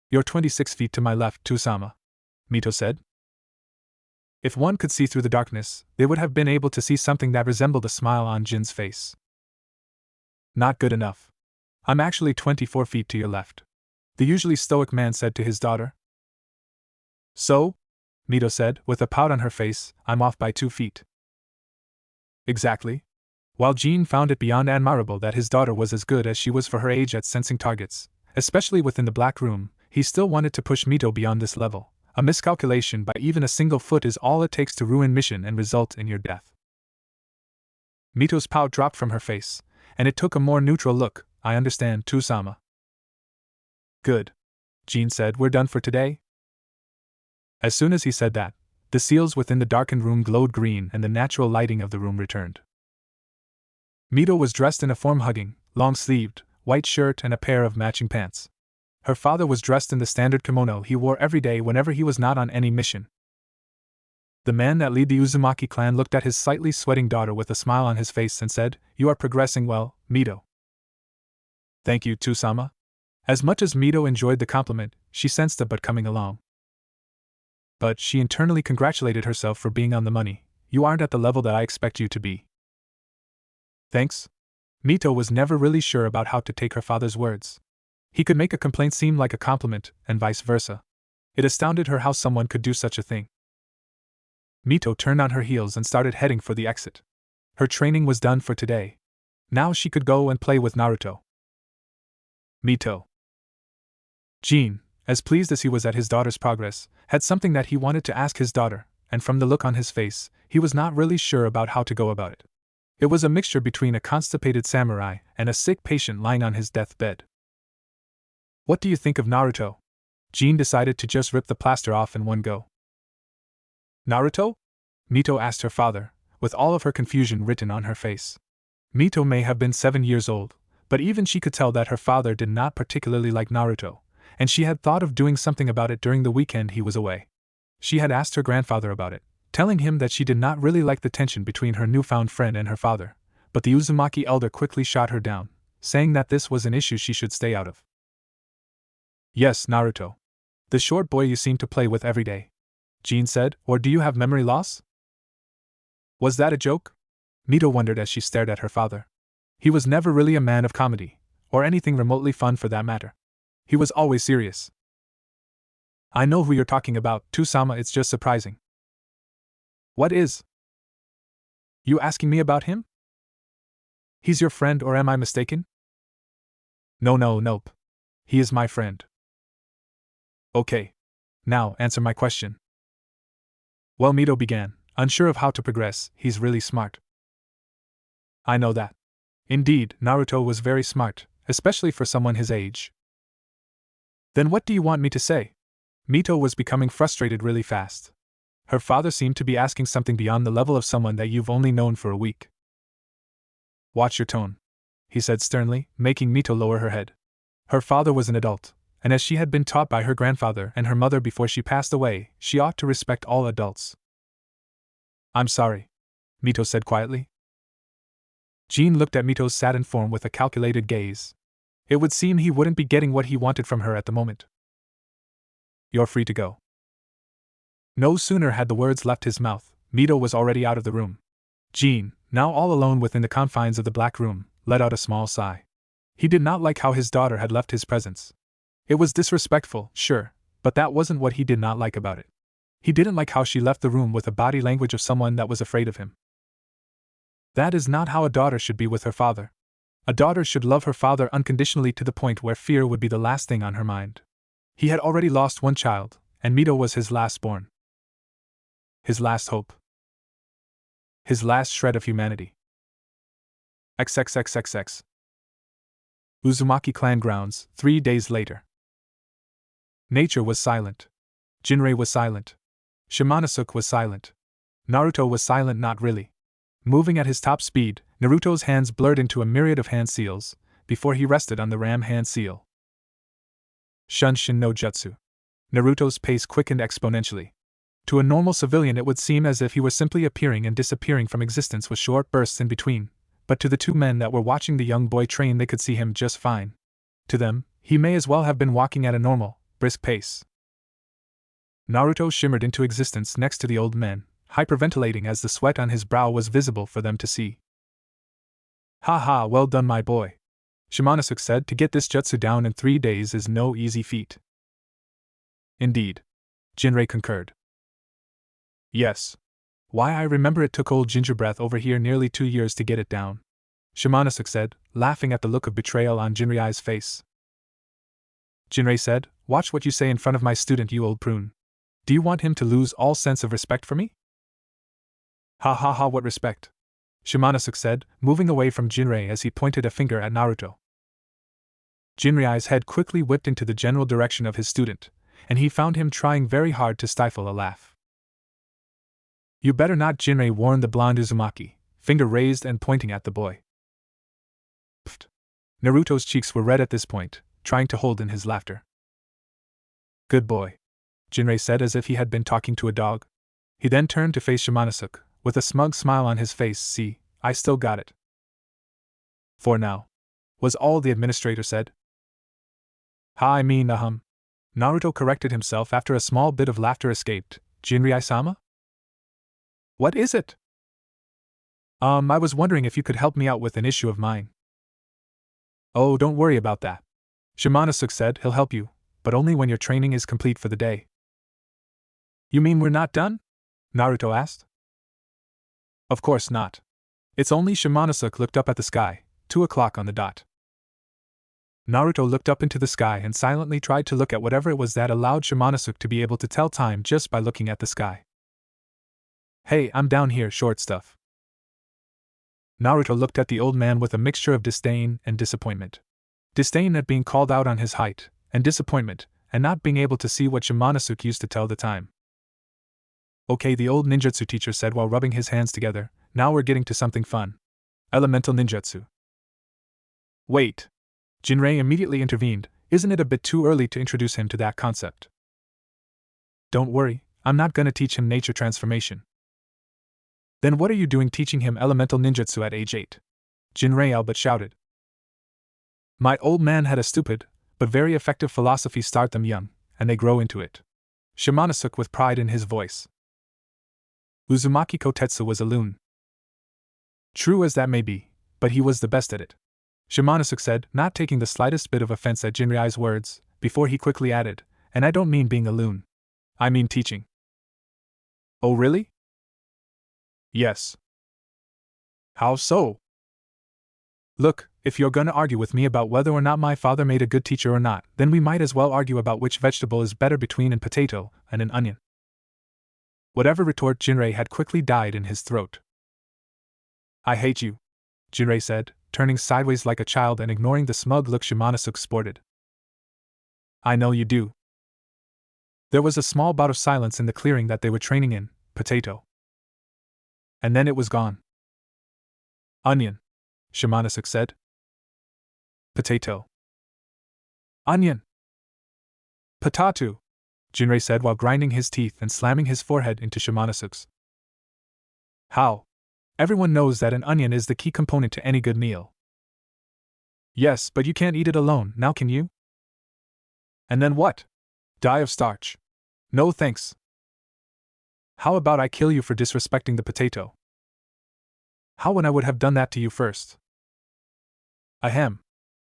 "You're 26 feet to my left, Tusama," Mito said. If one could see through the darkness, they would have been able to see something that resembled a smile on Jin's face. "Not good enough. I'm actually 24 feet to your left," the usually stoic man said to his daughter. "So?" Mito said, with a pout on her face, "I'm off by 2 feet. "Exactly." While Jin found it beyond admirable that his daughter was as good as she was for her age at sensing targets, especially within the black room, he still wanted to push Mito beyond this level. A miscalculation by even a single foot is all it takes to ruin mission and result in your death. Mito's pout dropped from her face, and it took a more neutral look. "I understand, Tusama." "Good," Jin said. "We're done for today?" As soon as he said that, the seals within the darkened room glowed green and the natural lighting of the room returned. Mito was dressed in a form-hugging, long-sleeved, white shirt and a pair of matching pants. Her father was dressed in the standard kimono he wore every day whenever he was not on any mission. The man that led the Uzumaki clan looked at his slightly sweating daughter with a smile on his face and said, "You are progressing well, Mito." "Thank you, Tusama." As much as Mito enjoyed the compliment, she sensed a but coming along. But she internally congratulated herself for being on the money. "You aren't at the level that I expect you to be." "Thanks." Mito was never really sure about how to take her father's words. He could make a complaint seem like a compliment, and vice versa. It astounded her how someone could do such a thing. Mito turned on her heels and started heading for the exit. Her training was done for today. Now she could go and play with Naruto. Mito. Jin, as pleased as he was at his daughter's progress, had something that he wanted to ask his daughter, and from the look on his face, he was not really sure about how to go about it. It was a mixture between a constipated samurai and a sick patient lying on his deathbed. What do you think of Naruto? Jean decided to just rip the plaster off in one go. Naruto? Mito asked her father, with all of her confusion written on her face. Mito may have been 7 years old, but even she could tell that her father did not particularly like Naruto, and she had thought of doing something about it during the weekend he was away. She had asked her grandfather about it, telling him that she did not really like the tension between her newfound friend and her father, but the Uzumaki elder quickly shot her down, saying that this was an issue she should stay out of. Yes, Naruto. The short boy you seem to play with every day, Jean said, or do you have memory loss? Was that a joke? Mito wondered as she stared at her father. He was never really a man of comedy, or anything remotely fun for that matter. He was always serious. I know who you're talking about, Tusama, it's just surprising. What is? You asking me about him? He's your friend, or am I mistaken? Nope. He is my friend. Okay. Now, answer my question. Well, Mito began, unsure of how to progress. He's really smart. I know that. Indeed, Naruto was very smart, especially for someone his age. Then what do you want me to say? Mito was becoming frustrated really fast. Her father seemed to be asking something beyond the level of someone that you've only known for a week. Watch your tone, he said sternly, making Mito lower her head. Her father was an adult, and as she had been taught by her grandfather and her mother before she passed away, she ought to respect all adults. I'm sorry, Mito said quietly. Jean looked at Mito's saddened form with a calculated gaze. It would seem he wouldn't be getting what he wanted from her at the moment. You're free to go. No sooner had the words left his mouth, Mito was already out of the room. Jean, now all alone within the confines of the black room, let out a small sigh. He did not like how his daughter had left his presence. It was disrespectful, sure, but that wasn't what he did not like about it. He didn't like how she left the room with the body language of someone that was afraid of him. That is not how a daughter should be with her father. A daughter should love her father unconditionally to the point where fear would be the last thing on her mind. He had already lost one child, and Mito was his last born. His last hope. His last shred of humanity. XXXXX. Uzumaki clan grounds, 3 days later. Nature was silent. Jinrei was silent. Shimanosuke was silent. Naruto was silent, not really. Moving at his top speed, Naruto's hands blurred into a myriad of hand seals, before he rested on the ram hand seal. Shunshin no Jutsu. Naruto's pace quickened exponentially. To a normal civilian it would seem as if he were simply appearing and disappearing from existence with short bursts in between, but to the two men that were watching the young boy train they could see him just fine. To them, he may as well have been walking at a normal, brisk pace. Naruto shimmered into existence next to the old men, hyperventilating as the sweat on his brow was visible for them to see. Ha ha, well done my boy, Shimanosuke said. To get this jutsu down in 3 days is no easy feat. Indeed. Jinrei concurred. Yes. Why, I remember it took old Gingerbreath over here nearly 2 years to get it down, Shimanosuke said, laughing at the look of betrayal on Jinrei's face. Jinrei said, watch what you say in front of my student, you old prune. Do you want him to lose all sense of respect for me? Ha ha ha, what respect? Shimanosuke said, moving away from Jinrei as he pointed a finger at Naruto. Jinrei's head quickly whipped into the general direction of his student, and he found him trying very hard to stifle a laugh. You better not, Jinrei warned the blonde Uzumaki, finger raised and pointing at the boy. Pfft. Naruto's cheeks were red at this point, trying to hold in his laughter. Good boy, Jinrei said as if he had been talking to a dog. He then turned to face Shimanosuke, with a smug smile on his face. See, I still got it. For now, was all the administrator said. I mean, Naruto corrected himself after a small bit of laughter escaped. Jinrei-sama? What is it? I was wondering if you could help me out with an issue of mine. Oh, don't worry about that, Shimanosuke said. He'll help you, but only when your training is complete for the day. You mean we're not done? Naruto asked. Of course not. It's only. Shimanosuke looked up at the sky, 2 o'clock on the dot. Naruto looked up into the sky and silently tried to look at whatever it was that allowed Shimanosuke to be able to tell time just by looking at the sky. Hey, I'm down here, short stuff. Naruto looked at the old man with a mixture of disdain and disappointment. Disdain at being called out on his height, and disappointment, and not being able to see what Shimanosuke used to tell the time. Okay, the old ninjutsu teacher said while rubbing his hands together, now we're getting to something fun. Elemental ninjutsu. Wait. Jinrei immediately intervened, isn't it a bit too early to introduce him to that concept? Don't worry, I'm not gonna teach him nature transformation. Then what are you doing teaching him elemental ninjutsu at age 8? Jinrei all but shouted. My old man had a stupid, but very effective philosophy: start them young, and they grow into it. Shimanosuke with pride in his voice. Uzumaki Kotetsu was a loon. True as that may be, but he was the best at it, Shimanosuke said, not taking the slightest bit of offense at Jinrei's words, before he quickly added, and I don't mean being a loon. I mean teaching. Oh really? Yes. How so? Look, if you're gonna argue with me about whether or not my father made a good teacher or not, then we might as well argue about which vegetable is better between a potato and an onion. Whatever retort Jinrei had quickly died in his throat. I hate you, Jinrei said, turning sideways like a child and ignoring the smug look Shimanosuke sported. I know you do. There was a small bout of silence in the clearing that they were training in, potato. And then it was gone. Onion, Shimanosuke said. Potato. Onion. Potato, Jinrei said while grinding his teeth and slamming his forehead into Shimanosuke's. How? Everyone knows that an onion is the key component to any good meal. Yes, but you can't eat it alone, now can you? And then what? Die of starch. No thanks. How about I kill you for disrespecting the potato? How when I would have done that to you first? Ahem.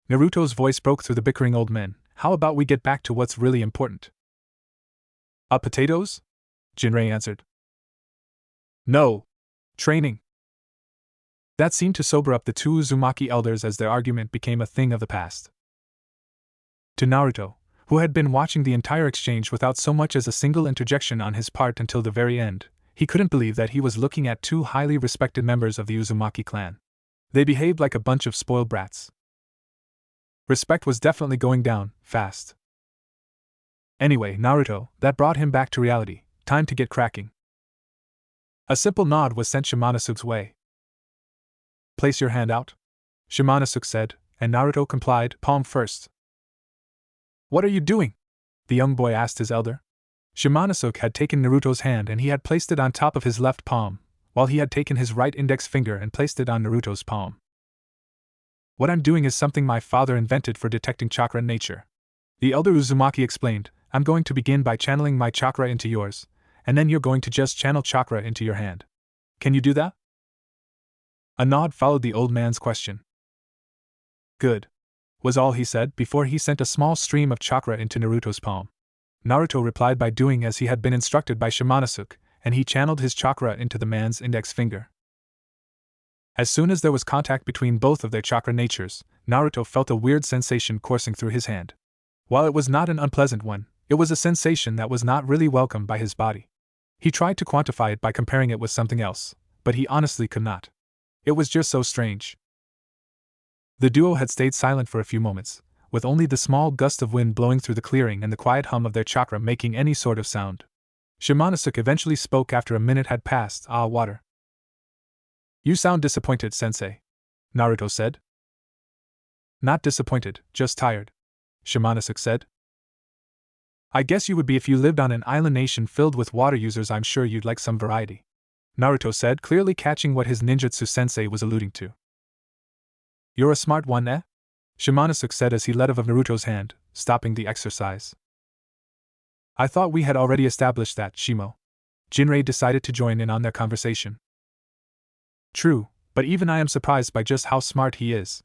Naruto's voice broke through the bickering old men. How about we get back to what's really important? Potatoes? Jinrei answered. No. Training. That seemed to sober up the two Uzumaki elders as their argument became a thing of the past. To Naruto, who had been watching the entire exchange without so much as a single interjection on his part until the very end, he couldn't believe that he was looking at two highly respected members of the Uzumaki clan. They behaved like a bunch of spoiled brats. Respect was definitely going down, fast. Anyway, Naruto, that brought him back to reality. Time to get cracking. A simple nod was sent Shimanosuke's way. Place your hand out, Shimanosuke said, and Naruto complied, palm first. What are you doing? The young boy asked his elder. Shimanosuke had taken Naruto's hand and he had placed it on top of his left palm, while he had taken his right index finger and placed it on Naruto's palm. What I'm doing is something my father invented for detecting chakra in nature. The elder Uzumaki explained, I'm going to begin by channeling my chakra into yours, and then you're going to just channel chakra into your hand. Can you do that? A nod followed the old man's question. Good, was all he said before he sent a small stream of chakra into Naruto's palm. Naruto replied by doing as he had been instructed by Shimanosuke, and he channeled his chakra into the man's index finger. As soon as there was contact between both of their chakra natures, Naruto felt a weird sensation coursing through his hand. While it was not an unpleasant one, it was a sensation that was not really welcomed by his body. He tried to quantify it by comparing it with something else, but he honestly could not. It was just so strange. The duo had stayed silent for a few moments, with only the small gust of wind blowing through the clearing and the quiet hum of their chakra making any sort of sound. Shimanosuke eventually spoke after a minute had passed. Water. You sound disappointed, sensei, Naruto said. Not disappointed, just tired, Shimanosuke said. I guess you would be if you lived on an island nation filled with water users. I'm sure you'd like some variety, Naruto said, clearly catching what his ninjutsu sensei was alluding to. You're a smart one, eh? Shimanosuke said as he let of Naruto's hand, stopping the exercise. I thought we had already established that, Shimo. Jinrei decided to join in on their conversation. True, but even I am surprised by just how smart he is.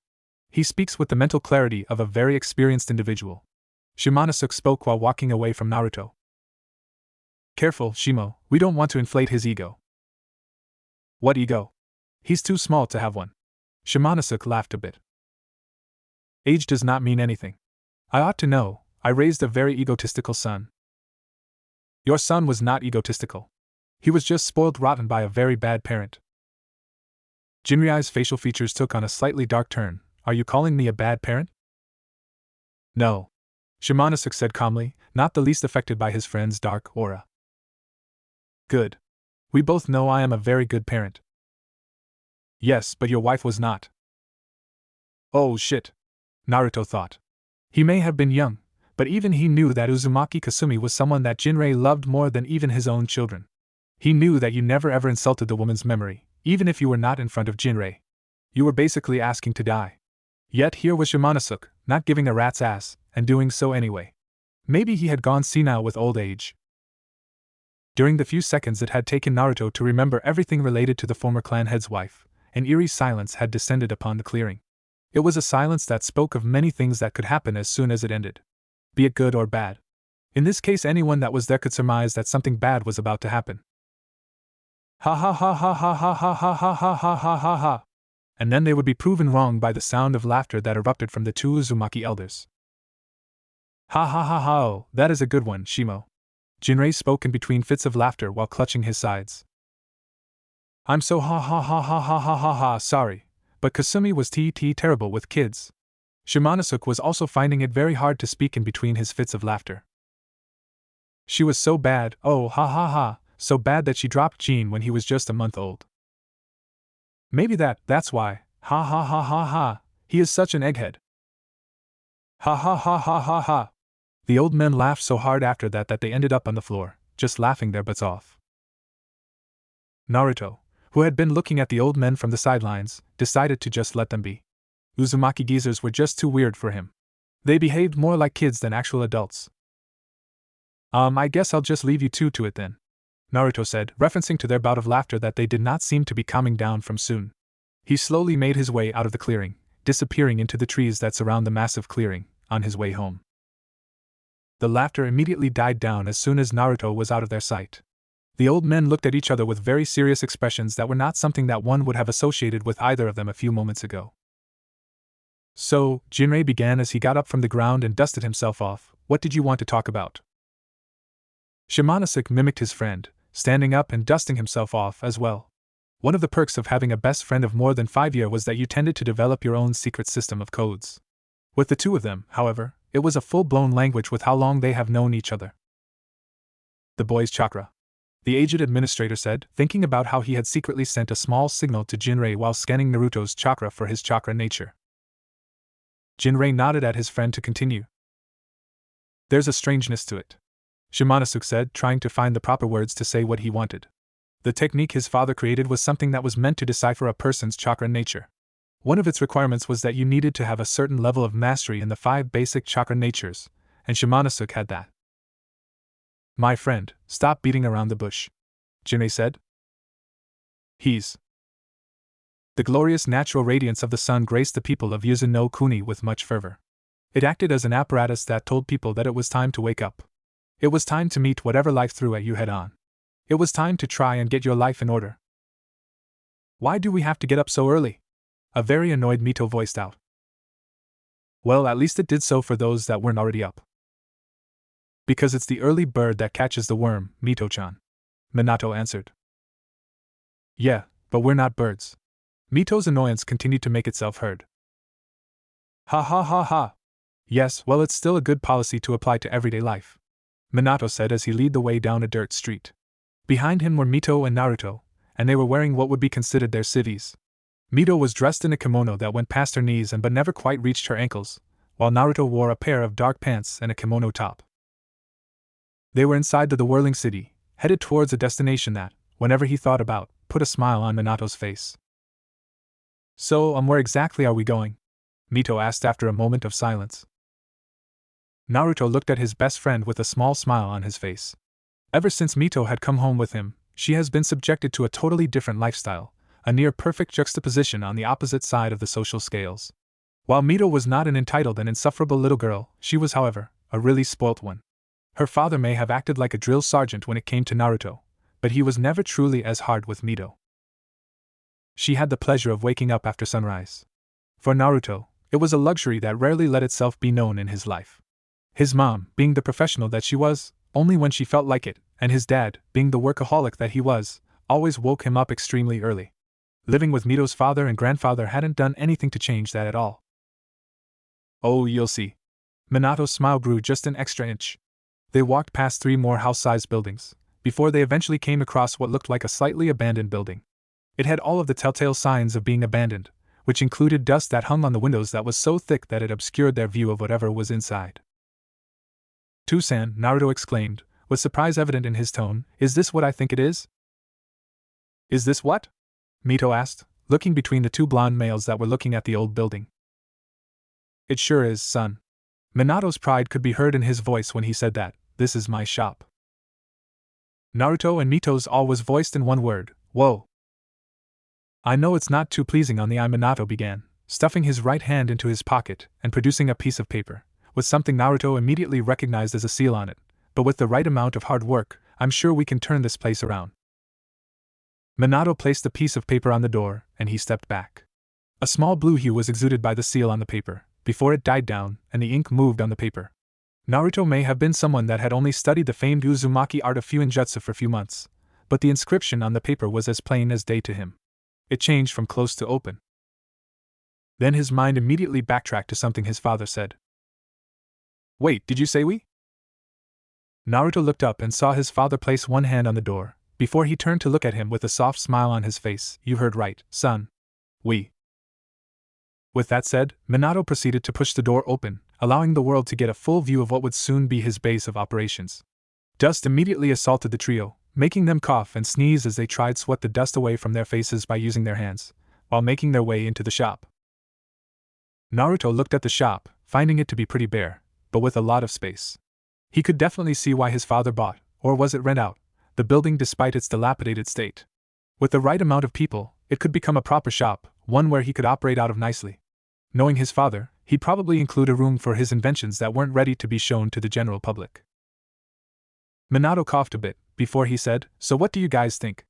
He speaks with the mental clarity of a very experienced individual. Shimanosuke spoke while walking away from Naruto. Careful, Shimo, we don't want to inflate his ego. What ego? He's too small to have one. Shimanosuke laughed a bit. Age does not mean anything. I ought to know, I raised a very egotistical son. Your son was not egotistical. He was just spoiled rotten by a very bad parent. Jinrei's facial features took on a slightly dark turn. Are you calling me a bad parent? No. Shimanosuke said calmly, not the least affected by his friend's dark aura. Good. We both know I am a very good parent. Yes, but your wife was not. Oh shit. Naruto thought. He may have been young, but even he knew that Uzumaki Kasumi was someone that Jinrei loved more than even his own children. He knew that you never ever insulted the woman's memory, even if you were not in front of Jinrei. You were basically asking to die. Yet here was Shimanosuke, not giving a rat's ass, and doing so anyway. Maybe he had gone senile with old age. During the few seconds it had taken Naruto to remember everything related to the former clan head's wife, an eerie silence had descended upon the clearing. It was a silence that spoke of many things that could happen as soon as it ended. Be it good or bad. In this case, anyone that was there could surmise that something bad was about to happen. Ha ha ha ha ha ha ha ha ha ha ha ha ha ha. And then they would be proven wrong by the sound of laughter that erupted from the two Uzumaki elders. Ha ha ha ha, oh, that is a good one, Shimo. Jinrei spoke in between fits of laughter while clutching his sides. I'm so ha ha ha ha ha ha ha ha sorry, but Kasumi was terrible with kids. Shimanosuke was also finding it very hard to speak in between his fits of laughter. She was so bad, oh ha ha ha, so bad that she dropped Jean when he was just a month old. Maybe that's why, ha ha ha ha ha, he is such an egghead. Ha ha ha ha ha ha. The old men laughed so hard after that they ended up on the floor, just laughing their butts off. Naruto, who had been looking at the old men from the sidelines, decided to just let them be. Uzumaki geezers were just too weird for him. They behaved more like kids than actual adults. I guess I'll just leave you two to it then, Naruto said, referencing to their bout of laughter that they did not seem to be calming down from soon. He slowly made his way out of the clearing, disappearing into the trees that surround the massive clearing, on his way home. The laughter immediately died down as soon as Naruto was out of their sight. The old men looked at each other with very serious expressions that were not something that one would have associated with either of them a few moments ago. So, Jinrei began as he got up from the ground and dusted himself off. What did you want to talk about? Shimanosuke mimicked his friend, standing up and dusting himself off as well. One of the perks of having a best friend of more than 5 years was that you tended to develop your own secret system of codes. With the two of them, however, it was a full-blown language with how long they have known each other. The boy's chakra, the aged administrator said, thinking about how he had secretly sent a small signal to Jinrei while scanning Naruto's chakra for his chakra nature. Jinrei nodded at his friend to continue. There's a strangeness to it, Shimanosuke said, trying to find the proper words to say what he wanted. The technique his father created was something that was meant to decipher a person's chakra nature. One of its requirements was that you needed to have a certain level of mastery in the 5 basic chakra natures, and Shimanosuke had that. My friend, stop beating around the bush, Jinrei said. The glorious natural radiance of the sun graced the people of Yuzu no Kuni with much fervor. It acted as an apparatus that told people that it was time to wake up. It was time to meet whatever life threw at you head on. It was time to try and get your life in order. Why do we have to get up so early? A very annoyed Mito voiced out. Well, at least it did so for those that weren't already up. Because it's the early bird that catches the worm, Mito-chan, Minato answered. Yeah, but we're not birds. Mito's annoyance continued to make itself heard. Ha ha ha ha. Yes, well, it's still a good policy to apply to everyday life, Minato said as he led the way down a dirt street. Behind him were Mito and Naruto, and they were wearing what would be considered their civvies. Mito was dressed in a kimono that went past her knees but never quite reached her ankles, while Naruto wore a pair of dark pants and a kimono top. They were inside the whirling city, headed towards a destination that, whenever he thought about, put a smile on Minato's face. So, where exactly are we going? Mito asked after a moment of silence. Naruto looked at his best friend with a small smile on his face. Ever since Mito had come home with him, she has been subjected to a totally different lifestyle, a near-perfect juxtaposition on the opposite side of the social scales. While Mito was not an entitled and insufferable little girl, she was, however, a really spoilt one. Her father may have acted like a drill sergeant when it came to Naruto, but he was never truly as hard with Mito. She had the pleasure of waking up after sunrise. For Naruto, it was a luxury that rarely let itself be known in his life. His mom, being the professional that she was, only when she felt like it, and his dad, being the workaholic that he was, always woke him up extremely early. Living with Mito's father and grandfather hadn't done anything to change that at all. Oh, you'll see. Minato's smile grew just an extra inch. They walked past 3 more house-sized buildings, before they eventually came across what looked like a slightly abandoned building. It had all of the telltale signs of being abandoned, which included dust that hung on the windows that was so thick that it obscured their view of whatever was inside. "Tucson," Naruto exclaimed, with surprise evident in his tone, "is this what I think it is?" "Is this what?" Mito asked, looking between the 2 blonde males that were looking at the old building. "It sure is, son." Minato's pride could be heard in his voice when he said that. "This is my shop." Naruto and Mito's all was voiced in one word: whoa. "I know it's not too pleasing on the eye," Minato began, stuffing his right hand into his pocket and producing a piece of paper, with something Naruto immediately recognized as a seal on it, "but with the right amount of hard work, I'm sure we can turn this place around." Minato placed the piece of paper on the door, and he stepped back. A small blue hue was exuded by the seal on the paper, before it died down and the ink moved on the paper. Naruto may have been someone that had only studied the famed Uzumaki art of Fuinjutsu for a few months, but the inscription on the paper was as plain as day to him. It changed from close to open. Then his mind immediately backtracked to something his father said. "Wait, did you say we?" Naruto looked up and saw his father place one hand on the door, before he turned to look at him with a soft smile on his face. "You heard right, son. We." With that said, Minato proceeded to push the door open, allowing the world to get a full view of what would soon be his base of operations. Dust immediately assaulted the trio, making them cough and sneeze as they tried to sweat the dust away from their faces by using their hands, while making their way into the shop. Naruto looked at the shop, finding it to be pretty bare, but with a lot of space. He could definitely see why his father bought, or was it rent out, the building despite its dilapidated state. With the right amount of people, it could become a proper shop, one where he could operate out of nicely. Knowing his father, he'd probably include a room for his inventions that weren't ready to be shown to the general public. Minato coughed a bit, before he said, "So what do you guys think?"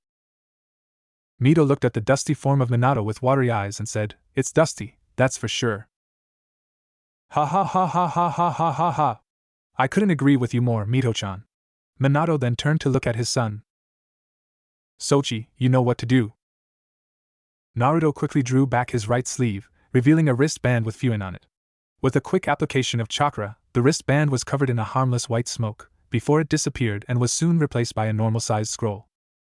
Mito looked at the dusty form of Minato with watery eyes and said, "It's dusty, that's for sure." "Ha ha ha ha ha ha ha ha ha. I couldn't agree with you more, Mito-chan." Minato then turned to look at his son. "Sochi, you know what to do." Naruto quickly drew back his right sleeve, revealing a wristband with Fuin on it. With a quick application of chakra, the wristband was covered in a harmless white smoke, before it disappeared and was soon replaced by a normal-sized scroll.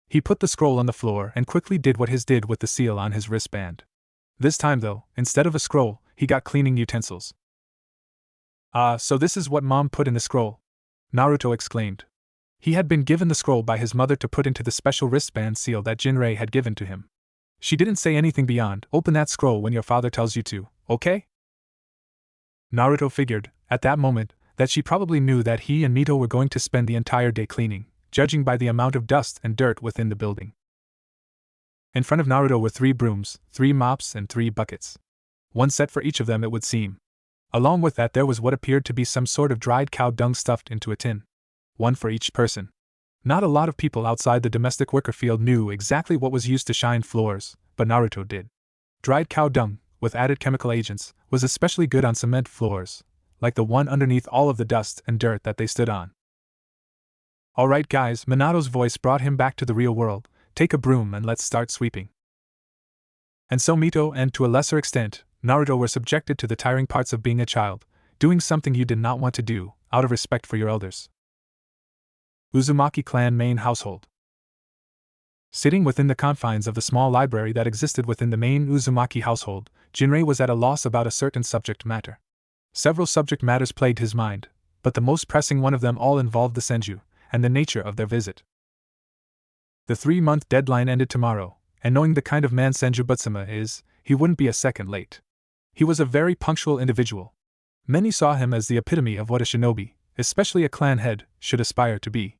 He put the scroll on the floor and quickly did what his did with the seal on his wristband. This time though, instead of a scroll, he got cleaning utensils. "Ah, so this is what Mom put in the scroll," Naruto exclaimed. He had been given the scroll by his mother to put into the special wristband seal that Jinrei had given to him. She didn't say anything beyond, "Open that scroll when your father tells you to, okay?" Naruto figured, at that moment, that she probably knew that he and Mito were going to spend the entire day cleaning, judging by the amount of dust and dirt within the building. In front of Naruto were 3 brooms, 3 mops, and 3 buckets. One set for each of them, it would seem. Along with that, there was what appeared to be some sort of dried cow dung stuffed into a tin. One for each person. Not a lot of people outside the domestic worker field knew exactly what was used to shine floors, but Naruto did. Dried cow dung, with added chemical agents, was especially good on cement floors, like the one underneath all of the dust and dirt that they stood on. "Alright guys," Minato's voice brought him back to the real world, "take a broom and let's start sweeping." And so Mito and, to a lesser extent, Naruto were subjected to the tiring parts of being a child, doing something you did not want to do, out of respect for your elders. Uzumaki clan main household. Sitting within the confines of the small library that existed within the main Uzumaki household, Jinrei was at a loss about a certain subject matter. Several subject matters plagued his mind, but the most pressing one of them all involved the Senju, and the nature of their visit. The 3-month deadline ended tomorrow, and knowing the kind of man Senju Butsuma is, he wouldn't be a second late. He was a very punctual individual. Many saw him as the epitome of what a shinobi, especially a clan head, should aspire to be.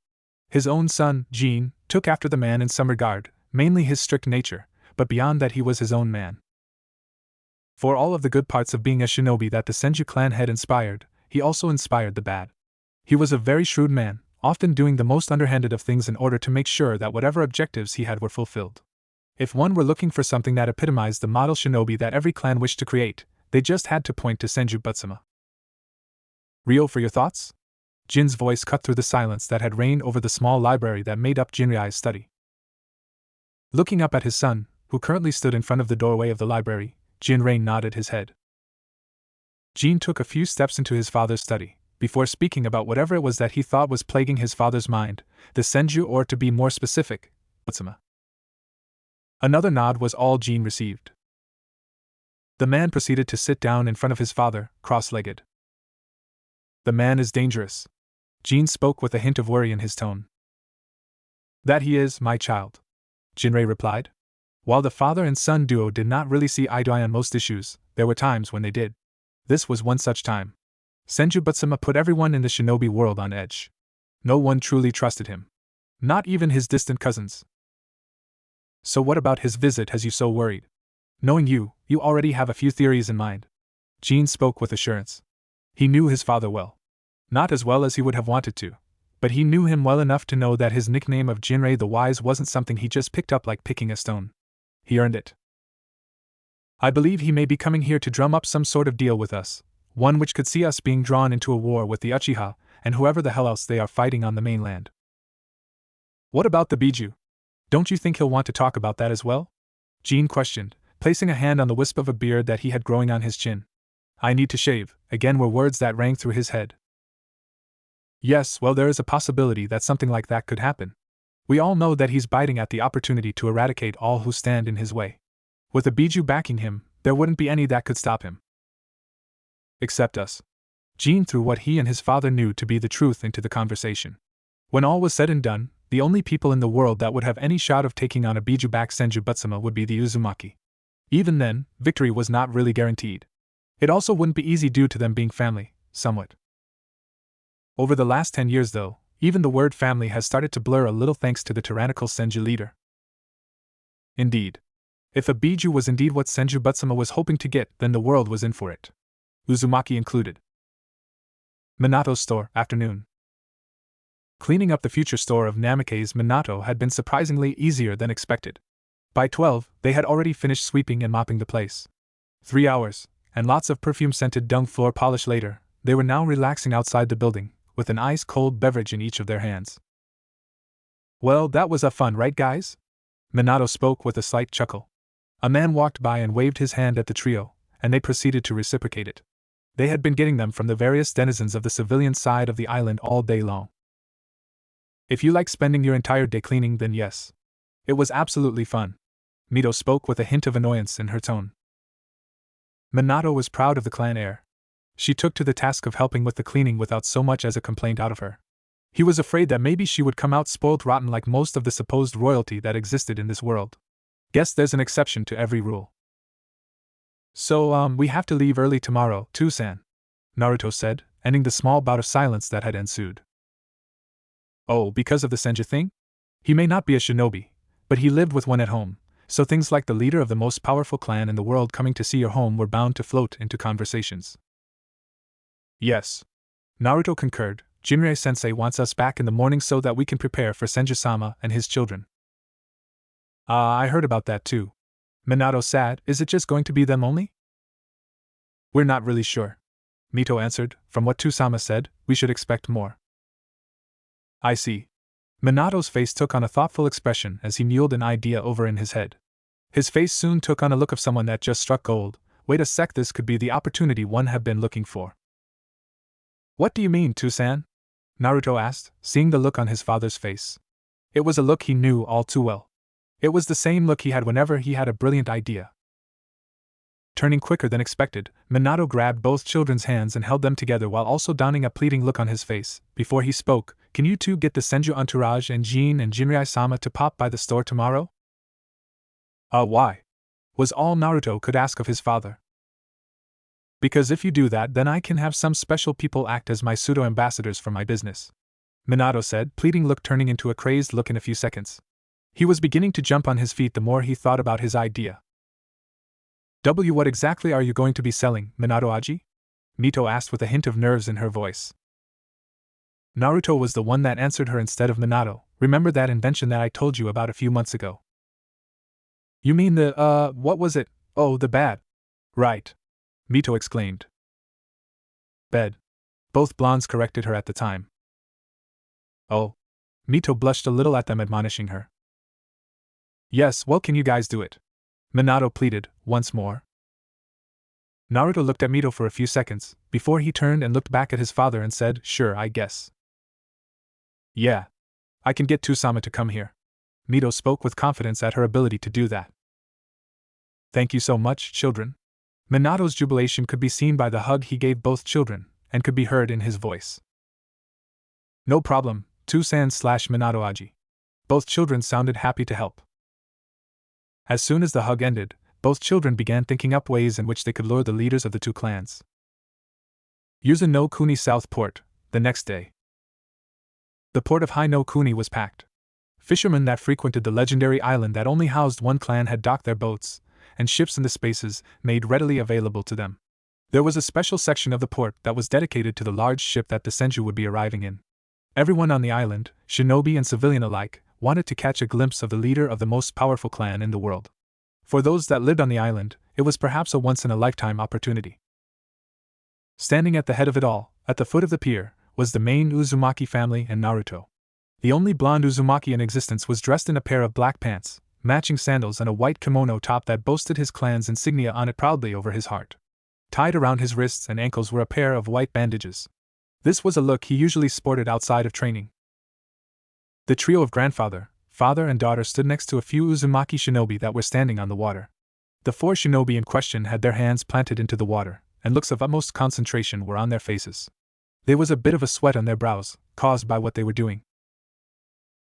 His own son, Jin, took after the man in some regard, mainly his strict nature, but beyond that he was his own man. For all of the good parts of being a shinobi that the Senju clan head inspired, he also inspired the bad. He was a very shrewd man, often doing the most underhanded of things in order to make sure that whatever objectives he had were fulfilled. If one were looking for something that epitomized the model shinobi that every clan wished to create, they just had to point to Senju Butsuma. "Ryo, for your thoughts?" Jin's voice cut through the silence that had reigned over the small library that made up Jinrei's study. Looking up at his son, who currently stood in front of the doorway of the library, Jinrei nodded his head. Jean took a few steps into his father's study, before speaking about whatever it was that he thought was plaguing his father's mind, the senju, or to be more specific, Butsuma. Another nod was all Jean received. The man proceeded to sit down in front of his father, cross-legged. The man is dangerous. Jean spoke with a hint of worry in his tone. That he is, my child, Jinrei replied. While the father and son duo did not really see eye to eye on most issues, there were times when they did. This was one such time. Senju Butsuma put everyone in the shinobi world on edge. No one truly trusted him. Not even his distant cousins. So what about his visit has you so worried? Knowing you, you already have a few theories in mind. Jean spoke with assurance. He knew his father well. Not as well as he would have wanted to, but he knew him well enough to know that his nickname of Jinrei the Wise wasn't something he just picked up like picking a stone. He earned it. I believe he may be coming here to drum up some sort of deal with us, one which could see us being drawn into a war with the Uchiha, and whoever the hell else they are fighting on the mainland. What about the Biju? Don't you think he'll want to talk about that as well? Jean questioned, placing a hand on the wisp of a beard that he had growing on his chin. I need to shave, again were words that rang through his head. Yes, well, there is a possibility that something like that could happen. We all know that he's biting at the opportunity to eradicate all who stand in his way. With the Biju backing him, there wouldn't be any that could stop him. Except us. Jean threw what he and his father knew to be the truth into the conversation. When all was said and done, the only people in the world that would have any shot of taking on a Biju-backed Senju Butsuma would be the Uzumaki. Even then, victory was not really guaranteed. It also wouldn't be easy due to them being family, somewhat. Over the last 10 years though, even the word family has started to blur a little thanks to the tyrannical Senju leader. Indeed. If a Biju was indeed what Senju Butsuma was hoping to get, then the world was in for it. Uzumaki included. Minato's store, afternoon. Cleaning up the future store of Namikaze's Minato had been surprisingly easier than expected. By 12, they had already finished sweeping and mopping the place. 3 hours, and lots of perfume-scented dung floor polish later, they were now relaxing outside the building, with an ice-cold beverage in each of their hands. Well, that was fun, right guys? Minato spoke with a slight chuckle. A man walked by and waved his hand at the trio, and they proceeded to reciprocate it. They had been getting them from the various denizens of the civilian side of the island all day long. If you like spending your entire day cleaning, then yes. It was absolutely fun. Mito spoke with a hint of annoyance in her tone. Minato was proud of the clan heir. She took to the task of helping with the cleaning without so much as a complaint out of her. He was afraid that maybe she would come out spoiled rotten like most of the supposed royalty that existed in this world. Guess there's an exception to every rule. So, we have to leave early tomorrow, too, San, Naruto said, ending the small bout of silence that had ensued. Oh, because of the Senju thing? He may not be a shinobi, but he lived with one at home, so things like the leader of the most powerful clan in the world coming to see your home were bound to float into conversations. Yes. Naruto concurred. Jinrei-sensei wants us back in the morning so that we can prepare for Senju-sama and his children. I heard about that too. Minato said, is it just going to be them only? We're not really sure. Mito answered, from what Tusama said, we should expect more. I see. Minato's face took on a thoughtful expression as he mulled an idea over in his head. His face soon took on a look of someone that just struck gold. Wait a sec, this could be the opportunity one had been looking for. What do you mean, Tusan? Naruto asked, seeing the look on his father's face. It was a look he knew all too well. It was the same look he had whenever he had a brilliant idea. Turning quicker than expected, Minato grabbed both children's hands and held them together while also donning a pleading look on his face. Before he spoke, can you two get the Senju entourage and Jean and Jinrei-sama to pop by the store tomorrow? Why? Was all Naruto could ask of his father. Because if you do that, then I can have some special people act as my pseudo-ambassadors for my business. Minato said, pleading look turning into a crazed look in a few seconds. He was beginning to jump on his feet the more he thought about his idea. What exactly are you going to be selling, Minato Aji? Mito asked with a hint of nerves in her voice. Naruto was the one that answered her instead of Minato. Remember that invention that I told you about a few months ago? You mean what was it? Oh, the bed. Right. Mito exclaimed. Bed. Both blondes corrected her at the time. Oh. Mito blushed a little at them, admonishing her. Yes, well, can you guys do it? Minato pleaded, once more. Naruto looked at Mito for a few seconds, before he turned and looked back at his father and said, "Sure, I guess. Yeah. I can get Tusama to come here." Mito spoke with confidence at her ability to do that. "Thank you so much, children." Minato's jubilation could be seen by the hug he gave both children, and could be heard in his voice. "No problem, Tusan/Minato Aji." Both children sounded happy to help. As soon as the hug ended, both children began thinking up ways in which they could lure the leaders of the two clans. Yuzu no Kuni South Port, the next day. The port of Hai no Kuni was packed. Fishermen that frequented the legendary island that only housed one clan had docked their boats, and ships in the spaces made readily available to them. There was a special section of the port that was dedicated to the large ship that the Senju would be arriving in. Everyone on the island, shinobi and civilian alike, wanted to catch a glimpse of the leader of the most powerful clan in the world. For those that lived on the island, it was perhaps a once-in-a-lifetime opportunity. Standing at the head of it all, at the foot of the pier, was the main Uzumaki family and Naruto. The only blonde Uzumaki in existence was dressed in a pair of black pants, matching sandals and a white kimono top that boasted his clan's insignia on it proudly over his heart. Tied around his wrists and ankles were a pair of white bandages. This was a look he usually sported outside of training. The trio of grandfather, father and daughter stood next to a few Uzumaki shinobi that were standing on the water. The four shinobi in question had their hands planted into the water, and looks of utmost concentration were on their faces. There was a bit of a sweat on their brows, caused by what they were doing.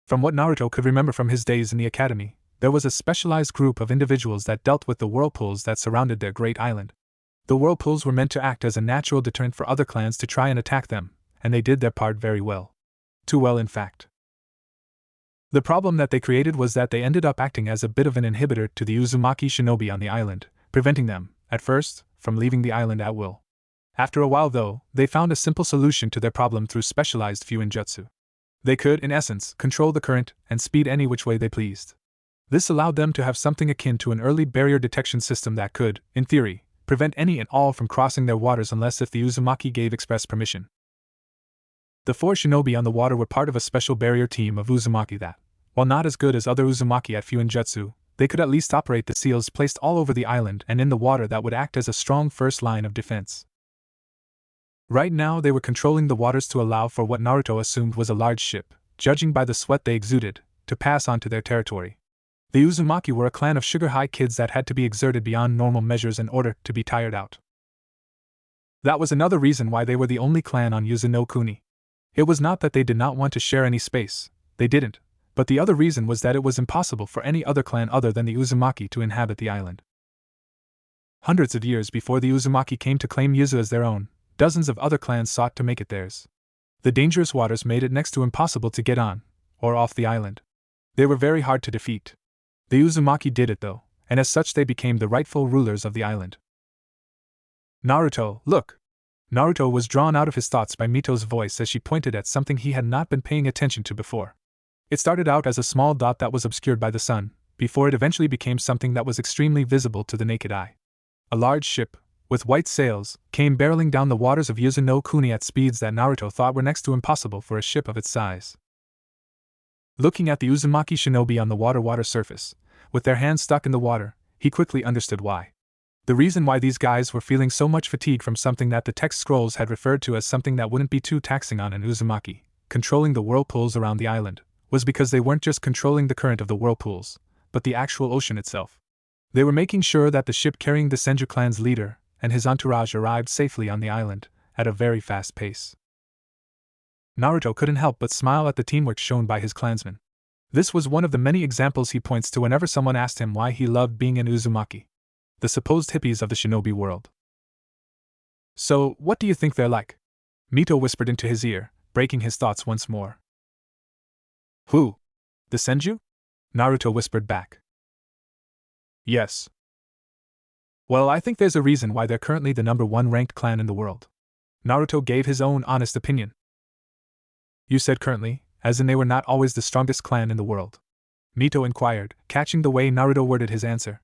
From what Naruto could remember from his days in the academy, there was a specialized group of individuals that dealt with the whirlpools that surrounded their great island. The whirlpools were meant to act as a natural deterrent for other clans to try and attack them, and they did their part very well. Too well, in fact. The problem that they created was that they ended up acting as a bit of an inhibitor to the Uzumaki shinobi on the island, preventing them, at first, from leaving the island at will. After a while, though, they found a simple solution to their problem through specialized fuinjutsu. They could, in essence, control the current and speed any which way they pleased. This allowed them to have something akin to an early barrier detection system that could, in theory, prevent any and all from crossing their waters unless if the Uzumaki gave express permission. The four shinobi on the water were part of a special barrier team of Uzumaki that, while not as good as other Uzumaki at fuinjutsu, they could at least operate the seals placed all over the island and in the water that would act as a strong first line of defense. Right now they were controlling the waters to allow for what Naruto assumed was a large ship, judging by the sweat they exuded, to pass onto their territory. The Uzumaki were a clan of sugar-high kids that had to be exerted beyond normal measures in order to be tired out. That was another reason why they were the only clan on Yuzu no Kuni. It was not that they did not want to share any space, they didn't, but the other reason was that it was impossible for any other clan other than the Uzumaki to inhabit the island. Hundreds of years before the Uzumaki came to claim Yuzu as their own, dozens of other clans sought to make it theirs. The dangerous waters made it next to impossible to get on, or off the island. They were very hard to defeat. The Uzumaki did it though, and as such they became the rightful rulers of the island. "Naruto, look!" Naruto was drawn out of his thoughts by Mito's voice as she pointed at something he had not been paying attention to before. It started out as a small dot that was obscured by the sun, before it eventually became something that was extremely visible to the naked eye. A large ship, with white sails, came barreling down the waters of Yuzu no Kuni at speeds that Naruto thought were next to impossible for a ship of its size. Looking at the Uzumaki shinobi on the water surface, with their hands stuck in the water, he quickly understood why. The reason why these guys were feeling so much fatigue from something that the text scrolls had referred to as something that wouldn't be too taxing on an Uzumaki, controlling the whirlpools around the island, was because they weren't just controlling the current of the whirlpools, but the actual ocean itself. They were making sure that the ship carrying the Senju clan's leader and his entourage arrived safely on the island, at a very fast pace. Naruto couldn't help but smile at the teamwork shown by his clansmen. This was one of the many examples he points to whenever someone asked him why he loved being an Uzumaki. The supposed hippies of the shinobi world. "So, what do you think they're like?" Mito whispered into his ear, breaking his thoughts once more. "Who? The Senju?" Naruto whispered back. "Yes. Well, I think there's a reason why they're currently the #1 ranked clan in the world." Naruto gave his own honest opinion. "You said currently, as in they were not always the strongest clan in the world?" Mito inquired, catching the way Naruto worded his answer.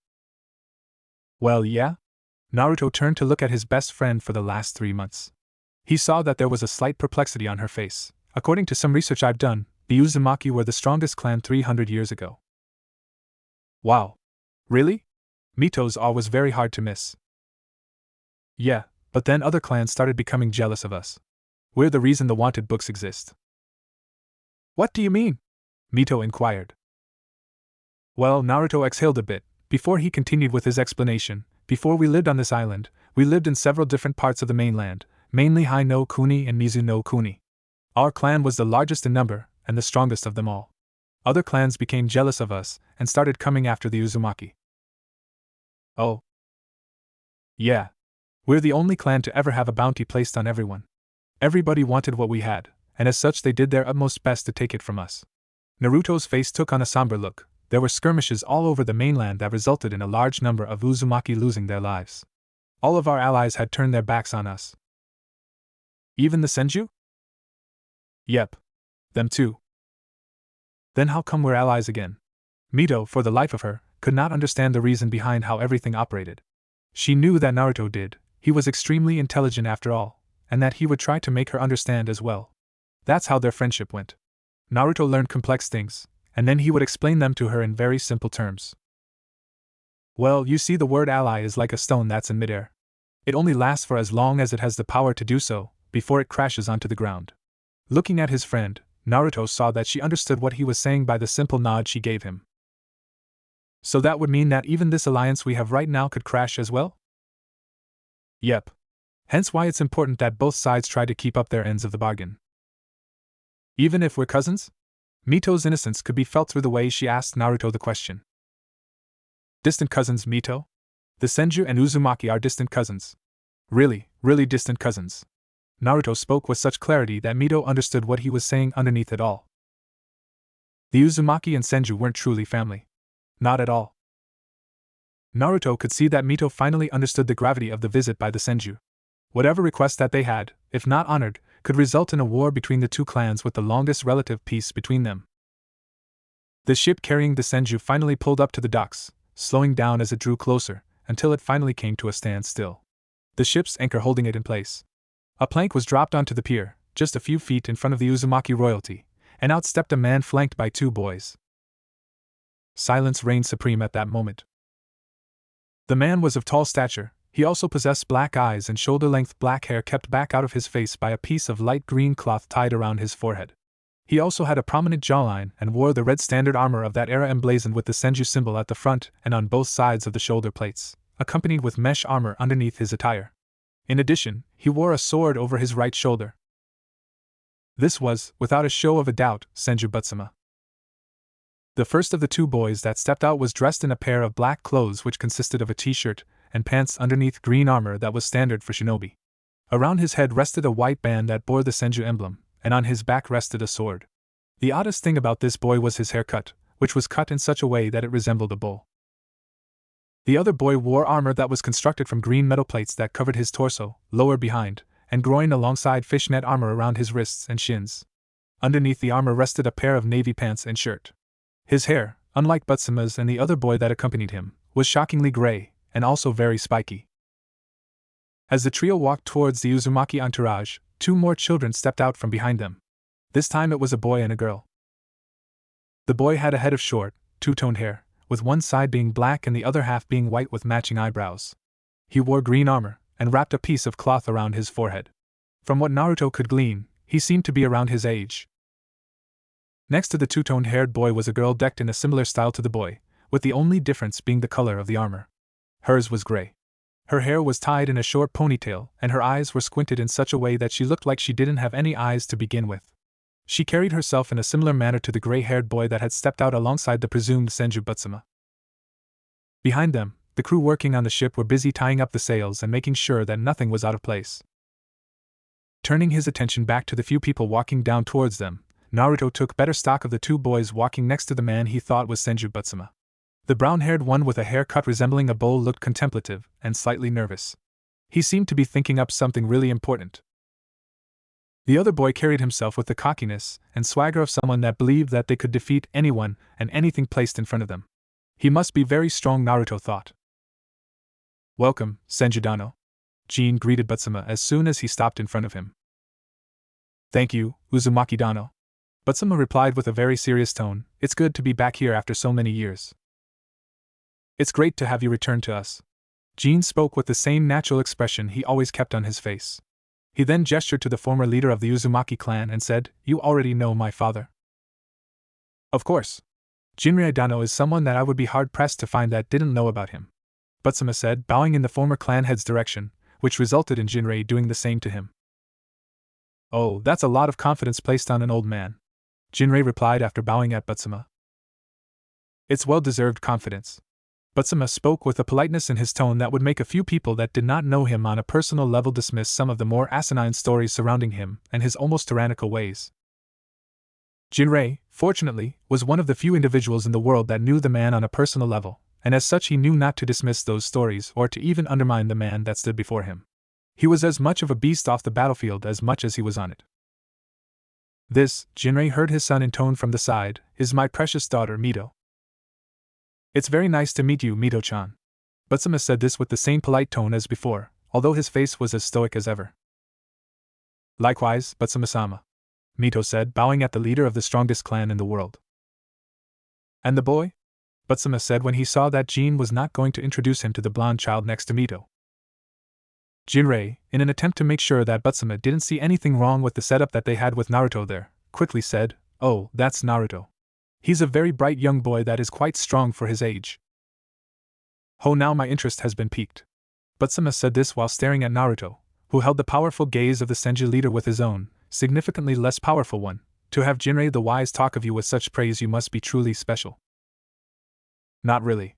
"Well, yeah?" Naruto turned to look at his best friend for the last 3 months. He saw that there was a slight perplexity on her face. According to some research I've done, the Uzumaki were the strongest clan 300 years ago. Wow. Really? Mito's awe was very hard to miss. Yeah, but then other clans started becoming jealous of us. We're the reason the wanted books exist. What do you mean? Mito inquired. Well, Naruto exhaled a bit, before he continued with his explanation. Before we lived on this island, we lived in several different parts of the mainland, mainly Hai no Kuni and Mizu no Kuni. Our clan was the largest in number, and the strongest of them all. Other clans became jealous of us, and started coming after the Uzumaki. Oh. Yeah. We're the only clan to ever have a bounty placed on everyone. Everybody wanted what we had, and as such they did their utmost best to take it from us. Naruto's face took on a somber look. There were skirmishes all over the mainland that resulted in a large number of Uzumaki losing their lives. All of our allies had turned their backs on us. Even the Senju? Yep. Them too. Then how come we're allies again? Mito, for the life of her, could not understand the reason behind how everything operated. She knew that Naruto did. He was extremely intelligent after all, and that he would try to make her understand as well. That's how their friendship went. Naruto learned complex things, and then he would explain them to her in very simple terms. Well, you see, the word ally is like a stone that's in midair. It only lasts for as long as it has the power to do so, before it crashes onto the ground. Looking at his friend, Naruto saw that she understood what he was saying by the simple nod she gave him. So that would mean that even this alliance we have right now could crash as well? Yep. Hence why it's important that both sides try to keep up their ends of the bargain. Even if we're cousins? Mito's innocence could be felt through the way she asked Naruto the question. Distant cousins, Mito? The Senju and Uzumaki are distant cousins. Really, really distant cousins. Naruto spoke with such clarity that Mito understood what he was saying underneath it all. The Uzumaki and Senju weren't truly family. Not at all. Naruto could see that Mito finally understood the gravity of the visit by the Senju. Whatever request that they had, if not honored, could result in a war between the two clans with the longest relative peace between them. The ship carrying the Senju finally pulled up to the docks, slowing down as it drew closer, until it finally came to a standstill. The ship's anchor holding it in place. A plank was dropped onto the pier, just a few feet in front of the Uzumaki royalty, and out stepped a man flanked by two boys. Silence reigned supreme at that moment. The man was of tall stature. He also possessed black eyes and shoulder-length black hair kept back out of his face by a piece of light green cloth tied around his forehead. He also had a prominent jawline and wore the red standard armor of that era emblazoned with the Senju symbol at the front and on both sides of the shoulder plates, accompanied with mesh armor underneath his attire. In addition, he wore a sword over his right shoulder. This was, without a show of a doubt, Senju Butsuma. The first of the two boys that stepped out was dressed in a pair of black clothes which consisted of a t-shirt and pants underneath green armor that was standard for shinobi. Around his head rested a white band that bore the Senju emblem, and on his back rested a sword. The oddest thing about this boy was his haircut, which was cut in such a way that it resembled a bowl. The other boy wore armor that was constructed from green metal plates that covered his torso, lower behind, and groin alongside fishnet armor around his wrists and shins. Underneath the armor rested a pair of navy pants and shirt. His hair, unlike Butsuma's and the other boy that accompanied him, was shockingly gray, and also very spiky. As the trio walked towards the Uzumaki entourage, two more children stepped out from behind them. This time it was a boy and a girl. The boy had a head of short, two-toned hair, with one side being black and the other half being white with matching eyebrows. He wore green armor, and wrapped a piece of cloth around his forehead. From what Naruto could glean, he seemed to be around his age. Next to the two-toned-haired boy was a girl decked in a similar style to the boy, with the only difference being the color of the armor. Hers was gray. Her hair was tied in a short ponytail, and her eyes were squinted in such a way that she looked like she didn't have any eyes to begin with. She carried herself in a similar manner to the gray-haired boy that had stepped out alongside the presumed Senju Butsuma. Behind them, the crew working on the ship were busy tying up the sails and making sure that nothing was out of place. Turning his attention back to the few people walking down towards them, Naruto took better stock of the two boys walking next to the man he thought was Senju Butsuma. The brown-haired one with a haircut resembling a bowl looked contemplative and slightly nervous. He seemed to be thinking up something really important. The other boy carried himself with the cockiness and swagger of someone that believed that they could defeat anyone and anything placed in front of them. He must be very strong, Naruto thought. "Welcome, Senju Dano," Jin greeted Butsuma as soon as he stopped in front of him. "Thank you, Uzumaki Dano," Butsuma replied with a very serious tone. "It's good to be back here after so many years." "It's great to have you return to us," Jin spoke with the same natural expression he always kept on his face. He then gestured to the former leader of the Uzumaki clan and said, "You already know my father." "Of course. Jinrei Dano is someone that I would be hard-pressed to find that didn't know about him," Butsuma said, bowing in the former clan head's direction, which resulted in Jinrei doing the same to him. "Oh, that's a lot of confidence placed on an old man," Jinrei replied after bowing at Butsuma. "It's well-deserved confidence." Butsuma spoke with a politeness in his tone that would make a few people that did not know him on a personal level dismiss some of the more asinine stories surrounding him and his almost tyrannical ways. Jinrei, fortunately, was one of the few individuals in the world that knew the man on a personal level, and as such he knew not to dismiss those stories or to even undermine the man that stood before him. He was as much of a beast off the battlefield as much as he was on it. "This," Jinrei heard his son intone from the side, "is my precious daughter Mito." "It's very nice to meet you, Mito-chan." Butsuma said this with the same polite tone as before, although his face was as stoic as ever. "Likewise, Butsuma-sama," Mito said, bowing at the leader of the strongest clan in the world. "And the boy?" Butsuma said when he saw that Jin was not going to introduce him to the blonde child next to Mito. Jinrei, in an attempt to make sure that Butsuma didn't see anything wrong with the setup that they had with Naruto there, quickly said, "Oh, that's Naruto. He's a very bright young boy that is quite strong for his age." "Oh, now my interest has been piqued." Butsuma said this while staring at Naruto, who held the powerful gaze of the Senju leader with his own, significantly less powerful one. "To have Jinrei the Wise talk of you with such praise, you must be truly special." "Not really,"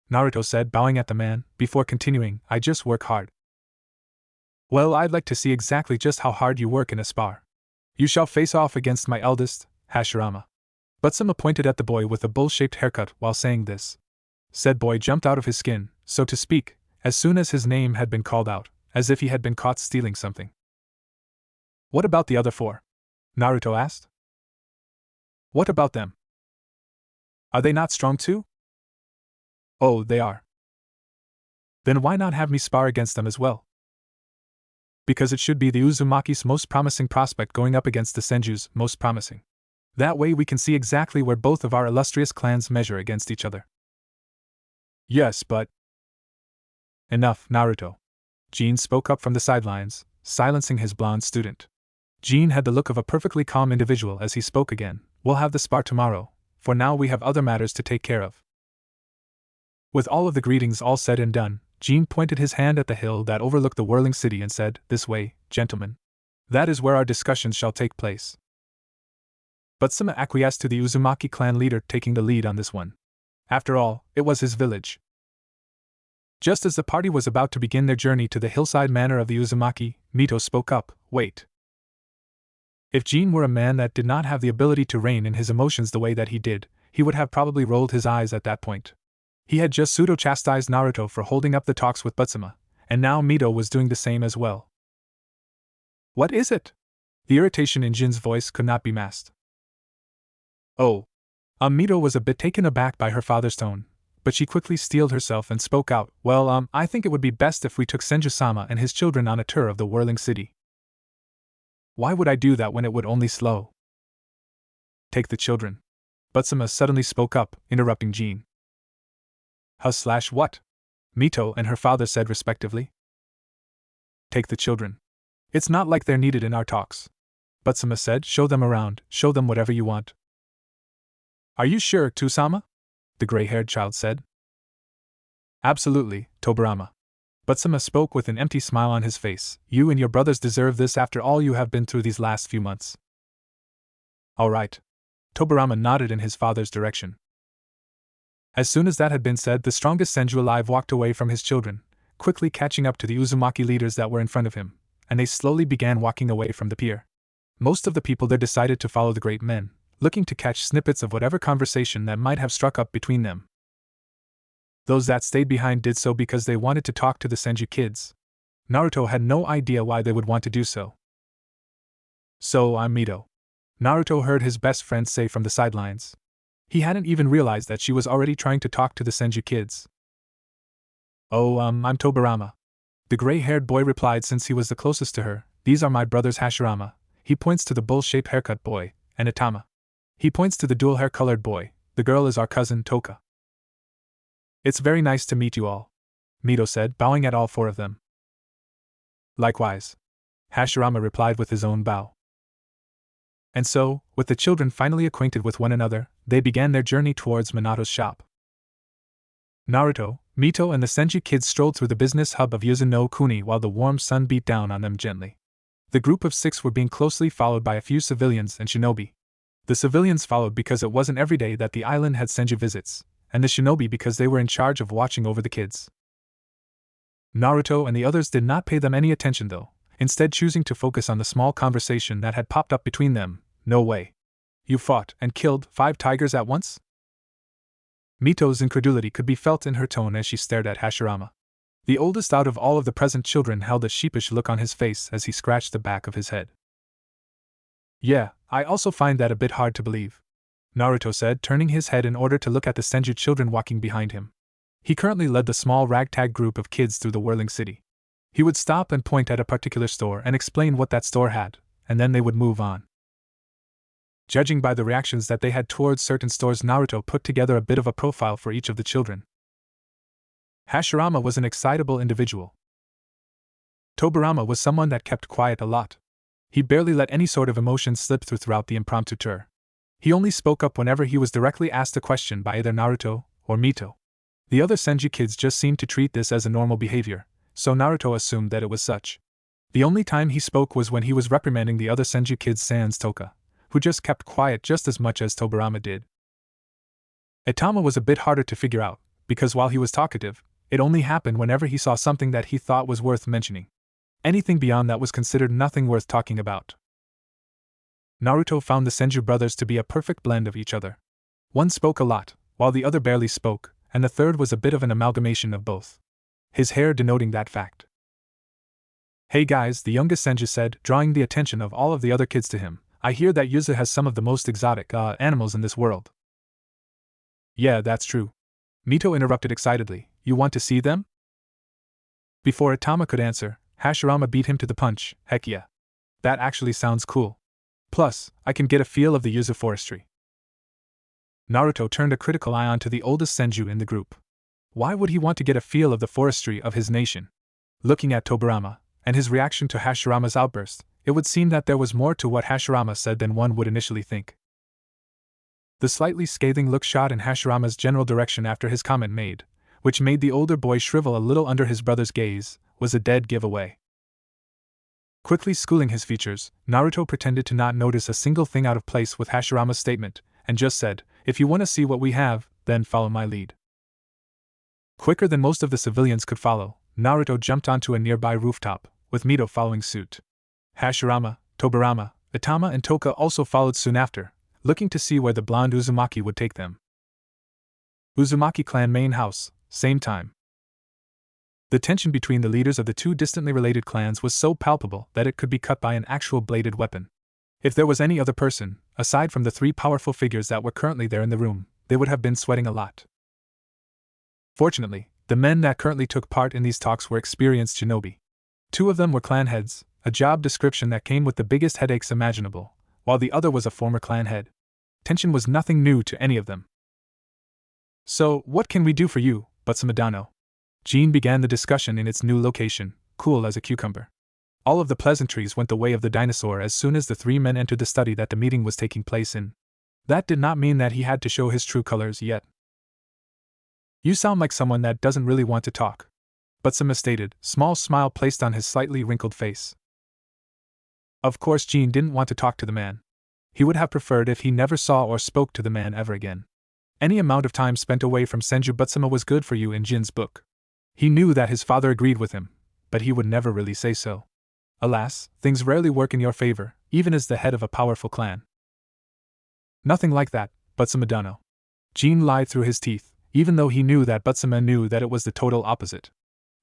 Naruto said, bowing at the man, before continuing, "I just work hard." "Well, I'd like to see exactly just how hard you work in a spar. You shall face off against my eldest, Hashirama." Butsuma pointed at the boy with the bull-shaped haircut while saying this. Said boy jumped out of his skin, so to speak, as soon as his name had been called out, as if he had been caught stealing something. "What about the other four?" Naruto asked. "What about them? Are they not strong too?" "Oh, they are." "Then why not have me spar against them as well?" "Because it should be the Uzumaki's most promising prospect going up against the Senju's most promising. That way we can see exactly where both of our illustrious clans measure against each other." "Yes, but—" "Enough, Naruto." Jin spoke up from the sidelines, silencing his blonde student. Jin had the look of a perfectly calm individual as he spoke again. "We'll have the spar tomorrow, for now we have other matters to take care of." With all of the greetings all said and done, Jin pointed his hand at the hill that overlooked the whirling city and said, "This way, gentlemen. That is where our discussions shall take place." Butsuma acquiesced to the Uzumaki clan leader taking the lead on this one. After all, it was his village. Just as the party was about to begin their journey to the hillside manor of the Uzumaki, Mito spoke up, "Wait." If Jin were a man that did not have the ability to rein in his emotions the way that he did, he would have probably rolled his eyes at that point. He had just pseudo-chastised Naruto for holding up the talks with Butsuma, and now Mito was doing the same as well. "What is it?" The irritation in Jin's voice could not be masked. "Oh." Mito was a bit taken aback by her father's tone, but she quickly steeled herself and spoke out, "Well, I think it would be best if we took Senju-sama and his children on a tour of the whirling city." "Why would I do that when it would only slow?" "Take the children." Butsuma suddenly spoke up, interrupting Jin. "What?" Mito and her father said respectively. "Take the children. It's not like they're needed in our talks," Butsuma said. "Show them around, show them whatever you want." "Are you sure, Tusama?" the gray-haired child said. "Absolutely, Tobarama." Butsuma spoke with an empty smile on his face. "You and your brothers deserve this after all you have been through these last few months." "All right." Tobarama nodded in his father's direction. As soon as that had been said, the strongest Senju alive walked away from his children, quickly catching up to the Uzumaki leaders that were in front of him, and they slowly began walking away from the pier. Most of the people there decided to follow the great men, looking to catch snippets of whatever conversation that might have struck up between them. Those that stayed behind did so because they wanted to talk to the Senju kids. Naruto had no idea why they would want to do so. "So I'm Mito," Naruto heard his best friend say from the sidelines. He hadn't even realized that she was already trying to talk to the Senju kids. "Oh, I'm Tobarama," the gray-haired boy replied since he was the closest to her. "These are my brothers Hashirama," he points to the bull-shaped haircut boy, "and Itama." He points to the dual hair-colored boy. "The girl is our cousin Toka." "It's very nice to meet you all." Mito said, bowing at all four of them. Likewise, Hashirama replied with his own bow. And so, with the children finally acquainted with one another, they began their journey towards Minato's shop. Naruto, Mito and the Senju kids strolled through the business hub of Yuzu no Kuni while the warm sun beat down on them gently. The group of 6 were being closely followed by a few civilians and shinobi. The civilians followed because it wasn't every day that the island had Senju visits, and the shinobi because they were in charge of watching over the kids. Naruto and the others did not pay them any attention though, instead choosing to focus on the small conversation that had popped up between them. No way. You fought and killed 5 tigers at once? Mito's incredulity could be felt in her tone as she stared at Hashirama. The oldest out of all of the present children held a sheepish look on his face as he scratched the back of his head. Yeah, I also find that a bit hard to believe, Naruto said, turning his head in order to look at the Senju children walking behind him. He currently led the small ragtag group of kids through the whirling city. He would stop and point at a particular store and explain what that store had, and then they would move on. Judging by the reactions that they had towards certain stores, Naruto put together a bit of a profile for each of the children. Hashirama was an excitable individual. Tobirama was someone that kept quiet a lot. He barely let any sort of emotion slip throughout the impromptu tour. He only spoke up whenever he was directly asked a question by either Naruto or Mito. The other Senju kids just seemed to treat this as a normal behavior, so Naruto assumed that it was such. The only time he spoke was when he was reprimanding the other Senju kids sans Toka, who just kept quiet just as much as Tobirama did. Itama was a bit harder to figure out, because while he was talkative, it only happened whenever he saw something that he thought was worth mentioning. Anything beyond that was considered nothing worth talking about. Naruto found the Senju brothers to be a perfect blend of each other. One spoke a lot, while the other barely spoke, and the third was a bit of an amalgamation of both. His hair denoting that fact. Hey guys, the youngest Senju said, drawing the attention of all of the other kids to him. I hear that Yuzu has some of the most exotic, animals in this world. Yeah, that's true. Mito interrupted excitedly. You want to see them? Before Itama could answer, Hashirama beat him to the punch. Heck yeah. That actually sounds cool. Plus, I can get a feel of the Yuzu forestry. Naruto turned a critical eye onto the oldest Senju in the group. Why would he want to get a feel of the forestry of his nation? Looking at Tobirama, and his reaction to Hashirama's outburst, it would seem that there was more to what Hashirama said than one would initially think. The slightly scathing look shot in Hashirama's general direction after his comment made, which made the older boy shrivel a little under his brother's gaze, was a dead giveaway. Quickly schooling his features, Naruto pretended to not notice a single thing out of place with Hashirama's statement, and just said, if you want to see what we have, then follow my lead. Quicker than most of the civilians could follow, Naruto jumped onto a nearby rooftop, with Mito following suit. Hashirama, Tobirama, Itama and Toka also followed soon after, looking to see where the blonde Uzumaki would take them. Uzumaki clan main house, same time. The tension between the leaders of the two distantly related clans was so palpable that it could be cut by an actual bladed weapon. If there was any other person, aside from the 3 powerful figures that were currently there in the room, they would have been sweating a lot. Fortunately, the men that currently took part in these talks were experienced shinobi. 2 of them were clan heads, a job description that came with the biggest headaches imaginable, while the other was a former clan head. Tension was nothing new to any of them. So, what can we do for you, Butsumadano? Jean began the discussion in its new location, cool as a cucumber. All of the pleasantries went the way of the dinosaur as soon as the 3 men entered the study that the meeting was taking place in. That did not mean that he had to show his true colors yet. You sound like someone that doesn't really want to talk, Butsuma stated, small smile placed on his slightly wrinkled face. Of course Jean didn't want to talk to the man. He would have preferred if he never saw or spoke to the man ever again. Any amount of time spent away from Senju Butsuma was good for you in Jin's book. He knew that his father agreed with him, but he would never really say so. Alas, things rarely work in your favor, even as the head of a powerful clan. Nothing like that, Butsumadano. Jean lied through his teeth, even though he knew that Butsuma knew that it was the total opposite.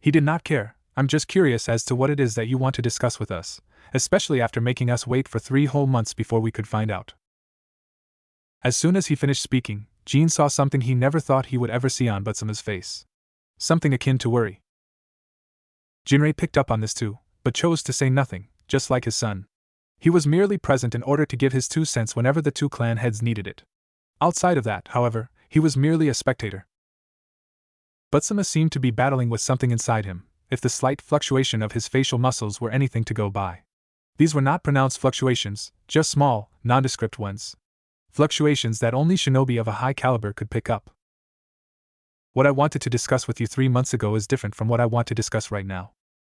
He did not care. I'm just curious as to what it is that you want to discuss with us, especially after making us wait for 3 whole months before we could find out. As soon as he finished speaking, Jean saw something he never thought he would ever see on Butsuma's face. Something akin to worry. Jinrei picked up on this too, but chose to say nothing, just like his son. He was merely present in order to give his 2 cents whenever the 2 clan heads needed it. Outside of that, however, he was merely a spectator. Butsuma seemed to be battling with something inside him, if the slight fluctuation of his facial muscles were anything to go by. These were not pronounced fluctuations, just small, nondescript ones. Fluctuations that only shinobi of a high caliber could pick up. What I wanted to discuss with you 3 months ago is different from what I want to discuss right now,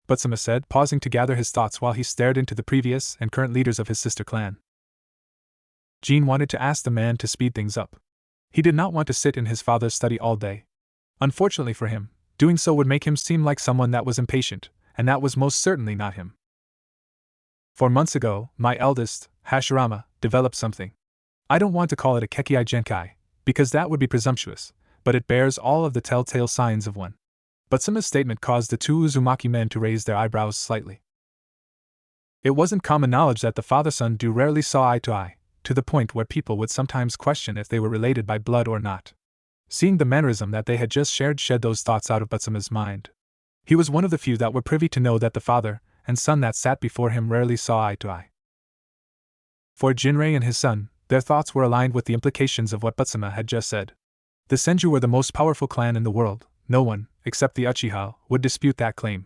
Butsuma said, pausing to gather his thoughts while he stared into the previous and current leaders of his sister clan. Jin wanted to ask the man to speed things up. He did not want to sit in his father's study all day. Unfortunately for him, doing so would make him seem like someone that was impatient, and that was most certainly not him. 4 months ago, my eldest, Hashirama, developed something. I don't want to call it a Kekkai Genkai, because that would be presumptuous, but it bears all of the telltale signs of one. Butsuma's statement caused the 2 Uzumaki men to raise their eyebrows slightly. It wasn't common knowledge that the father-son duo rarely saw eye to eye, to the point where people would sometimes question if they were related by blood or not. Seeing the mannerism that they had just shared shed those thoughts out of Butsuma's mind. He was one of the few that were privy to know that the father and son that sat before him rarely saw eye to eye. For Jinrei and his son, their thoughts were aligned with the implications of what Butsuma had just said. The Senju were the most powerful clan in the world. No one, except the Uchiha, would dispute that claim.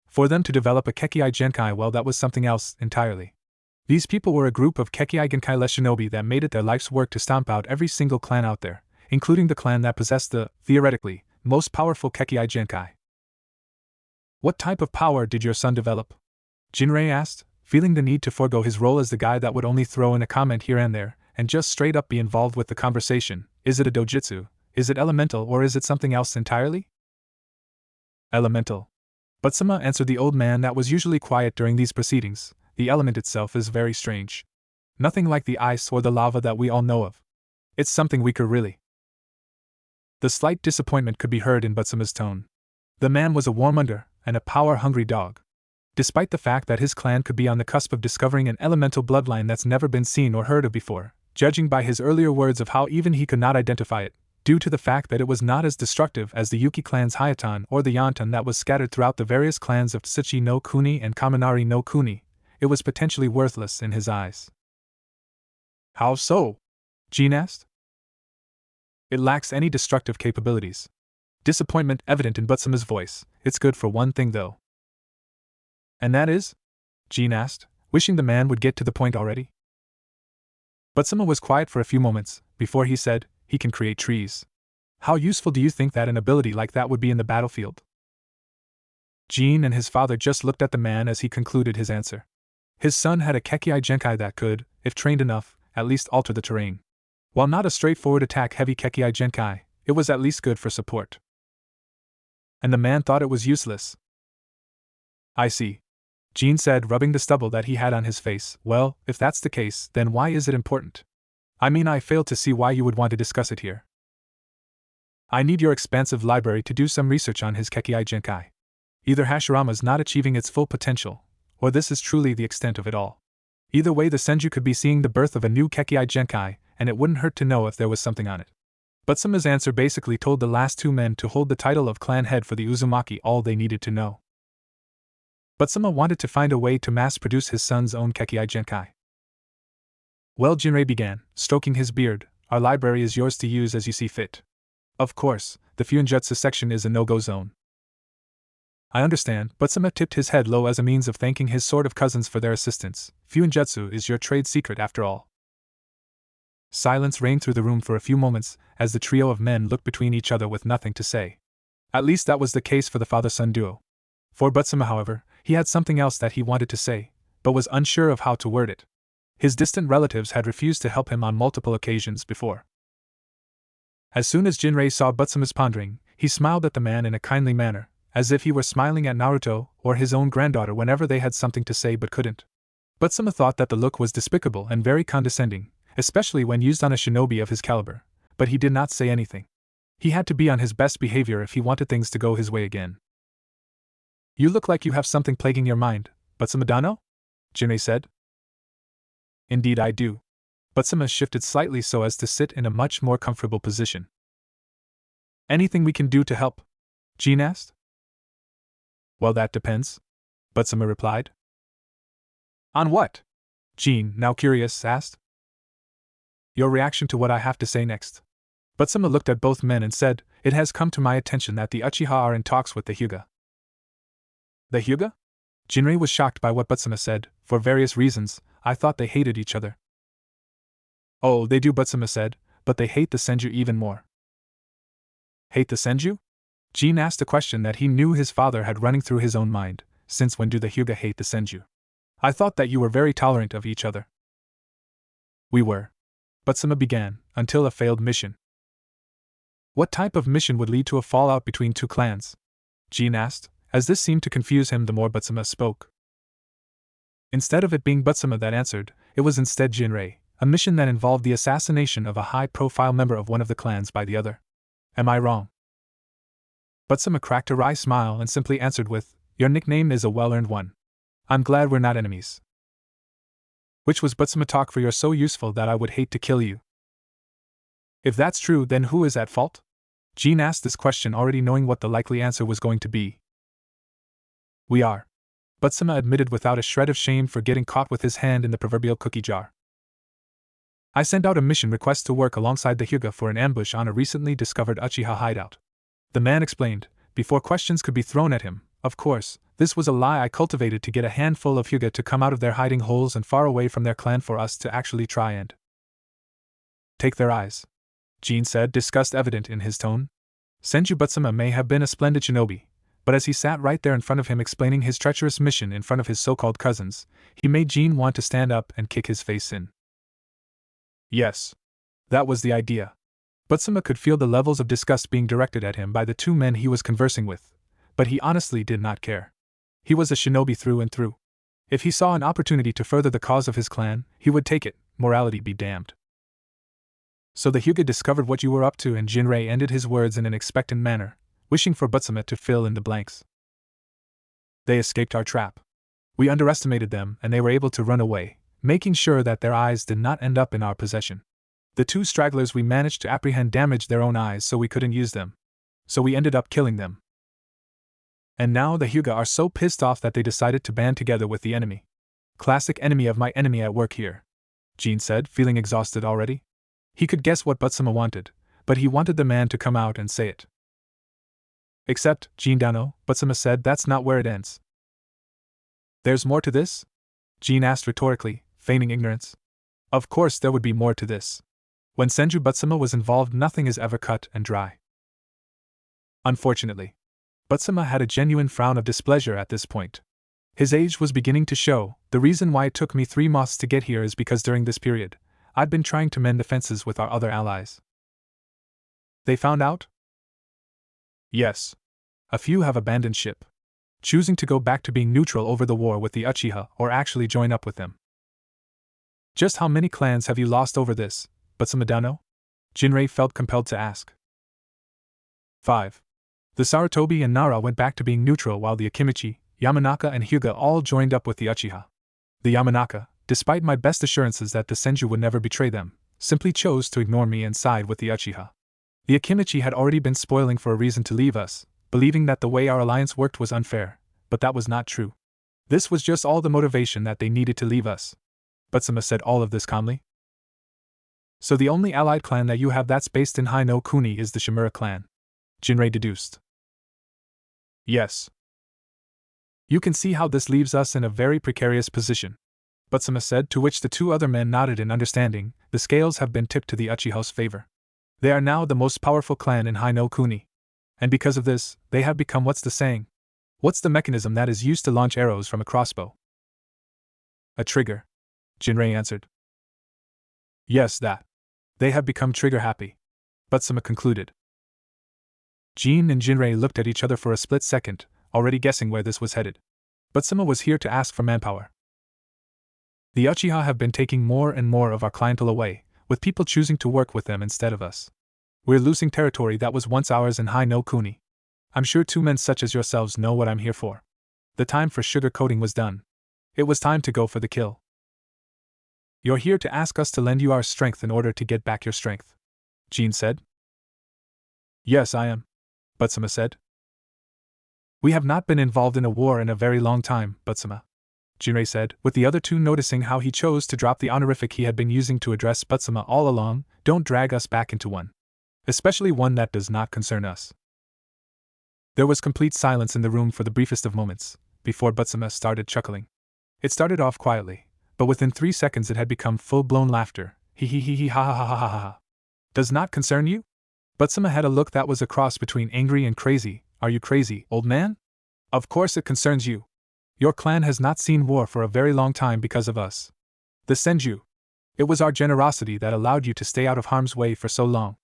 For them to develop a Kekkai Genkai, well, that was something else entirely. These people were a group of Kekkai Genkai-less shinobi that made it their life's work to stomp out every single clan out there, including the clan that possessed the, theoretically, most powerful Kekkai Genkai. What type of power did your son develop? Jinrei asked, feeling the need to forego his role as the guy that would only throw in a comment here and there, and just straight up be involved with the conversation. Is it a dojutsu? Is it elemental, or is it something else entirely? Elemental. Butsuma answered the old man that was usually quiet during these proceedings. The element itself is very strange. Nothing like the ice or the lava that we all know of. It's something weaker, really. The slight disappointment could be heard in Butsuma's tone. The man was a warmonger and a power-hungry dog. Despite the fact that his clan could be on the cusp of discovering an elemental bloodline that's never been seen or heard of before, judging by his earlier words of how even he could not identify it, due to the fact that it was not as destructive as the Yuki clan's Hayatan or the Yantan that was scattered throughout the various clans of Tsuchi no Kuni and Kaminari no Kuni, it was potentially worthless in his eyes. How so? Jin asked. It lacks any destructive capabilities. Disappointment evident in Butsuma's voice. It's good for one thing though. And that is? Jin asked, wishing the man would get to the point already. Butsuma was quiet for a few moments, before he said, he can create trees. How useful do you think that an ability like that would be in the battlefield? Jin and his father just looked at the man as he concluded his answer. His son had a Kekkai Genkai that could, if trained enough, at least alter the terrain. While not a straightforward attack-heavy Kekkai Genkai, it was at least good for support. And the man thought it was useless. I see. Jin said, rubbing the stubble that he had on his face. Well, if that's the case, then why is it important? I mean, I fail to see why you would want to discuss it here. I need your expansive library to do some research on his Kekkai Genkai. Either Hashirama's not achieving its full potential, or this is truly the extent of it all. Either way, the Senju could be seeing the birth of a new Kekkai Genkai, and it wouldn't hurt to know if there was something on it. Butsuma's answer basically told the last 2 men to hold the title of clan head for the Uzumaki all they needed to know. Butsuma wanted to find a way to mass-produce his son's own Kekkai Genkai. Well, Jinrei began, stroking his beard, our library is yours to use as you see fit. Of course, the Fuinjutsu section is a no-go zone. I understand, Butsuma tipped his head low as a means of thanking his sort of cousins for their assistance. Fuinjutsu is your trade secret after all. Silence reigned through the room for a few moments, as the trio of men looked between each other with nothing to say. At least that was the case for the father-son duo. For Butsuma, however, he had something else that he wanted to say, but was unsure of how to word it. His distant relatives had refused to help him on multiple occasions before. As soon as Jinrei saw Butsuma's pondering, he smiled at the man in a kindly manner, as if he were smiling at Naruto or his own granddaughter whenever they had something to say but couldn't. Butsuma thought that the look was despicable and very condescending, especially when used on a shinobi of his caliber, but he did not say anything. He had to be on his best behavior if he wanted things to go his way again. You look like you have something plaguing your mind, Butsuma-dano? Jinrei said. Indeed I do. Butsuma shifted slightly so as to sit in a much more comfortable position. Anything we can do to help? Jin asked. Well, that depends, Butsuma replied. On what? Jin, now curious, asked. Your reaction to what I have to say next. Butsuma looked at both men and said, "It has come to my attention that the Uchiha are in talks with the Hyuga." The Hyuga? Jinrei was shocked by what Butsuma said. For various reasons, I thought they hated each other. Oh, they do, Butsuma said, but they hate the Senju even more. Hate the Senju? Jin asked a question that he knew his father had running through his own mind. Since when do the Hyuga hate the Senju? I thought that you were very tolerant of each other. We were. Butsuma began, until a failed mission. What type of mission would lead to a fallout between two clans? Jin asked, as this seemed to confuse him the more Butsuma spoke. Instead of it being Butsuma that answered, it was instead Jinrei, a mission that involved the assassination of a high-profile member of one of the clans by the other. Am I wrong? Butsuma cracked a wry smile and simply answered with, "Your nickname is a well-earned one. I'm glad we're not enemies." Which was Butsuma talk, for you're so useful that I would hate to kill you. If that's true, then who is at fault? Jin asked this question already knowing what the likely answer was going to be. We are. Butsuma admitted without a shred of shame for getting caught with his hand in the proverbial cookie jar. I sent out a mission request to work alongside the Hyuga for an ambush on a recently discovered Uchiha hideout. The man explained, before questions could be thrown at him. Of course, this was a lie I cultivated to get a handful of Hyuga to come out of their hiding holes and far away from their clan for us to actually try and take their eyes. Jin said, disgust evident in his tone. Senju Butsuma may have been a splendid shinobi, but as he sat right there in front of him explaining his treacherous mission in front of his so-called cousins, he made Jin want to stand up and kick his face in. Yes. That was the idea. Butsuma could feel the levels of disgust being directed at him by the two men he was conversing with, but he honestly did not care. He was a shinobi through and through. If he saw an opportunity to further the cause of his clan, he would take it, morality be damned. So the Hyuga discovered what you were up to, and Jinrei ended his words in an expectant manner, wishing for Butsuma to fill in the blanks. They escaped our trap. We underestimated them and they were able to run away, making sure that their eyes did not end up in our possession. The two stragglers we managed to apprehend damaged their own eyes so we couldn't use them. So we ended up killing them. And now the Hyuga are so pissed off that they decided to band together with the enemy. Classic enemy of my enemy at work here, Jin said, feeling exhausted already. He could guess what Butsuma wanted, but he wanted the man to come out and say it. Except, Jin Dano, Butsuma said, that's not where it ends. There's more to this? Jin asked rhetorically, feigning ignorance. Of course there would be more to this. When Senju Butsuma was involved, nothing is ever cut and dry. Unfortunately. Butsuma had a genuine frown of displeasure at this point. His age was beginning to show. The reason why it took me 3 months to get here is because during this period, I'd been trying to mend the fences with our other allies. They found out? Yes. A few have abandoned ship, choosing to go back to being neutral over the war with the Uchiha or actually join up with them. Just how many clans have you lost over this, Butsuma Dano? Jinrei felt compelled to ask. 5. The Sarutobi and Nara went back to being neutral while the Akimichi, Yamanaka and Hyuga all joined up with the Uchiha. The Yamanaka, despite my best assurances that the Senju would never betray them, simply chose to ignore me and side with the Uchiha. The Akimichi had already been spoiling for a reason to leave us, believing that the way our alliance worked was unfair, but that was not true. This was just all the motivation that they needed to leave us. Butsuma said all of this calmly. So the only allied clan that you have that's based in Hai no Kuni is the Shimura clan, Jinrei deduced. Yes. You can see how this leaves us in a very precarious position, Butsuma said, to which the two other men nodded in understanding. The scales have been tipped to the Uchiha's favor. They are now the most powerful clan in Hai no Kuni. And because of this, they have become what's the saying? What's the mechanism that is used to launch arrows from a crossbow? A trigger, Jinrei answered. Yes, that. They have become trigger-happy, Butsuma concluded. Jin and Jinrei looked at each other for a split second, already guessing where this was headed. Butsuma was here to ask for manpower. The Uchiha have been taking more and more of our clientele away, with people choosing to work with them instead of us. We're losing territory that was once ours in Hai no Kuni. I'm sure 2 men such as yourselves know what I'm here for. The time for sugar-coating was done. It was time to go for the kill. You're here to ask us to lend you our strength in order to get back your strength, Jin said. Yes, I am, Butsuma said. We have not been involved in a war in a very long time, Butsuma, Jinrei said, with the other two noticing how he chose to drop the honorific he had been using to address Butsuma all along. Don't drag us back into one. especially one that does not concern us. There was complete silence in the room for the briefest of moments, before Butsuma started chuckling. It started off quietly, but within 3 seconds it had become full-blown laughter. He ha ha ha ha ha ha. Does not concern you? Butsuma had a look that was a cross between angry and crazy. Are you crazy, old man? Of course it concerns you. Your clan has not seen war for a very long time because of us. The Senju. It was our generosity that allowed you to stay out of harm's way for so long.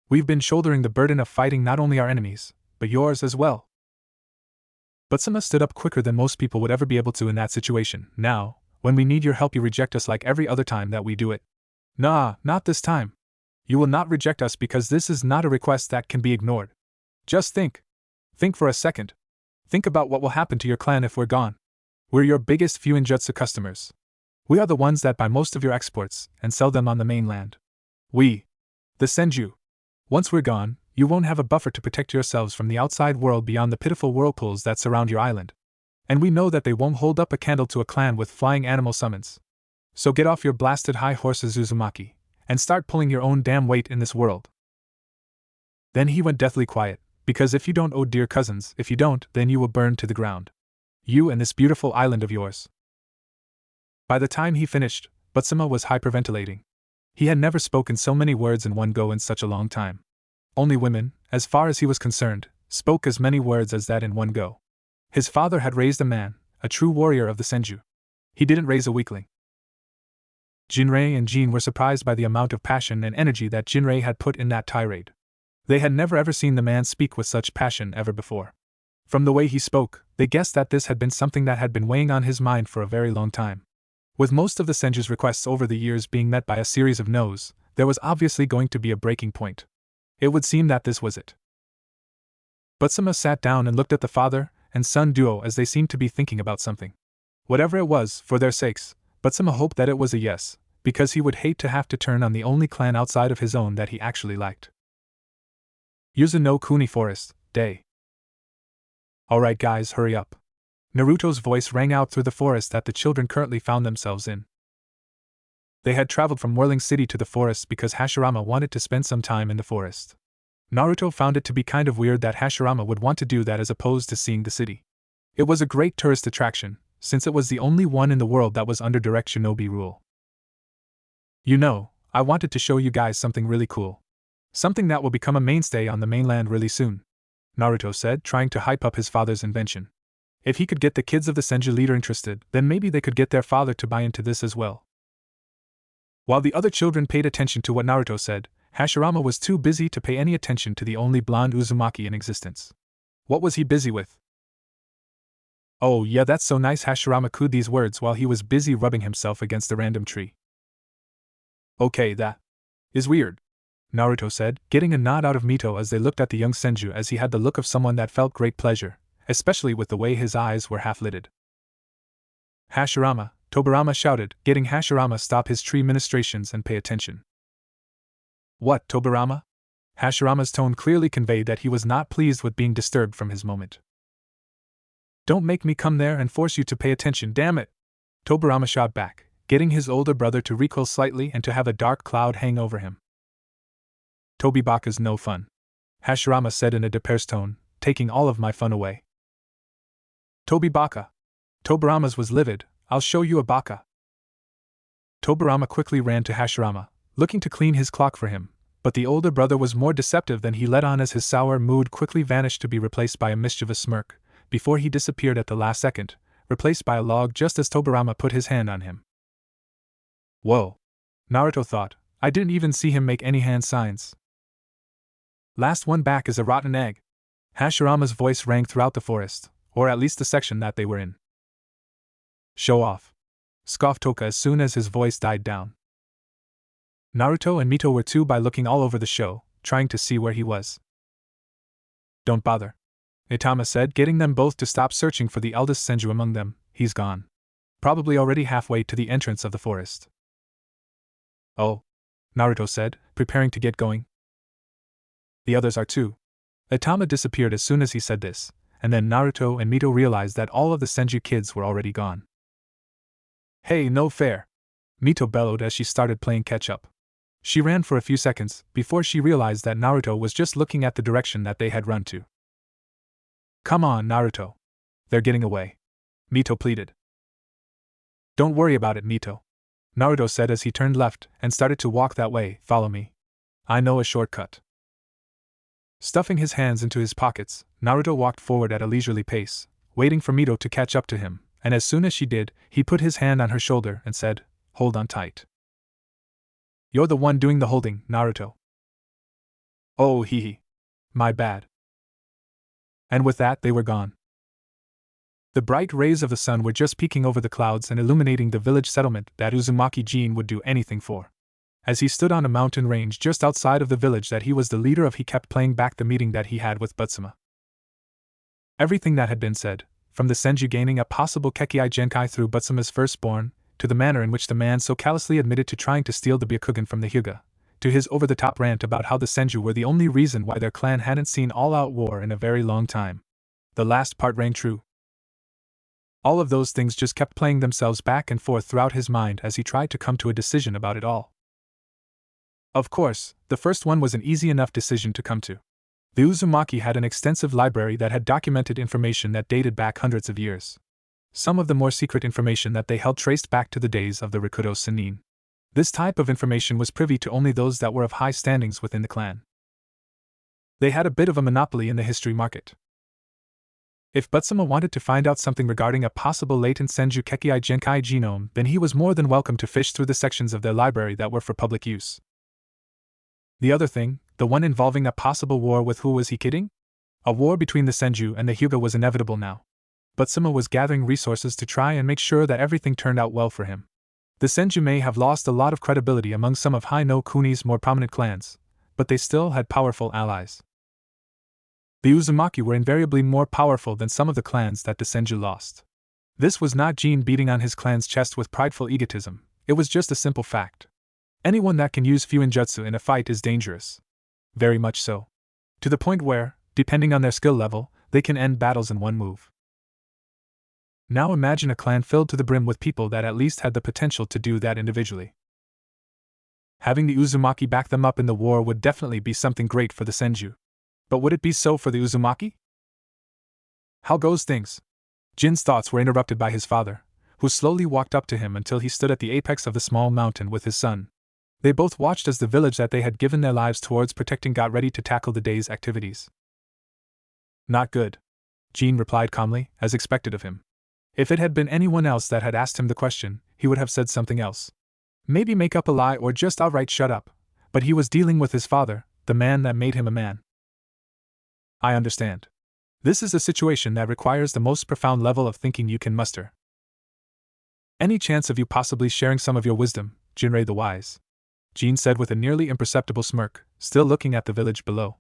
We've been shouldering the burden of fighting not only our enemies, but yours as well. Butsuma stood up quicker than most people would ever be able to in that situation. Now, when we need your help, you reject us like every other time that we do it. Nah, not this time. You will not reject us because this is not a request that can be ignored. Just think. Think for a second. Think about what will happen to your clan if we're gone. We're your biggest Fuinjutsu customers. We are the ones that buy most of your exports and sell them on the mainland. We, the Senju. Once we're gone, you won't have a buffer to protect yourselves from the outside world beyond the pitiful whirlpools that surround your island. And we know that they won't hold up a candle to a clan with flying animal summons. So get off your blasted high horses, Uzumaki, and start pulling your own damn weight in this world. Then he went deathly quiet, because if you don't, oh dear cousins, if you don't, then you will burn to the ground. You and this beautiful island of yours. By the time he finished, Butsuma was hyperventilating. He had never spoken so many words in one go in such a long time. Only women, as far as he was concerned, spoke as many words as that in one go. His father had raised a man, a true warrior of the Senju. He didn't raise a weakling. Jinrei and Jean were surprised by the amount of passion and energy that Jinrei had put in that tirade. They had never ever seen the man speak with such passion ever before. From the way he spoke, they guessed that this had been something that had been weighing on his mind for a very long time. With most of the Senju's requests over the years being met by a series of no's, there was obviously going to be a breaking point. It would seem that this was it. Butsuma sat down and looked at the father and son duo as they seemed to be thinking about something. Whatever it was, for their sakes, Butsuma hoped that it was a yes, because he would hate to have to turn on the only clan outside of his own that he actually liked. Yuzu no Kuni Forest, Day. Alright guys, hurry up. Naruto's voice rang out through the forest that the children currently found themselves in. They had traveled from Whirling City to the forest because Hashirama wanted to spend some time in the forest. Naruto found it to be kind of weird that Hashirama would want to do that as opposed to seeing the city. It was a great tourist attraction, since it was the only one in the world that was under direct shinobi rule. You know, I wanted to show you guys something really cool. Something that will become a mainstay on the mainland really soon, Naruto said, trying to hype up his father's invention. If he could get the kids of the Senju leader interested, then maybe they could get their father to buy into this as well. While the other children paid attention to what Naruto said, Hashirama was too busy to pay any attention to the only blonde Uzumaki in existence. What was he busy with? Oh yeah, that's so nice. Hashirama cooed these words while he was busy rubbing himself against a random tree. Okay, that is weird, Naruto said, getting a nod out of Mito as they looked at the young Senju as he had the look of someone that felt great pleasure, especially with the way his eyes were half-lidded. Hashirama, Tobirama shouted, getting Hashirama stop his tree ministrations and pay attention. What, Tobirama? Hashirama's tone clearly conveyed that he was not pleased with being disturbed from his moment. Don't make me come there and force you to pay attention, damn it! Tobirama shot back, getting his older brother to recoil slightly and to have a dark cloud hang over him. Tobibaka's no fun, Hashirama said in a depressed tone, taking all of my fun away. Tobibaka. Tobirama's was livid. I'll show you a baka. Tobirama quickly ran to Hashirama, looking to clean his clock for him, but the older brother was more deceptive than he let on as his sour mood quickly vanished to be replaced by a mischievous smirk, before he disappeared at the last second, replaced by a log just as Tobirama put his hand on him. Whoa! Naruto thought, I didn't even see him make any hand signs. Last one back is a rotten egg. Hashirama's voice rang throughout the forest, or at least the section that they were in. Show off, scoffed Toka as soon as his voice died down. Naruto and Mito were too by looking all over the show, trying to see where he was. Don't bother, Itama said, getting them both to stop searching for the eldest Senju among them. He's gone. Probably already halfway to the entrance of the forest. Oh, Naruto said, preparing to get going. The others are too. Itama disappeared as soon as he said this, and then Naruto and Mito realized that all of the Senju kids were already gone. Hey, no fair! Mito bellowed as she started playing catch-up. She ran for a few seconds before she realized that Naruto was just looking at the direction that they had run to. Come on, Naruto. They're getting away. Mito pleaded. Don't worry about it, Mito. Naruto said as he turned left and started to walk that way. Follow me. I know a shortcut. Stuffing his hands into his pockets, Naruto walked forward at a leisurely pace, waiting for Mito to catch up to him, and as soon as she did, he put his hand on her shoulder and said, Hold on tight. You're the one doing the holding, Naruto. Oh, hee hee. My bad. And with that, they were gone. The bright rays of the sun were just peeking over the clouds and illuminating the village settlement that Uzumaki Jin would do anything for. As he stood on a mountain range just outside of the village that he was the leader of, he kept playing back the meeting that he had with Butsuma. Everything that had been said, from the Senju gaining a possible Kekkai Genkai through Butsuma's firstborn, to the manner in which the man so callously admitted to trying to steal the Byakugan from the Hyuga, to his over-the-top rant about how the Senju were the only reason why their clan hadn't seen all-out war in a very long time. The last part rang true. All of those things just kept playing themselves back and forth throughout his mind as he tried to come to a decision about it all. Of course, the first one was an easy enough decision to come to. The Uzumaki had an extensive library that had documented information that dated back hundreds of years. Some of the more secret information that they held traced back to the days of the Rikudo Sennin. This type of information was privy to only those that were of high standings within the clan. They had a bit of a monopoly in the history market. If Butsuma wanted to find out something regarding a possible latent Senju Kekkai Genkai genome, then he was more than welcome to fish through the sections of their library that were for public use. The other thing, the one involving a possible war with who was he kidding? A war between the Senju and the Hyuga was inevitable now. Butsuma was gathering resources to try and make sure that everything turned out well for him. The Senju may have lost a lot of credibility among some of Hai no Kuni's more prominent clans, but they still had powerful allies. The Uzumaki were invariably more powerful than some of the clans that the Senju lost. This was not Jin beating on his clan's chest with prideful egotism, it was just a simple fact. Anyone that can use Fuinjutsu in a fight is dangerous. Very much so. To the point where, depending on their skill level, they can end battles in one move. Now imagine a clan filled to the brim with people that at least had the potential to do that individually. Having the Uzumaki back them up in the war would definitely be something great for the Senju. But would it be so for the Uzumaki? How goes things? Jin's thoughts were interrupted by his father, who slowly walked up to him until he stood at the apex of the small mountain with his son. They both watched as the village that they had given their lives towards protecting got ready to tackle the day's activities. Not good, Jin replied calmly, as expected of him. If it had been anyone else that had asked him the question, he would have said something else. Maybe make up a lie or just outright shut up, but he was dealing with his father, the man that made him a man. I understand. This is a situation that requires the most profound level of thinking you can muster. Any chance of you possibly sharing some of your wisdom, Jinrei the Wise? Jin said with a nearly imperceptible smirk, still looking at the village below.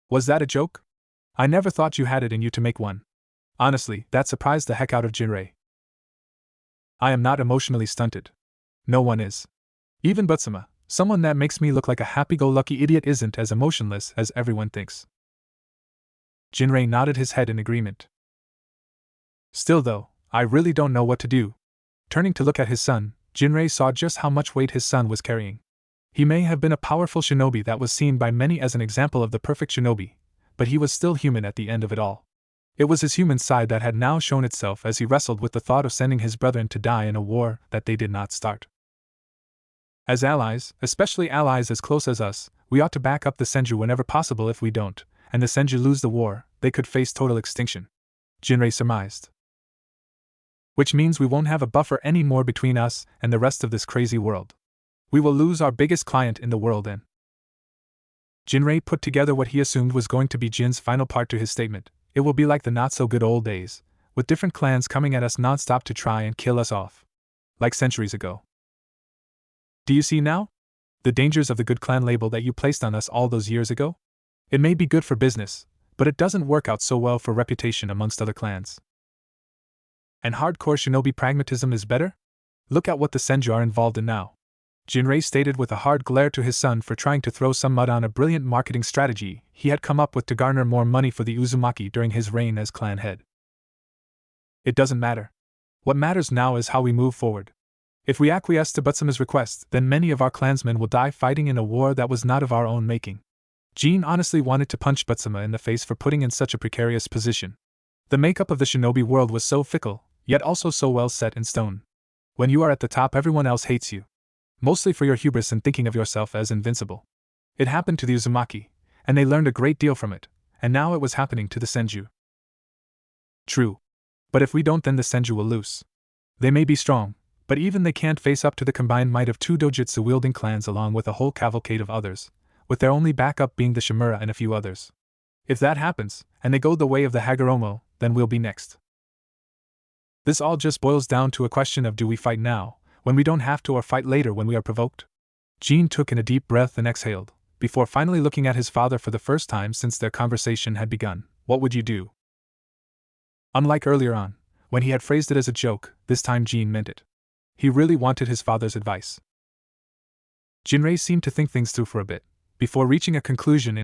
Was that a joke? I never thought you had it in you to make one. Honestly, that surprised the heck out of Jinrei. I am not emotionally stunted. No one is. Even Butsuma, someone that makes me look like a happy-go-lucky idiot, isn't as emotionless as everyone thinks. Jinrei nodded his head in agreement. Still though, I really don't know what to do. Turning to look at his son, Jinrei saw just how much weight his son was carrying. He may have been a powerful shinobi that was seen by many as an example of the perfect shinobi, but he was still human at the end of it all. It was his human side that had now shown itself as he wrestled with the thought of sending his brethren to die in a war that they did not start. As allies, especially allies as close as us, we ought to back up the Senju whenever possible. If we don't, and the Senju lose the war, they could face total extinction, Jinrei surmised. Which means we won't have a buffer anymore between us and the rest of this crazy world. We will lose our biggest client in the world and… Jinrei put together what he assumed was going to be Jin's final part to his statement. It will be like the not-so-good old days, with different clans coming at us non-stop to try and kill us off. Like centuries ago. Do you see now? The dangers of the good clan label that you placed on us all those years ago? It may be good for business, but it doesn't work out so well for reputation amongst other clans. And hardcore shinobi pragmatism is better? Look at what the Senju are involved in now. Jinrei stated with a hard glare to his son for trying to throw some mud on a brilliant marketing strategy he had come up with to garner more money for the Uzumaki during his reign as clan head. It doesn't matter. What matters now is how we move forward. If we acquiesce to Butsama's request, then many of our clansmen will die fighting in a war that was not of our own making. Jean honestly wanted to punch Butsama in the face for putting in such a precarious position. The makeup of the shinobi world was so fickle, yet also so well set in stone. When you are at the top, everyone else hates you. Mostly for your hubris and thinking of yourself as invincible. It happened to the Uzumaki, and they learned a great deal from it, and now it was happening to the Senju. True. But if we don't, then the Senju will lose. They may be strong, but even they can't face up to the combined might of 2 dojutsu-wielding clans along with a whole cavalcade of others, with their only backup being the Shimura and a few others. If that happens, and they go the way of the Hagoromo, then we'll be next. This all just boils down to a question of, do we fight now, when we don't have to, or fight later when we are provoked? Jean took in a deep breath and exhaled, before finally looking at his father for the first time since their conversation had begun. What would you do? Unlike earlier on, when he had phrased it as a joke, this time Jean meant it. He really wanted his father's advice. Jinrei seemed to think things through for a bit, before reaching a conclusion